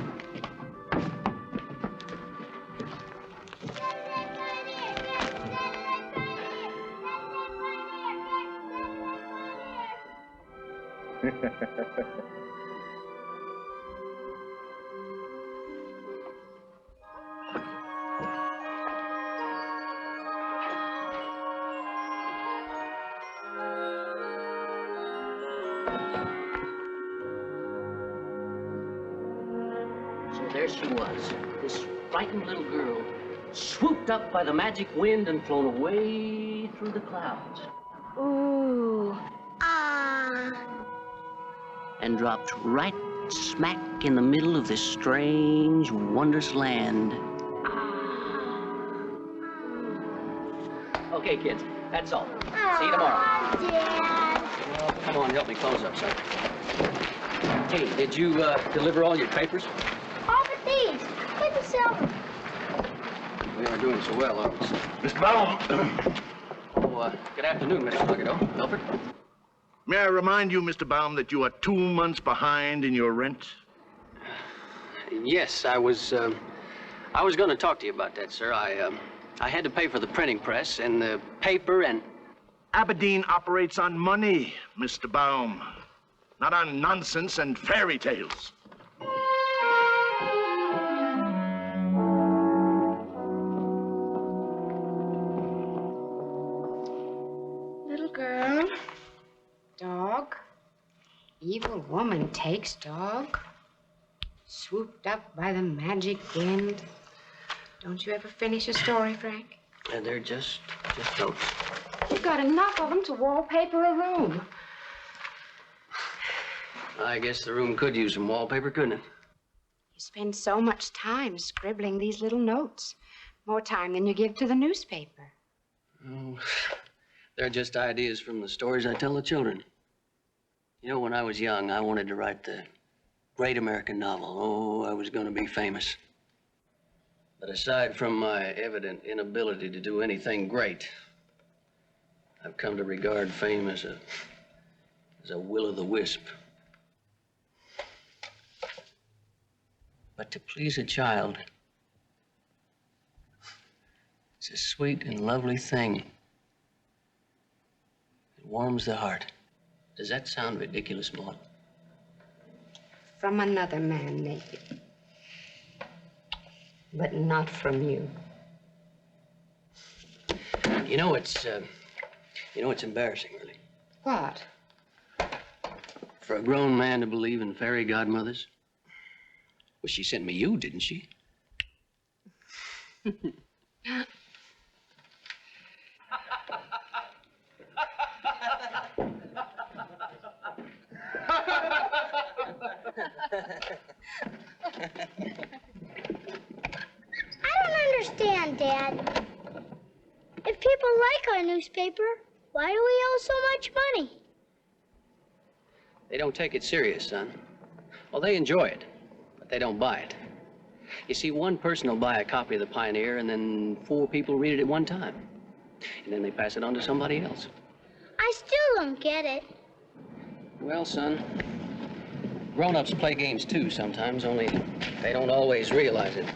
So there she was, this frightened little girl, swooped up by the magic wind and flown away through the clouds. Ooh. And dropped right smack in the middle of this strange, wondrous land. Okay, kids, that's all. See you tomorrow. Dad. Well, come on, help me close up, son. Hey, did you deliver all your papers? All but these. Look at Silver. We are doing so well, aren't we? Mr. Baum. Oh, good afternoon, Mr. Luggado. Milford? May I remind you, Mr. Baum, that you are 2 months behind in your rent? Yes, I was going to talk to you about that, sir. I had to pay for the printing press and the paper and... Aberdeen operates on money, Mr. Baum, not on nonsense and fairy tales. Little girl, dog, evil woman takes dog, swooped up by the magic wind. Don't you ever finish a story, Frank? And they're just notes. You've got enough of them to wallpaper a room. I guess the room could use some wallpaper, couldn't it? You spend so much time scribbling these little notes. More time than you give to the newspaper. Oh, they're just ideas from the stories I tell the children. You know, when I was young, I wanted to write the great American novel. Oh, I was going to be famous. But aside from my evident inability to do anything great, I've come to regard fame as a will-o'-the-wisp. But to please a child, it's a sweet and lovely thing. It warms the heart. Does that sound ridiculous, Maud? From another man, maybe. But not from you. You know, it's embarrassing, really. What? For a grown man to believe in fairy godmothers. Well, she sent me you, didn't she? I don't understand, Dad. If people like our newspaper, Why do we owe so much money? They don't take it serious, son. Well, they enjoy it, but they don't buy it. You see, one person will buy a copy of the Pioneer, and then 4 people read it at one time. And then they pass it on to somebody else. I still don't get it. Well, son, grown-ups play games too sometimes, only they don't always realize it.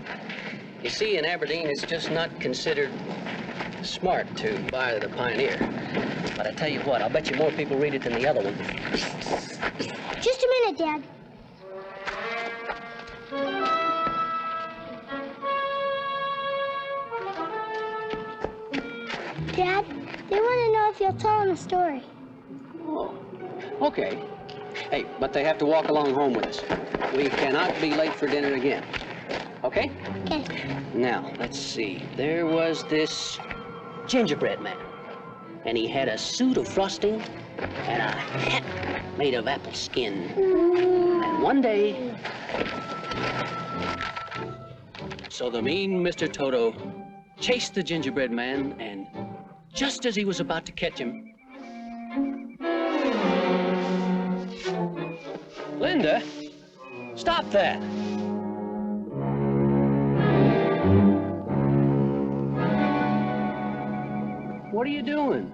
You see, in Aberdeen, it's just not considered smart to buy the Pioneer. But I tell you what, I'll bet you more people read it than the other one. Just a minute, Dad. Dad, they want to know if you'll tell them a story. Oh, okay. Hey, but they have to walk along home with us. We cannot be late for dinner again. Okay? Okay. Now, let's see. There was this gingerbread man. And he had a suit of frosting and a hat made of apple skin. And one day... So the mean Mr. Toto chased the gingerbread man, and just as he was about to catch him... Linda, stop that. What are you doing?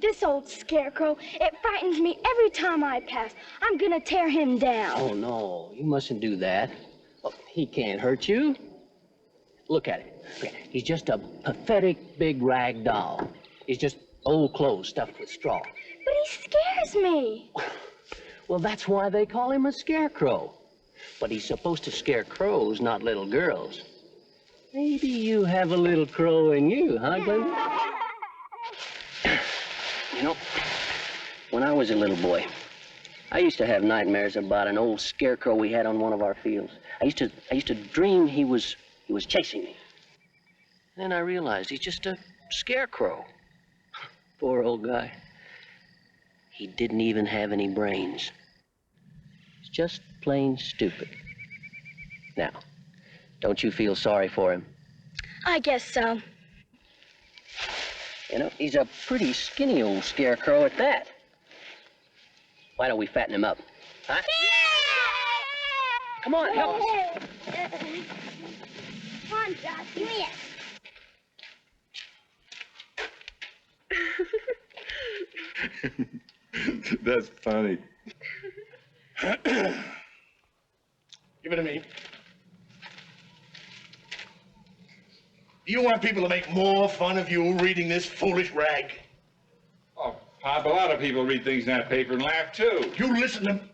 This old scarecrow, it frightens me every time I pass. I'm gonna tear him down. Oh, no, you mustn't do that. Well, he can't hurt you. Look at him. He's just a pathetic big rag doll. He's just old clothes stuffed with straw. But he scares me. Well, that's why they call him a scarecrow. But he's supposed to scare crows, not little girls. Maybe you have a little crow in you, huh, Glenda? You know, when I was a little boy, I used to have nightmares about an old scarecrow we had on one of our fields. I used to dream he was chasing me. Then I realized he's just a scarecrow. Poor old guy. He didn't even have any brains. He's just plain stupid. Now, don't you feel sorry for him? I guess so. You know, he's a pretty skinny old scarecrow at that. Why don't we fatten him up? Huh? Come on, help us. Come on, Josh, give me it. That's funny. Give it to me. Do you want people to make more fun of you reading this foolish rag? Oh, Pop, a lot of people read things in that paper and laugh, too. You listen to them.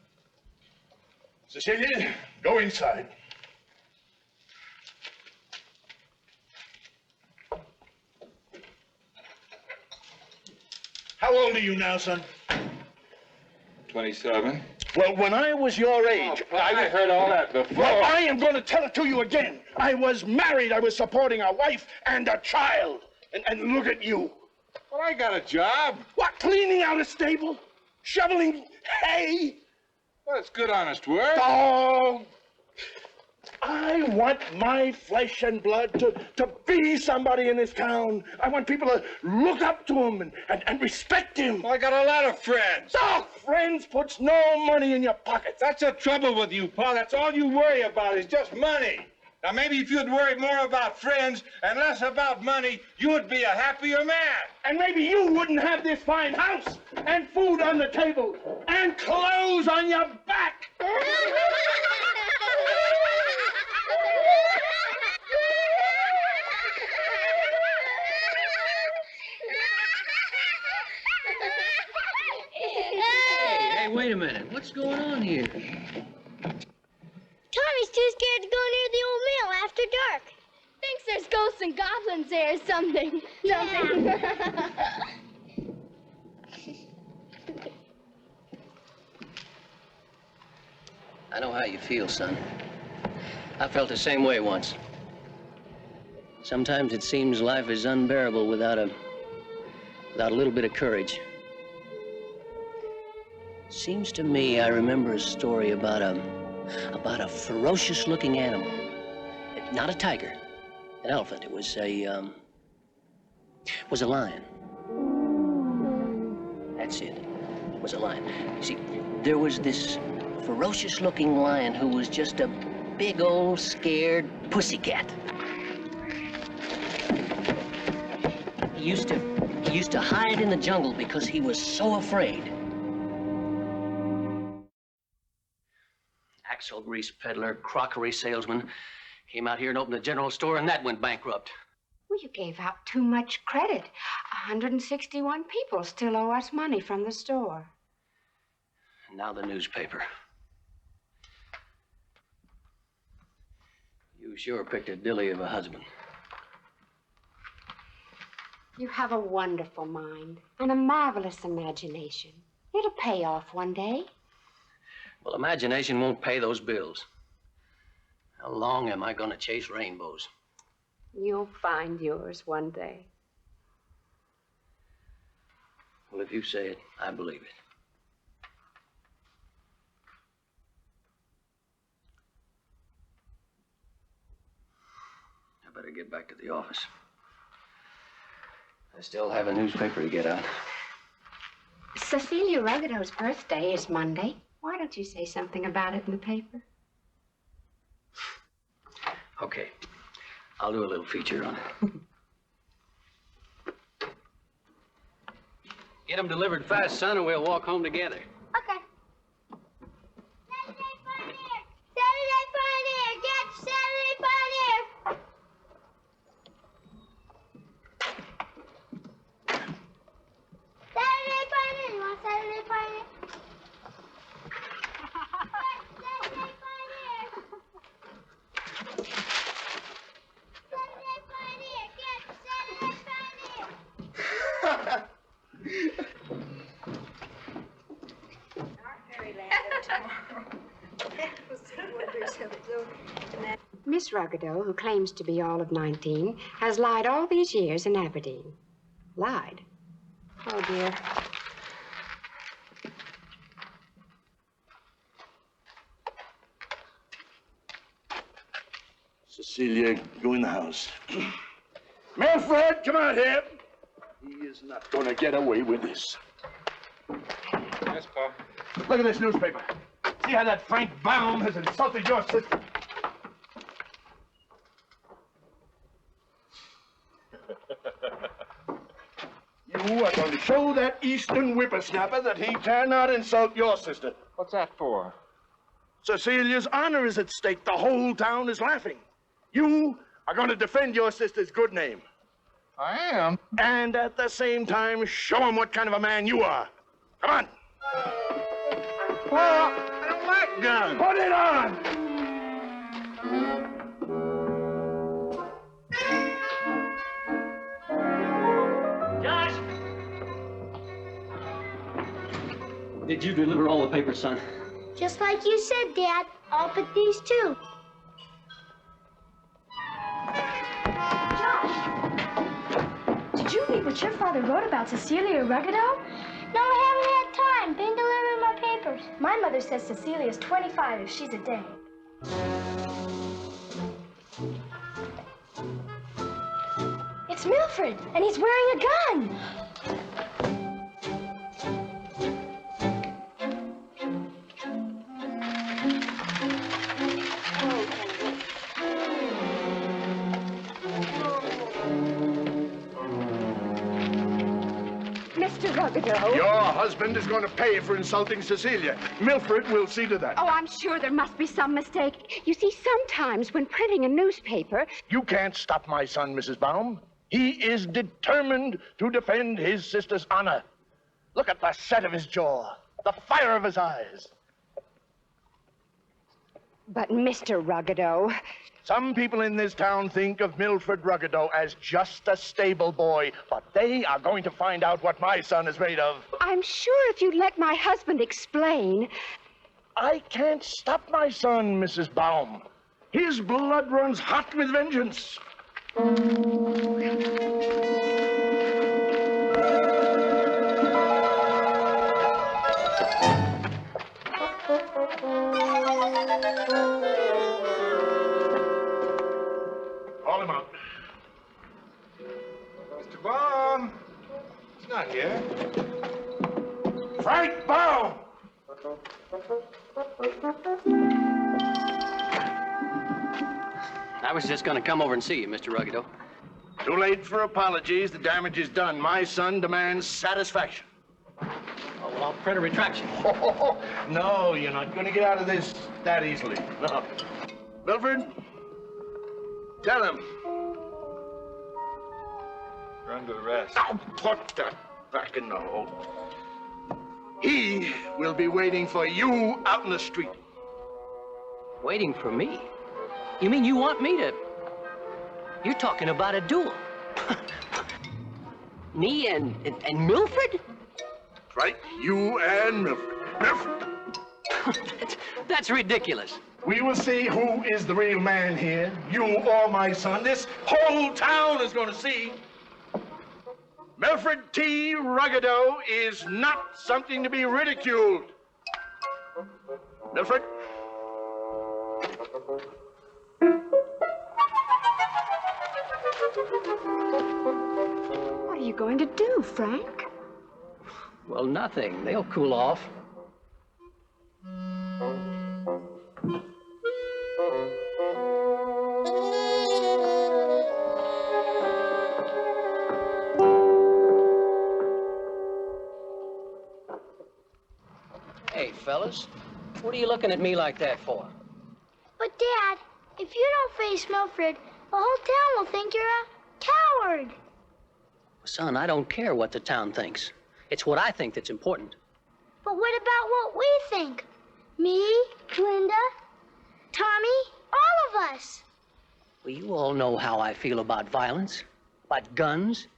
Cecilia, go inside. How old are you now, son? 27. Well, when I was your age... Oh, I heard all that before. Well, I am going to tell it to you again. I was married. I was supporting a wife and a child. And look at you. Well, I got a job. What, cleaning out a stable? Shoveling hay? Well, it's good, honest work. Oh, I want my flesh and blood to be somebody in this town. I want people to look up to him and respect him. Well, I got a lot of friends. Oh, friends puts no money in your pocket. That's the trouble with you, Pa. That's all you worry about is just money. Now, maybe if you'd worry more about friends and less about money, you would be a happier man. And maybe you wouldn't have this fine house and food on the table and clothes on your back. Hey, wait a minute. What's going on here? Tommy's too scared to go near the old mill after dark. Thinks there's ghosts and goblins there or something. I know how you feel, son. I felt the same way once. Sometimes it seems life is unbearable without a little bit of courage. Seems to me I remember a story about a ferocious-looking animal. Not a tiger, an elephant. It was a lion. That's it. It was a lion. You see, there was this ferocious-looking lion who was just a big old scared pussycat. He used to hide in the jungle because he was so afraid. Axle grease peddler, crockery salesman, came out here and opened a general store, and that went bankrupt. Well, you gave out too much credit. 161 people still owe us money from the store. And now the newspaper. You sure picked a dilly of a husband. You have a wonderful mind and a marvelous imagination. It'll pay off one day. Well, imagination won't pay those bills. How long am I going to chase rainbows? You'll find yours one day. Well, if you say it, I believe it. I better get back to the office. I still have a newspaper to get out. Cecilia Rugado's birthday is Monday. Why don't you say something about it in the paper? Okay. I'll do a little feature on it. Get them delivered fast, son, and we'll walk home together. Okay. Saturday Pioneer! Saturday Pioneer! Get Saturday Pioneer! Saturday Pioneer! You want Saturday Pioneer? Saturday Pioneer! Saturday Pioneer! Get Saturday Pioneer! Miss Rugado, who claims to be all of 19, has lied all these years in Aberdeen. Lied? Oh, dear. Cecilia, go in the house. Manfred, come out here. He is not going to get away with this. Yes, Pa. Look at this newspaper. See how that Frank Baum has insulted your sister? You are going to show that Eastern whippersnapper that he cannot insult your sister. What's that for? Cecilia's honor is at stake. The whole town is laughing. You are going to defend your sister's good name. I am. And at the same time, show him what kind of a man you are. Come on. Well, I don't like guns. Put it on! Josh! Did you deliver all the papers, son? Just like you said, Dad. I'll put these too. Did you read what your father wrote about Cecilia Rugado? No, I haven't had time. Been delivering my papers. My mother says Cecilia's 25 if she's a day. It's Milfred, and he's wearing a gun. Mr. Rugado. Your husband is going to pay for insulting Cecilia. Milfred will see to that. Oh, I'm sure there must be some mistake. You see, sometimes when printing a newspaper... You can't stop my son, Mrs. Baum. He is determined to defend his sister's honor. Look at the set of his jaw, the fire of his eyes. But, Mr. Rugado... Some people in this town think of Milfred Rugado as just a stable boy, but they are going to find out what my son is made of. I'm sure if you'd let my husband explain... I can't stop my son, Mrs. Baum. His blood runs hot with vengeance. Call him out. Mr. Baum. He's not here. Frank Baum! I was just gonna come over and see you, Mr. Ruggido. Too late for apologies. The damage is done. My son demands satisfaction. Oh, well, I'll print a retraction. No, you're not going to get out of this that easily. No. Milford, tell him. You're under arrest. Now put that back in the hole. He will be waiting for you out in the street. Waiting for me? You mean you want me to... You're talking about a duel. Me and Milford? Right, you and Milford. Milford! That's ridiculous. We will see who is the real man here. You or my son. This whole town is going to see. Milford T. Ruggido is not something to be ridiculed. Milford? What are you going to do, Frank? Well, nothing. They'll cool off. Hey, fellas, what are you looking at me like that for? But, Dad, if you don't face Milford, the whole town will think you're a coward. Son, I don't care what the town thinks. It's what I think that's important. But what about what we think? Me, Linda, Tommy, all of us. Well, you all know how I feel about violence, about guns.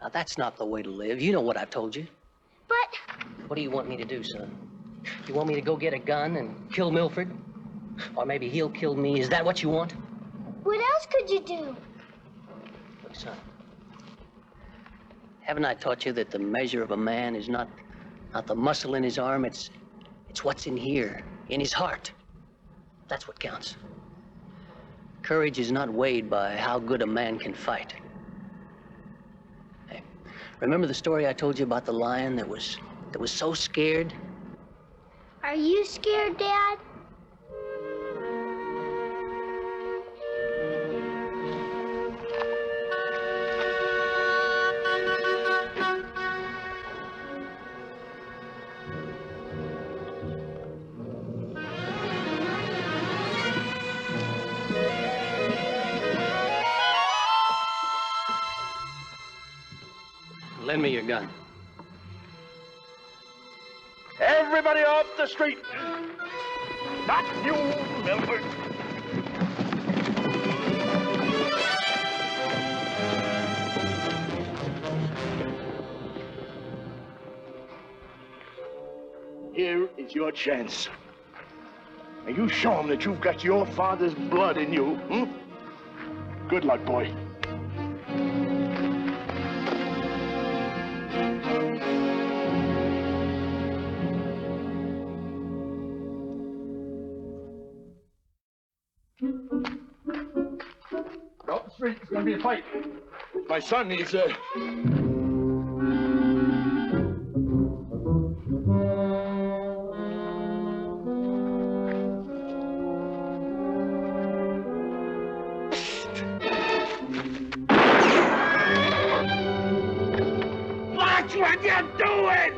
Now, that's not the way to live. You know what I've told you. But... What do you want me to do, son? You want me to go get a gun and kill Milford? Or maybe he'll kill me. Is that what you want? What else could you do? Look, son. Haven't I taught you that the measure of a man is not the muscle in his arm, it's what's in here, in his heart. That's what counts. Courage is not weighed by how good a man can fight. Hey, remember the story I told you about the lion that was so scared? Are you scared, Dad? Lend me your gun. Everybody off the street. Not you, Milford. Here is your chance. Now you show them that you've got your father's blood in you. Good luck, boy. Out the street, it's gonna be a fight. My son, he's Watch what you're doing!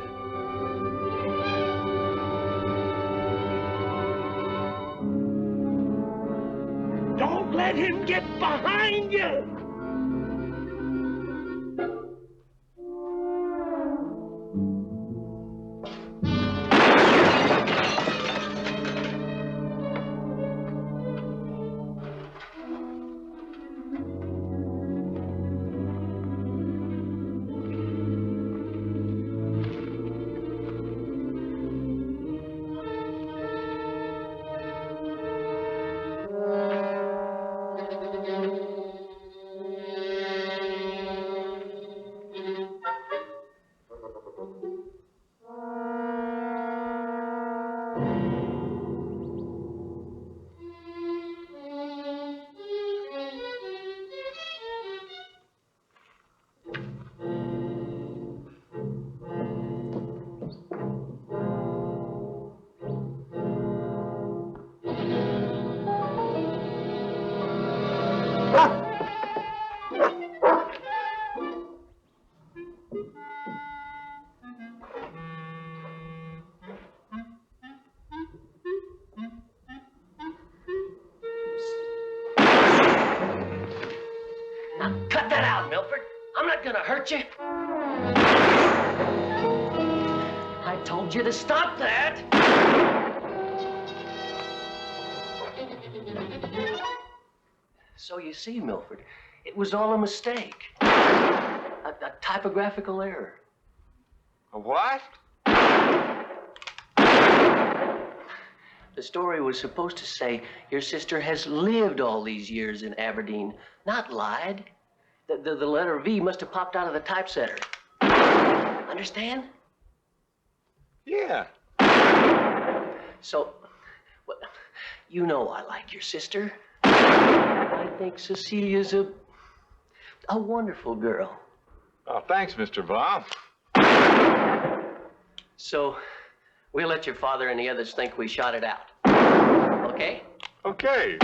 Don't let him get behind you! hurt you? I told you to stop that. So you see, Milford, it was all a mistake. A typographical error. A what? The story was supposed to say your sister has lived all these years in Aberdeen, not lied. The letter V must have popped out of the typesetter. Understand? Yeah. So, well, you know I like your sister. I think Cecilia's a wonderful girl. Oh, thanks, Mr. Baum. So, we'll let your father and the others think we shot it out. Okay? Okay.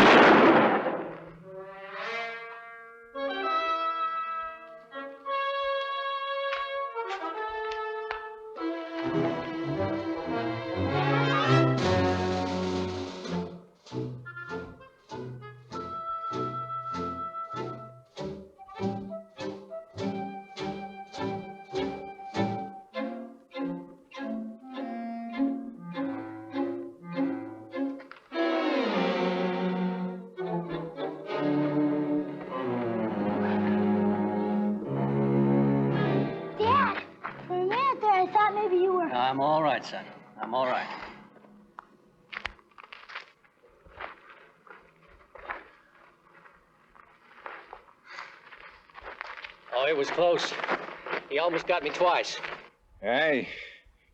Dad, for a minute there, I thought maybe you were... I'm all right, son. I'm all right. Oh, it was close. He almost got me twice. Hey,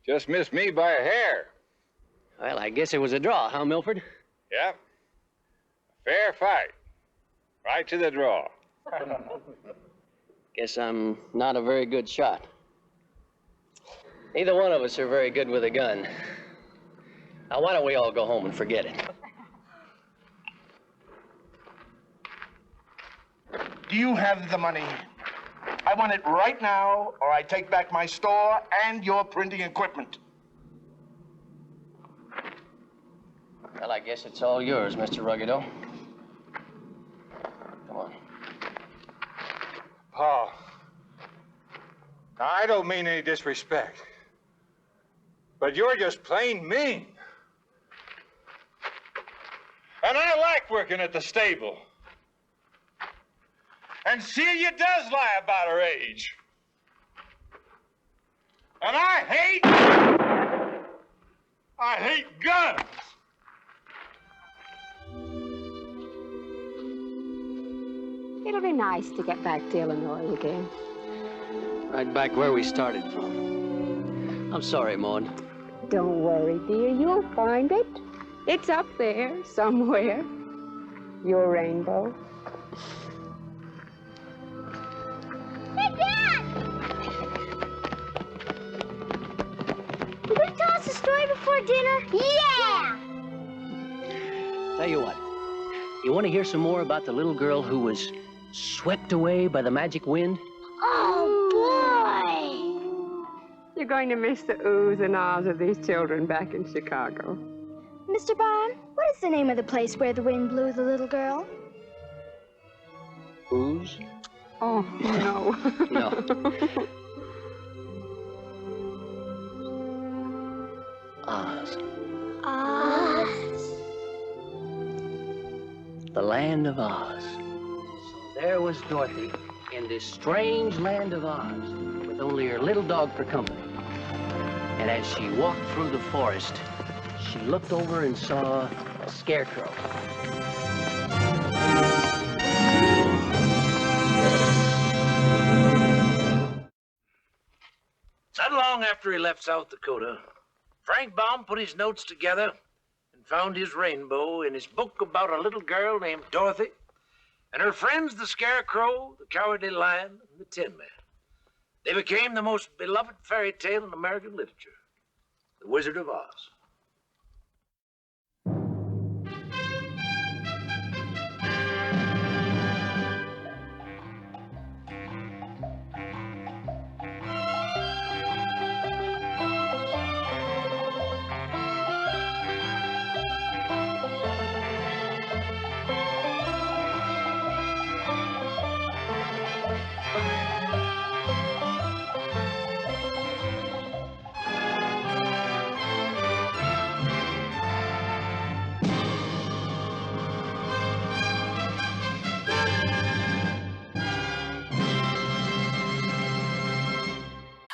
just missed me by a hair. Well, I guess it was a draw, huh, Milford? Yep. Fair fight. Right to the draw. Guess I'm not a very good shot. Neither one of us are very good with a gun. Now, why don't we all go home and forget it? Do you have the money? I want it right now, or I take back my store and your printing equipment. Well, I guess it's all yours, Mr. Ruggido. Come on. Paul, now, I don't mean any disrespect, but you're just plain mean. And I like working at the stable. And Celia does lie about her age. And I hate guns. It'll be nice to get back to Illinois again. Right back where we started from. I'm sorry, Maud. Don't worry, dear. You'll find it. It's up there somewhere. Your rainbow. Hey, Dad! You gonna tell us a story before dinner? Yeah! Tell you what, you want to hear some more about the little girl who was swept away by the magic wind? Oh, boy! You're going to miss the oohs and ahs of these children back in Chicago. Mr. Bond, what is the name of the place where the wind blew the little girl? Oohs? Oh, no. No. Oz. Oz. The land of Oz. So there was Dorothy in this strange land of Oz with only her little dog for company. And as she walked through the forest, she looked over and saw a scarecrow. Not long after he left South Dakota, Frank Baum put his notes together and found his rainbow in his book about a little girl named Dorothy and her friends, the Scarecrow, the Cowardly Lion, and the Tin Man. They became the most beloved fairy tale in American literature, The Wizard of Oz.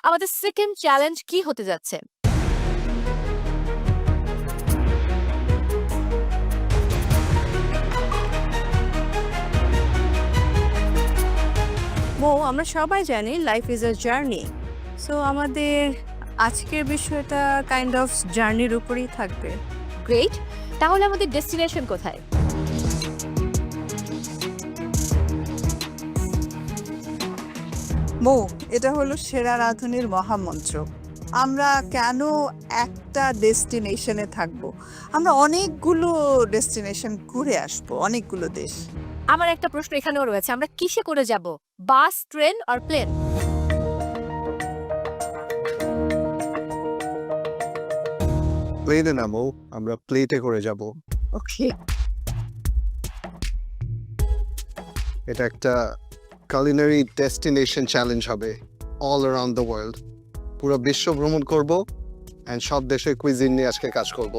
আমাদের second challenge কি হতে যাচ্ছে? মো, আমরা সবাই জানি life is a journey, so আমাদের আজকের বিষয়টা কাইন্ড অফ জার্নির উপরেই থাকবে। গ্রেট, তাহলে আমাদের ডেস্টিনেশন কোথায়? মো, এটা হলো সেরা রাঁধুনির মহামন্ত্র। আমরা কেন একটা ডেস্টিনেশনে থাকবো? আমরা অনেকগুলো ডেস্টিনেশন ঘুরে আসবো, অনেকগুলো দেশ। আমার একটা প্রশ্ন এখানেও রয়েছে, আমরা কিসে করে যাব? বাস, ট্রেন আর প্লেন? প্লেনে নামো, আমরা প্লেটে করে যাব। ওকে। এটা একটা culinary destination চ্যালেঞ্জ হবে, অল অ্যারাউন্ড দ্য ওয়ার্ল্ড। পুরো বিশ্ব ভ্রমণ করব এন্ড সব দেশের কুইজিন নিয়ে আজকে কাজ করব।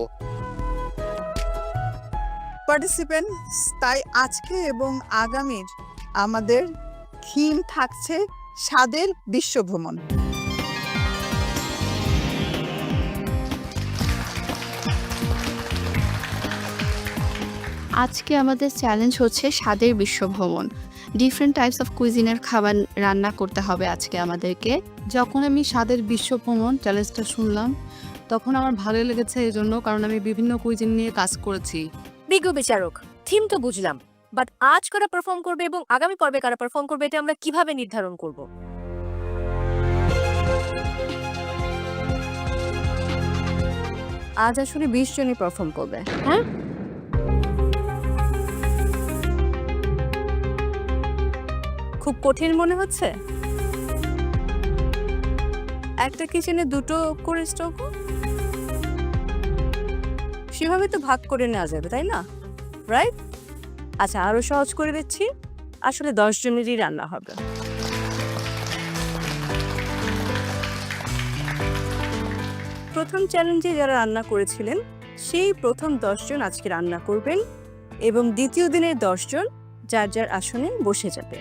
পার্টিসিপেন্টস, তাই আজকে এবং আগামীর আমাদের থিম থাকছে স্বাদের বিশ্ব ভ্রমণ। আজকে আমাদের চ্যালেঞ্জ হচ্ছে স্বাদের বিশ্ব ভ্রমণ। ডিফারেন্ট টাইপস অফ কুইজিনের খাবার রান্না করতে হবে আজকে আমাদেরকে। যখন আমি স্বাদের বিশ্ব ভ্রমণ চ্যালেঞ্জটা শুনলাম তখন আমার ভালো লেগেছে এই জন্য, কারণ আমি বিভিন্ন কুইজিন নিয়ে কাজ করেছি। বিজ্ঞ বিচারক, থিম তো বুঝলাম, বাট আজ কারা পারফর্ম করবে এবং আগামী পর্বে কারা পারফর্ম করবে এটা আমরা কিভাবে নির্ধারণ করব? আজ আসলে 20 জনই পারফর্ম করবে। হ্যাঁ, খুব কঠিন মনে হচ্ছে? একটা কিচেনে দুটো করে স্টোভ, সেভাবে তো ভাগ করে নেওয়া যাবে, তাই না? রাইট? আচ্ছা, আরো সহজ করে দিচ্ছি, আসলে 10 জনেরই রান্না হবে। প্রথম চ্যালেঞ্জে যারা রান্না করেছিলেন সেই প্রথম 10 জন আজকে রান্না করবেন এবং দ্বিতীয় দিনের 10 জন যার যার আসনে বসে যাবে।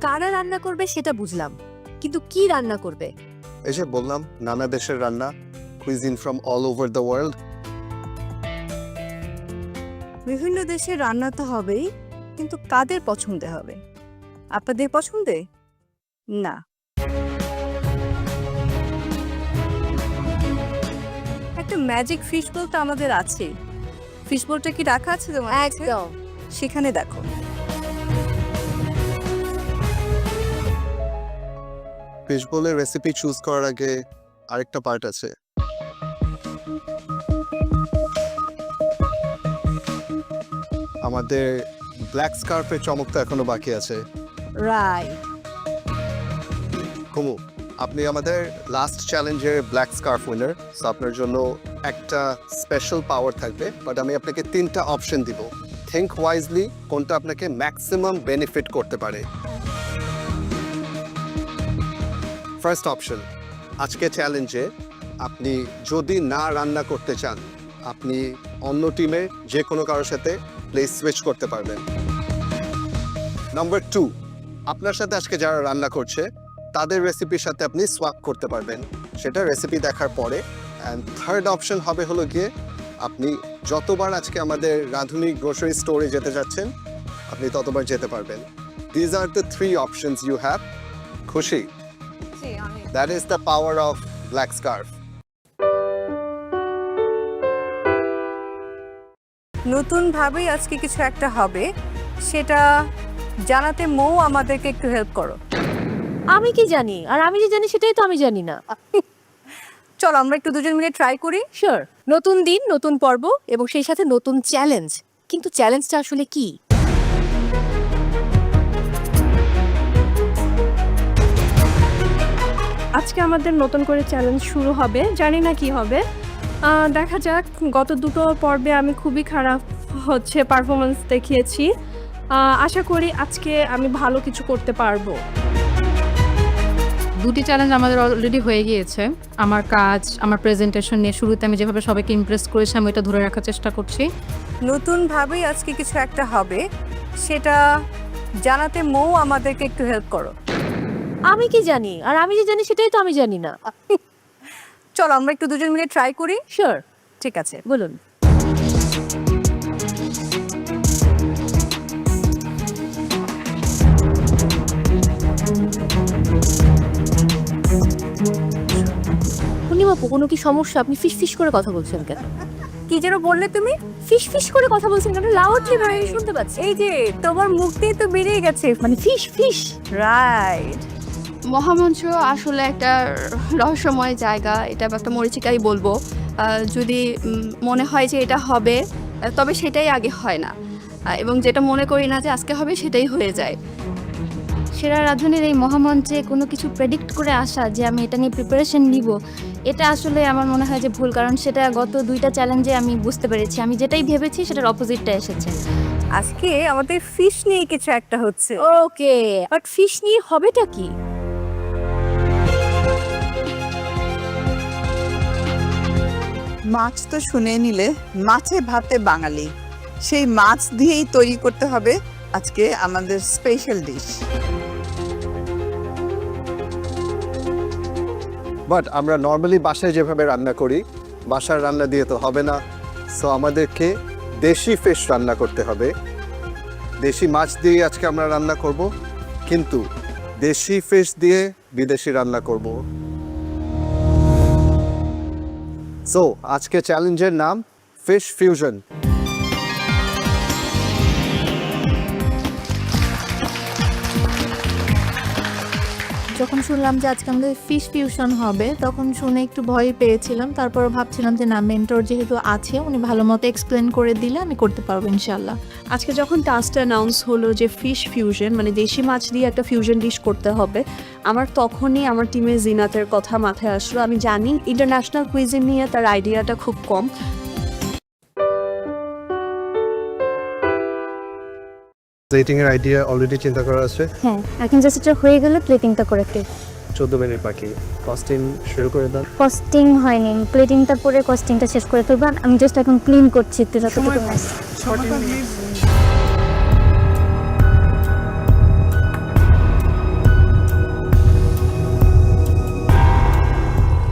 কারা রান্না করবে সেটা বুঝলাম, কিন্তু কি রান্না করবে? এই যে বললাম, নানা দেশের রান্না, cuisine from all over the world. বিভিন্ন দেশের রান্না তো হবেই, কিন্তু কাদের পছন্দে হবে? আপনাদের পছন্দে? না। একটা ম্যাজিক ফিশ বোল তো আমাদের আছে। ফিশ বোলটা কি রাখা আছে তোমার? একদম, সেখানে দেখো। ফিশ বোলের রেসিপি চুজ করার আগে আরেকটা পার্ট আছে। আমাদের ব্ল্যাক স্কার্ফের চমকটা এখনো বাকি আছে। রাইট। কুমু, আপনি আমাদের লাস্ট চ্যালেঞ্জের ব্ল্যাক স্কার্ফ উইনার, সো আপনার জন্য একটা স্পেশাল পাওয়ার থাকবে, বাট আমি আপনাকে 3টা অপশন দিব। থিঙ্ক ওয়াইজলি কোনটা আপনাকে ম্যাক্সিমাম বেনিফিট করতে পারে। ফার্স্ট অপশন, আজকে চ্যালেঞ্জে আপনি যদি না রান্না করতে চান, আপনি অন্য টিমে যে কোনো কারোর সাথে প্লেস সুইচ করতে পারবেন। নাম্বার 2, আপনার সাথে আজকে যারা রান্না করছে তাদের রেসিপির সাথে আপনি সোয়াপ করতে পারবেন, সেটা রেসিপি দেখার পরে। অ্যান্ড থার্ড অপশন হবে হলো গিয়ে, আপনি যতবার আজকে আমাদের রাঁধুনি গ্রোসারি স্টোরে যেতে যাচ্ছেন আপনি ততবার যেতে পারবেন। These are the 3 options you have. খুশি? That is the power of black scarf. নতুন ভাবেই আজকে কিছু একটা হবে, সেটা জানাতে মৌ আমাদেরকে একটু হেল্প করো। আমি কি জানি? আর আমি যে জানি সেটাই তো আমি জানি না। চলো আমরা একটু দুজন মিলে ট্রাই করি। শিওর। নতুন দিন, নতুন পর্ব এবং সেই সাথে নতুন চ্যালেঞ্জ। কিন্তু চ্যালেঞ্জটা আসলে কি? আজকে আমাদের নতুন করে চ্যালেঞ্জ শুরু হবে, জানি না কি হবে, দেখা যাক। গত দুটো পর্বে আমি খুবই খারাপ পারফরমেন্স দেখিয়েছি, আশা করি আজকে আমি ভালো কিছু করতে পারবো। দুটি চ্যালেঞ্জ আমাদের অলরেডি হয়ে গিয়েছে। আমার কাজ, আমার প্রেজেন্টেশন নিয়ে শুরুতে আমি যেভাবে সবাইকে ইমপ্রেস করেছি আমি এটা ধরে রাখার চেষ্টা করছি। নতুন ভাবেই আজকে কিছু একটা হবে, সেটা জানাতে মৌ আমাদেরকে একটু হেল্প করো। আমি কি জানি, আর আমি যে জানি সেটাই তো আমি জানি না। চলো আমরা একটু দুজন মিলে ট্রাই করি। শিওর, ঠিক আছে। বলুন। পূর্ণিমাপু, কোনো কি সমস্যা? আপনি ফিস ফিস করে কথা বলছেন কেন? কি যেন বললে তুমি? ফিস ফিস করে কথা বলছেন কেন? লাউডলি ভাই শুনতে পাচ্ছি। এই যে তোমার মুখ দিয়ে তো বেরিয়ে গেছে, মানে ফিস ফিস। রাইট। মহামঞ্চ আসলে একটা রহস্যময় জায়গা, এটা একটা মরীচিকাই বলবো। যদি মনে হয় যে এটা হবে, তবে সেটাই আগে হয় না, এবং যেটা মনে করি না যে আজকে হবে সেটাই হয়ে যায়। সেরা রাঁধুনির এই মহামঞ্চে কোনো কিছু প্রেডিক্ট করে আসা যে আমি এটা নিয়ে প্রিপারেশন নিব, এটা আসলে আমার মনে হয় যে ভুল, কারণ সেটা গত 2টা চ্যালেঞ্জে আমি বুঝতে পেরেছি আমি যেটাই ভেবেছি সেটার অপোজিটটা এসেছে। আজকে আমাদের ফিশ নিয়ে কিছু একটা হচ্ছে। ওকে, বাট ফিশ নিয়ে হবেটা কি? মাছ তো শুনে নিলে, মাছে ভাতে বাঙালি, সেই মাছ দিয়েই তৈরি করতে হবে আজকে আমাদের স্পেশাল ডিশ। বাট আমরা নর্মালি বাসায় যেভাবে রান্না করি, বাসার রান্না দিয়ে তো হবে না। সো আমাদেরকে দেশি ফিশ রান্না করতে হবে। দেশি মাছ দিয়ে আজকে আমরা রান্না করব, কিন্তু দেশি ফিশ দিয়ে বিদেশি রান্না করব। সো আজকে চ্যালেঞ্জের নাম ফিশ ফিউশন। যখন শুনলাম যে আজকে আমাদের ফিশ ফিউশন হবে, তখন শুনে একটু ভয় পেয়েছিলাম, তারপর ভাবছিলাম যে না, মেন্টর যেহেতু আছে উনি ভালো মতো এক্সপ্লেন করে দিলে আমি করতে পারবো ইনশাল্লাহ। আজকে যখন টাস্কটা অ্যানাউন্স হলো যে ফিশ ফিউশন, মানে দেশি মাছ দিয়ে একটা ফিউশন ডিশ করতে হবে, আমার তখনই আমার টিমে জিনাতের কথা মাথায় আসলো। আমি জানি ইন্টারন্যাশনাল কুইজিন নিয়ে তার আইডিয়াটা খুব কম। প্লেটিং এর আইডিয়া অলরেডি চিন্তা করা আছে। হ্যাঁ, এখন জাস্ট এটা হয়ে গেলে প্লেটিংটা করে দিই। 14 মিনিট বাকি। কস্টিং শুরু করে দাও। কস্টিং হয়নি, প্লেটিংটা পরে কস্টিংটা শেষ করে ফেলবো। আমি জাস্ট এখন ক্লিন করছি একটু যতটুকু ম্যাচ।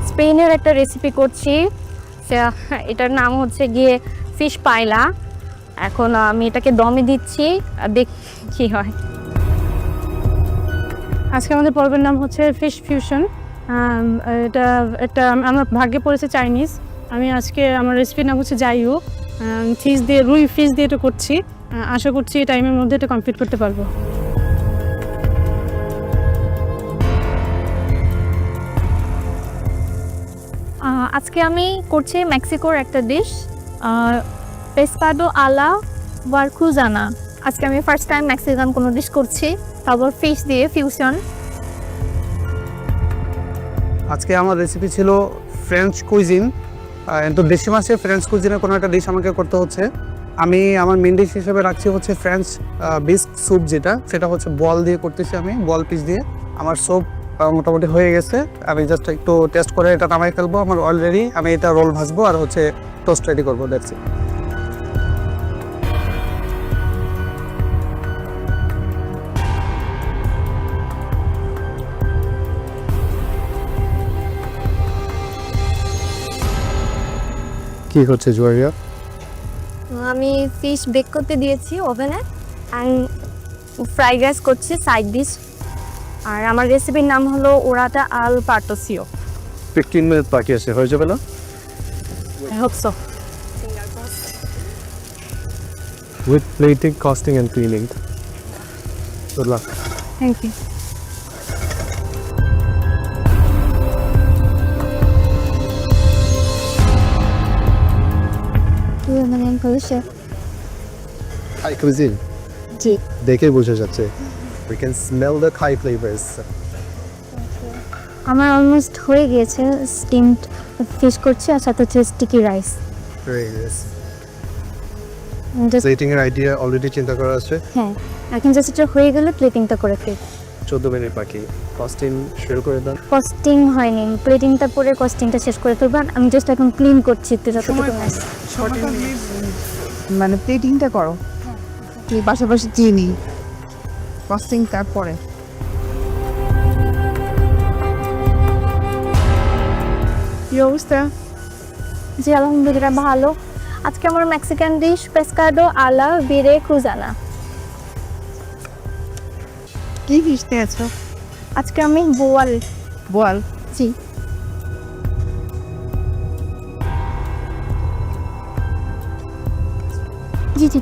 স্পেনের একটা রেসিপি করছি, এটার নাম হচ্ছে গিয়ে ফিশ পাইলা। এখন আমি এটাকে দমে দিচ্ছি, আর দেখি কি হয়। আজকে আমাদের পর্বের নাম হচ্ছে ফিশ ফিউশন। এটা আমার ভাগ্যে পড়েছে চাইনিজ। আমি আজকে আমার রেসিপির নাম হচ্ছে জাইউ। ফিশ দিয়ে, রুই ফিশ দিয়ে এটা করছি। আশা করছি এই টাইমের মধ্যে এটা কমপ্লিট করতে পারবো। আজকে আমি করছি মেক্সিকোর একটা ডিশ, পেসকাডো আলা ওয়ারকুজানা। আজকে আমি ফার্স্ট টাইম মেক্সিকান কোনো ডিশ করছি, তারপর ফিশ দিয়ে ফিউশন। আজকে আমার রেসিপি ছিল ফ্রেঞ্চ কুইজিন, তো দেশি মাসে ফ্রেঞ্চ কুইজিনের কোনো একটা ডিশ আমাকে করতে হচ্ছে। আমি আমার মেন ডিশ হিসেবে রাখছি হচ্ছে ফ্রেঞ্চ বিস্ক স্যুপ, সেটা হচ্ছে বল দিয়ে করতেছি আমি, বল পিস দিয়ে। আমার স্যুপ মোটামুটি হয়ে গেছে, আমি জাস্ট একটু টেস্ট করে এটা নামাই ফেলবো। আমার অলরেডি আমি এটা রোল ভাজবো আর হচ্ছে টোস্ট রেডি করবো, দ্যাটস ইট। কি হচ্ছে জুয়ারিয়া? আমি ফিশ বেক করতে দিয়েছি ওভেনে, অ্যান্ড ফ্রাইড রাইস করছি সাইড ডিশ। আর আমার রেসিপির নাম হলো ওরাটা আল পার্টোসিও। 15 মিনিট বাকি আছে, হয়ে যাবে না? I hope so. With plating, costing and cleaning. Good luck. Thank you. Thai cuisine. জি। দেখে বোঝা যাচ্ছে। We can smell the Thai flavors. আমার অলমোস্ট হয়ে গিয়েছে, স্টিমড ফিশ করছি আর সাথে হচ্ছে sticky rice. Very nice. Plating এর আইডিয়া অলরেডি চিন্তা করা আছে। হ্যাঁ, এখন জাস্ট এটা হয়ে গেলে প্লেটিংটা করে দিই। 14 মিনিট বাকি। কস্টিং শুরু করে দাও। কস্টিং হয়নি, প্লেটিংটা পরে কস্টিংটা শেষ করে ফেলবো। আমি জাস্ট এখন ক্লিন করছি একটু যতটুকু ম্যাচ। মানে প্লেটিংটা করো, পাশাপাশি চিনি, কস্টিং তারপরে। কি অবস্থা? জি আলহামদুলিল্লাহ ভালো। আজকে আমার মেক্সিকান ডিশ পেসকাডো আলা বিরে ক্রুজানা। কি ফিশ নিয়েছো? আজকে আমি বোয়াল। বোয়াল? জি। জি জি।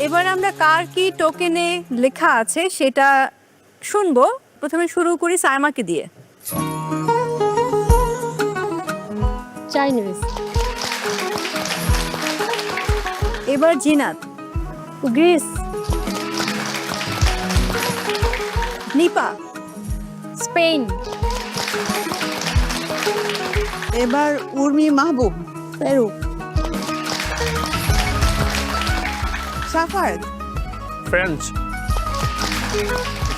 এবার আমরা কার কি টোকেনে লেখা আছে সেটা শুনবো। প্রথমে শুরু করি সাইমাকে দিয়ে। চাইনিজ। এবার জিনাত। গ্রিস। নিপা। স্পেন। এবার উর্মি মাহবুব। পেরু। সাফার।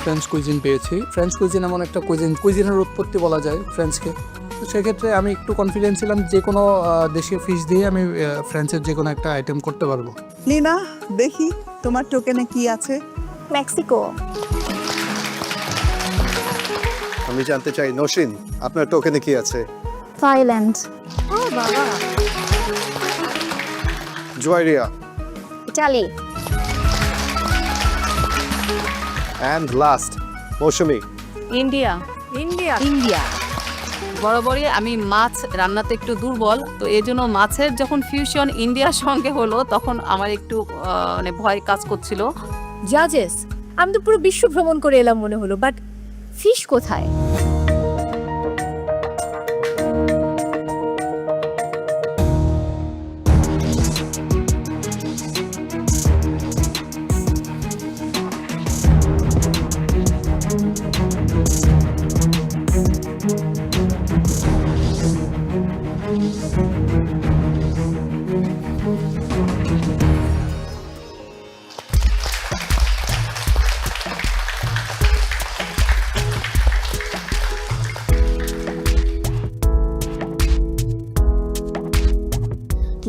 ফ্রেঞ্চ কুইজিন পেয়েছি। ফ্রেঞ্চ কুইজিন এমন একটা কুইজিনের উৎপত্তি বলা যায় ফ্রেঞ্চকে। তো সেক্ষেত্রে আমি একটু কনফিডেন্ট ছিলাম যে কোনো দেশীয় ফিশ দিয়ে আমি ফ্রেঞ্চের যে কোনো একটা আইটেম করতে পারবো। লিনা দেখি তোমার টোকেনে কি আছে। মেক্সিকো। আমি জানতে চাই নসিন, আপনার টোকেনে কি আছে? থাইল্যান্ড। ও বাবা। Juairia. Italy. And last Mousumi. India. India. India. বরাবরই আমি মাছ রান্নাতে একটু দুর্বল, তো এই জন্য মাছের যখন ফিউশন ইন্ডিয়ার সঙ্গে হলো তখন আমার একটু মানে ভয় কাজ করছিল। জাজেস, আমি তো পুরো বিশ্ব ভ্রমণ করে এলাম মনে হলো, বাট ফিশ কোথায়?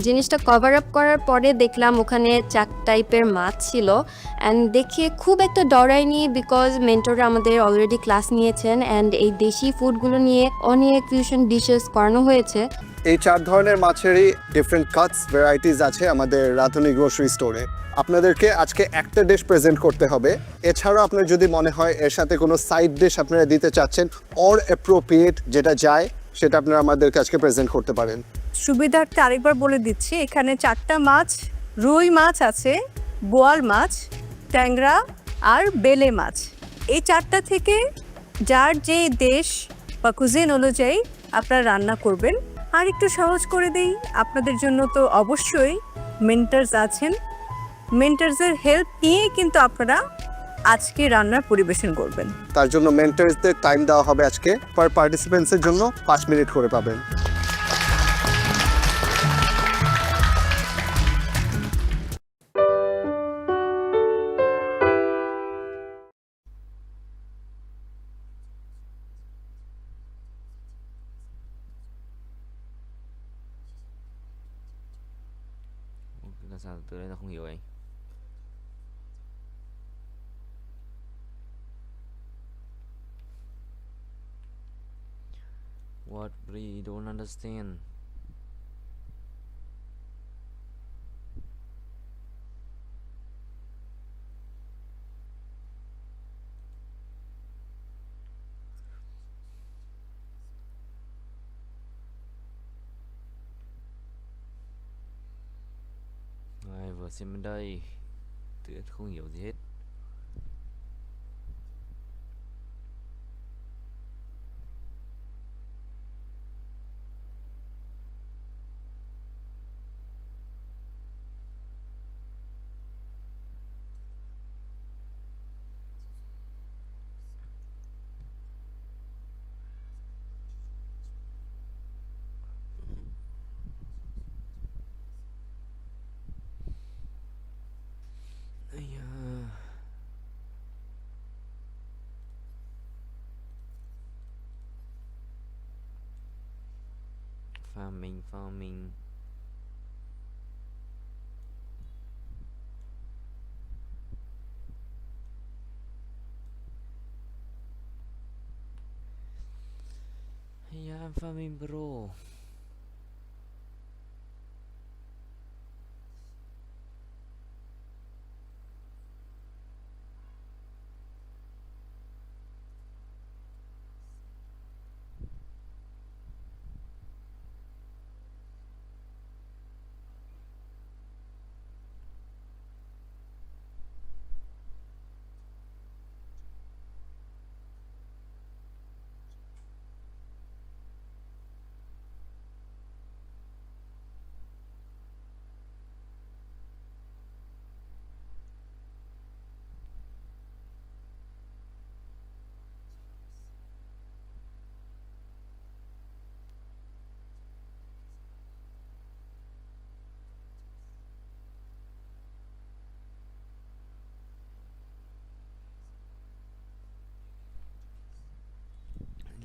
জিনিসটা কভার আপ করার পরে দেখলাম ওখানে 4 টাইপের মাছ ছিল, অ্যান্ড দেখে খুব একটা ডরাইনি, বিকজ মেন্টররা আমাদের অলরেডি ক্লাস নিয়েছেন অ্যান্ড এই দেশি ফুডগুলো নিয়ে অনেক ফিউশন ডিশেস করানো হয়েছে। এই 4 ধরনের মাছেরই ডিফারেন্ট কাটস ভ্যারাইটিস আছে আমাদের রাঁধুনি গ্রোসারি স্টোরে। আপনাদেরকে আজকে একটা ডিশ প্রেজেন্ট করতে হবে। এছাড়াও আপনার যদি মনে হয় এর সাথে কোনো সাইড ডিশ আপনারা দিতে চাচ্ছেন অর অ্যাপ্রোপ্রিয়েট যেটা যায়, সেটা আপনারা আমাদেরকে আজকে প্রেজেন্ট করতে পারেন। সুবিধার্থে আরেকবার বলে দিচ্ছি, এখানে 4টা মাছ, রুই মাছ আছে, বোয়াল মাছ, ট্যাংরা আর বেলে মাছ। এই 4টা থেকে যার যে দেশ বা কুজিন অনুযায়ী আপনারা রান্না করবেন। আর একটু সহজ করে দেই আপনাদের জন্য, তো অবশ্যই মেন্টার্স আছেন। মেন্টার্সের হেল্প নিয়ে কিন্তু আপনারা আজকে রান্নার পরিবেশন করবেন। তার জন্য মেন্টরসদের টাইম দেওয়া হবে আজকে পার পার্টিসিপেন্টসের জন্য 5 মিনিট করে পাবেন। Là sao từ đây nó không hiểu anh? What really don't understand? xem bên đây. Tụi không hiểu gì hết. Ây da. Farming. Yeah, I'm farming, bro.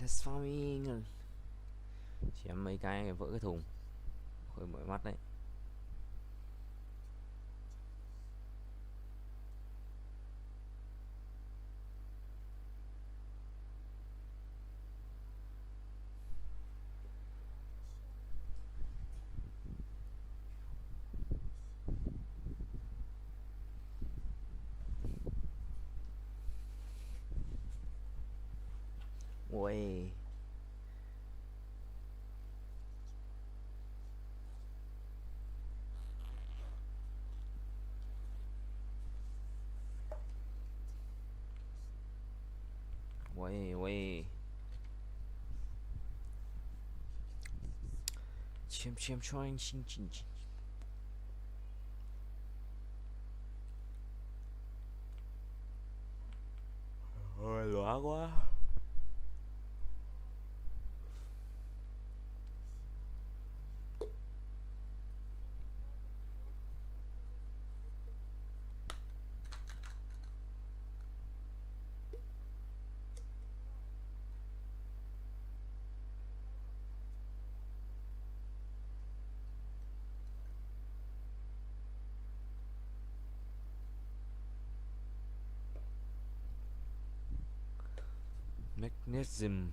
Let's farming. Chém mấy cái vỡ cái thùng. Hơi mỏi mắt đấy. Ui. Ui. Chém cho anh xin. Ôi lóa quá. Magnesium.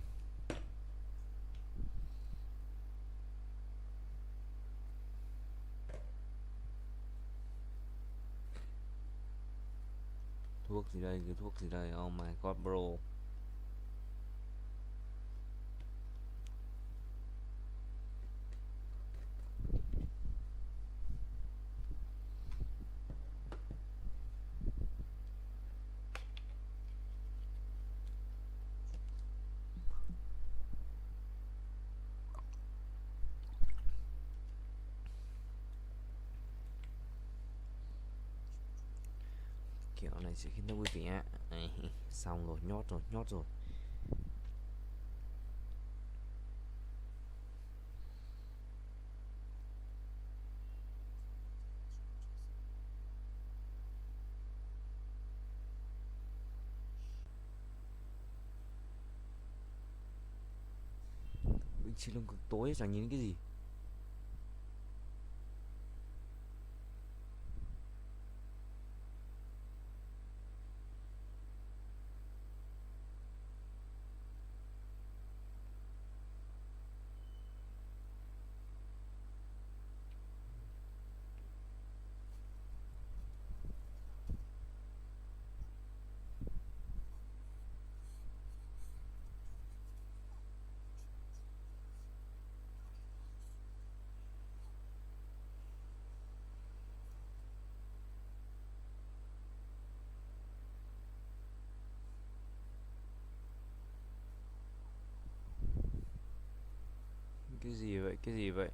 Thuốc gì đây? Cái thuốc gì đây? Oh my god, bro. Kiểu này sẽ khiến tôi vui vẻ. Xong rồi, nhót rồi. Bình chi lưng cực tối chẳng nhìn cái gì. Cái gì vậy? Cái gì vậy?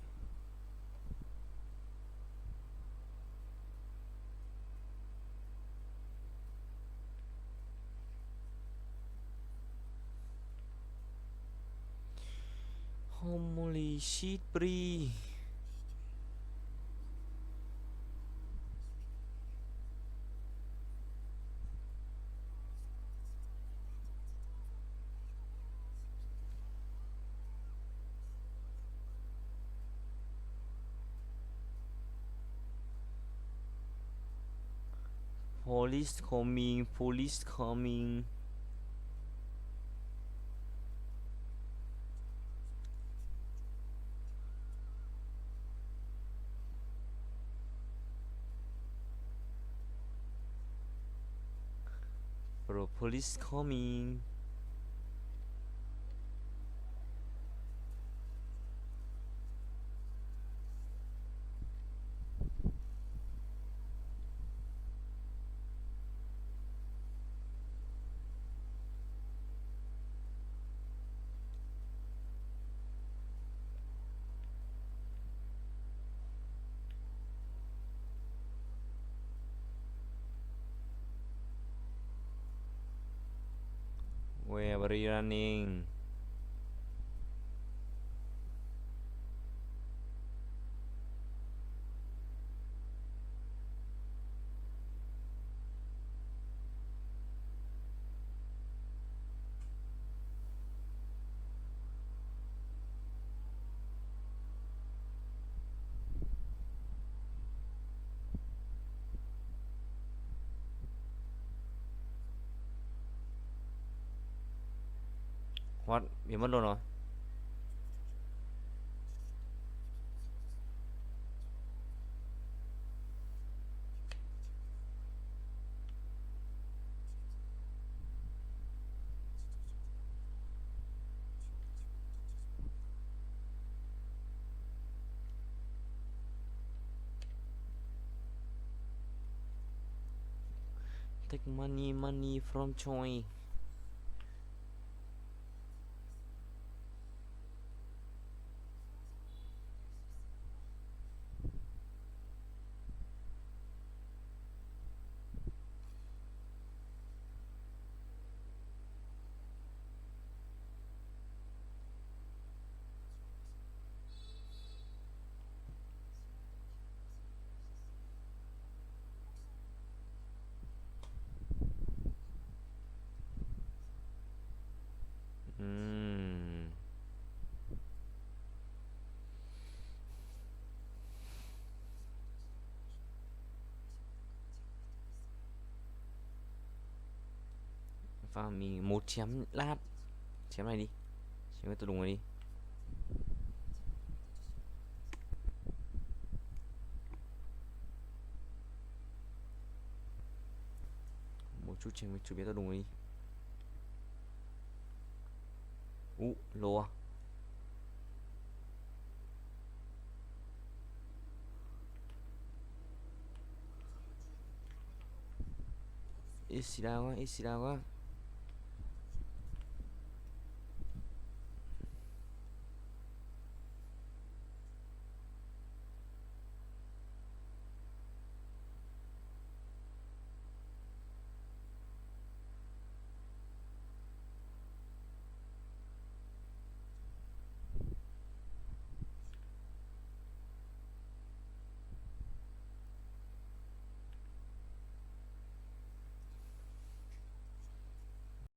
Holy shit, Pri. Police coming, police coming. Bro, police coming. Where are you running? What? Bị mất luôn rồi. Take money from Choi. Và mình một chém lát. Chém này đi. Chém cái tôi đùng này đi. Một chút chém với chú bé tôi đùng này đi. Lô à. Ít xì đau quá, ít xì đau quá.